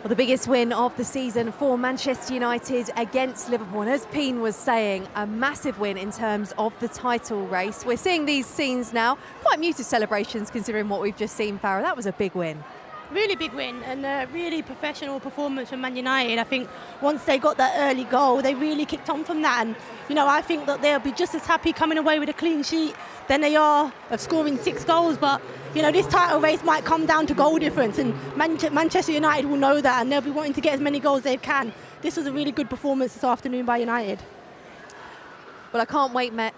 Well, the biggest win of the season for Manchester United against Liverpool. And as Peen was saying, a massive win in terms of the title race. We're seeing these scenes now, quite muted celebrations considering what we've just seen, Farah. That was a big win. Really big win and a really professional performance from Man United. I think once they got that early goal, they really kicked on from that. And, you know, I think that they'll be just as happy coming away with a clean sheet than they are of scoring 6 goals. But, you know, this title race might come down to goal difference, and Manchester United will know that, and they'll be wanting to get as many goals as they can. This was a really good performance this afternoon by United. Well, I can't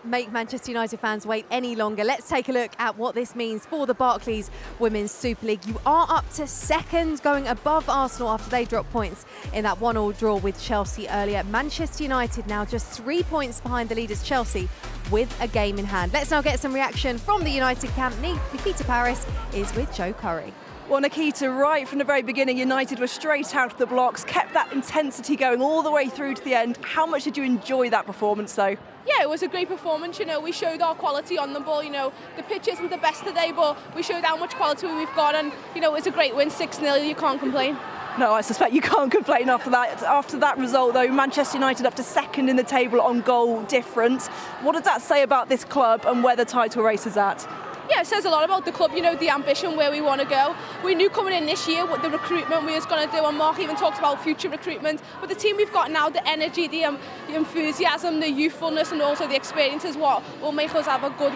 make Manchester United fans wait any longer. Let's take a look at what this means for the Barclays Women's Super League. You are up to second, going above Arsenal after they dropped points in that 1-1 draw with Chelsea earlier. Manchester United now just 3 points behind the leaders Chelsea with a game in hand. Let's now get some reaction from the United camp. Nikita Paris is with Joe Curry. Well, Nikita, right from the very beginning, United were straight out of the blocks, kept that intensity going all the way through to the end. How much did you enjoy that performance, though? Yeah, it was a great performance. You know, we showed our quality on the ball. You know, the pitch isn't the best today, but we showed how much quality we've got, and you know, it's a great win, 6-0. You can't complain. No, I suspect you can't complain after that. After that result, though, Manchester United up to second in the table on goal difference. What does that say about this club and where the title race is at? Yeah, it says a lot about the club, you know, the ambition, where we want to go. We knew coming in this year what the recruitment we was going to do, and Mark even talked about future recruitment. But the team we've got now, the energy, the enthusiasm, the youthfulness, and also the experience is what will make us have a good,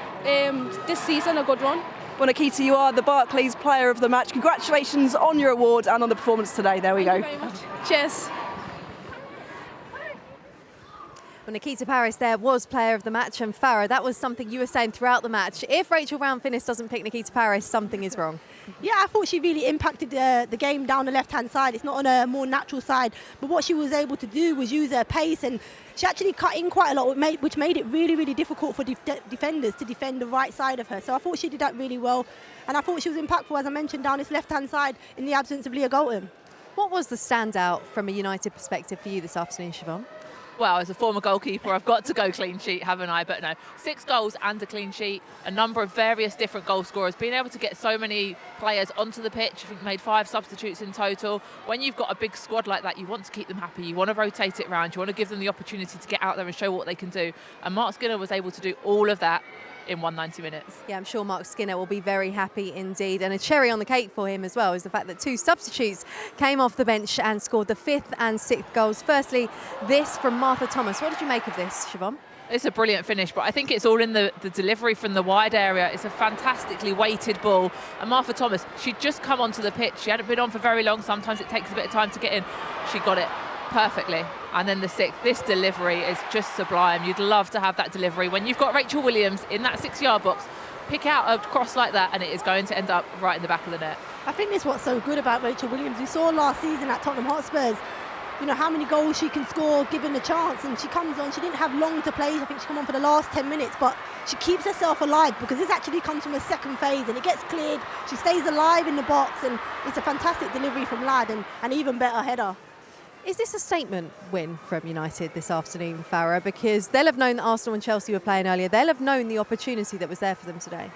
this season, a good run. Well, Nikita, you are the Barclays Player of the Match. Congratulations on your award and on the performance today. There we go. Thank you very much. Cheers. Well, Nikita Paris there was player of the match, and Farah, that was something you were saying throughout the match. If Rachel Brown-Finnis doesn't pick Nikita Paris, something is wrong. Yeah, I thought she really impacted the game down the left-hand side. It's not on a more natural side, but what she was able to do was use her pace, and she actually cut in quite a lot, which made it really, really difficult for defenders to defend the right side of her. So I thought she did that really well, and I thought she was impactful, as I mentioned, down this left-hand side in the absence of Leah Golton. What was the standout from a United perspective for you this afternoon, Siobhan? Well, as a former goalkeeper, I've got to go clean sheet, haven't I? But no, 6 goals and a clean sheet, a number of various different goal scorers, being able to get so many players onto the pitch. I think made 5 substitutes in total. When you've got a big squad like that, you want to keep them happy. You want to rotate it around. You want to give them the opportunity to get out there and show what they can do. And Mark Skinner was able to do all of that in 190 minutes. Yeah, I'm sure Mark Skinner will be very happy indeed. And a cherry on the cake for him as well is the fact that 2 substitutes came off the bench and scored the 5th and 6th goals. Firstly, this from Martha Thomas. What did you make of this, Siobhan? It's a brilliant finish, but I think it's all in the delivery from the wide area. It's a fantastically weighted ball. And Martha Thomas, she'd just come onto the pitch. She hadn't been on for very long. Sometimes it takes a bit of time to get in. She got it perfectly. And then the 6th, this delivery is just sublime. You'd love to have that delivery. When you've got Rachel Williams in that 6-yard box, pick out a cross like that and it is going to end up right in the back of the net. I think this is what's so good about Rachel Williams. We saw last season at Tottenham Hotspurs, you know, how many goals she can score given the chance, and she comes on, she didn't have long to play. I think she came on for the last 10 minutes, but she keeps herself alive because this actually comes from a second phase and it gets cleared. She stays alive in the box, and it's a fantastic delivery from Ladd and an even better header. Is this a statement win from United this afternoon, Farah? Because they'll have known that Arsenal and Chelsea were playing earlier. They'll have known the opportunity that was there for them today.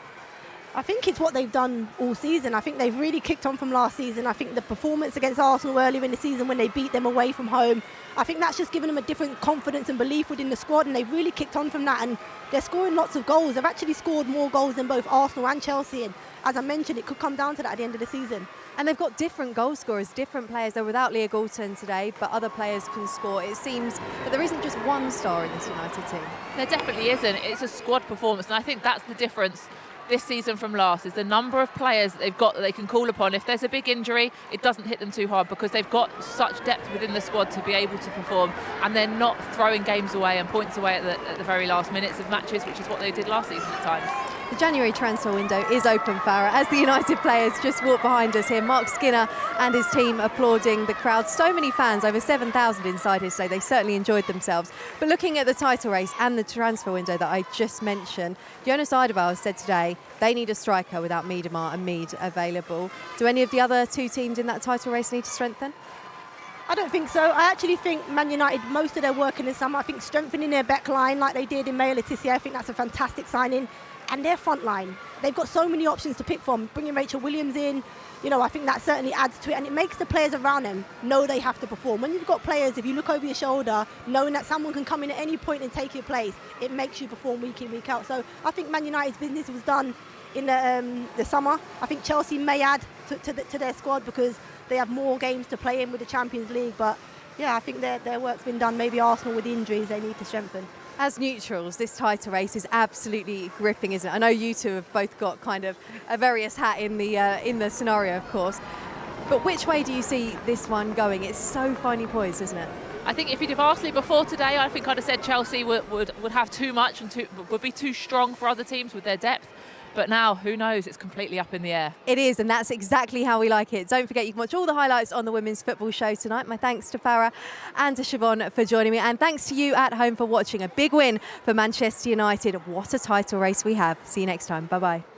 I think it's what they've done all season. I think they've really kicked on from last season. I think the performance against Arsenal earlier in the season when they beat them away from home, I think that's just given them a different confidence and belief within the squad, and they've really kicked on from that, and they're scoring lots of goals. They've actually scored more goals than both Arsenal and Chelsea, and as I mentioned, it could come down to that at the end of the season. And they've got different goal scorers, different players. They're without Leah Galton today, but other players can score. It seems that there isn't just one star in this United team. There definitely isn't. It's a squad performance, and I think that's the difference this season from last, is the number of players that they've got that they can call upon. If there's a big injury, it doesn't hit them too hard because they've got such depth within the squad to be able to perform, and they're not throwing games away and points away at the very last minutes of matches, which is what they did last season at times. The January transfer window is open, Farah, as the United players just walk behind us here. Mark Skinner and his team applauding the crowd. So many fans, over 7,000 inside here today. They certainly enjoyed themselves. But looking at the title race and the transfer window that I just mentioned, Jonas Eidevall said today they need a striker without Miedemar and Mead available. Do any of the other 2 teams in that title race need to strengthen? I don't think so. I actually think Man United, most of their work in the summer, I think strengthening their back line like they did in May Letizia, I think that's a fantastic signing. And their front line, they've got so many options to pick from. Bringing Rachel Williams in, you know, I think that certainly adds to it, and it makes the players around them know they have to perform. When you've got players, if you look over your shoulder, knowing that someone can come in at any point and take your place, it makes you perform week in, week out. So I think Man United's business was done in the summer. I think Chelsea may add to their squad because they have more games to play in with the Champions League. But yeah, I think their work's been done. Maybe Arsenal with the injuries they need to strengthen. As neutrals, this title race is absolutely gripping, isn't it? I know you two have both got kind of a various hat in the scenario, of course. But which way do you see this one going? It's so finely poised, isn't it? I think if you'd have asked me before today, I think I'd have said Chelsea would have too much and would be too strong for other teams with their depth. But now, who knows? It's completely up in the air. It is, and that's exactly how we like it. Don't forget, you can watch all the highlights on the Women's Football Show tonight. My thanks to Farah and to Siobhan for joining me. And thanks to you at home for watching. A big win for Manchester United. What a title race we have. See you next time. Bye-bye.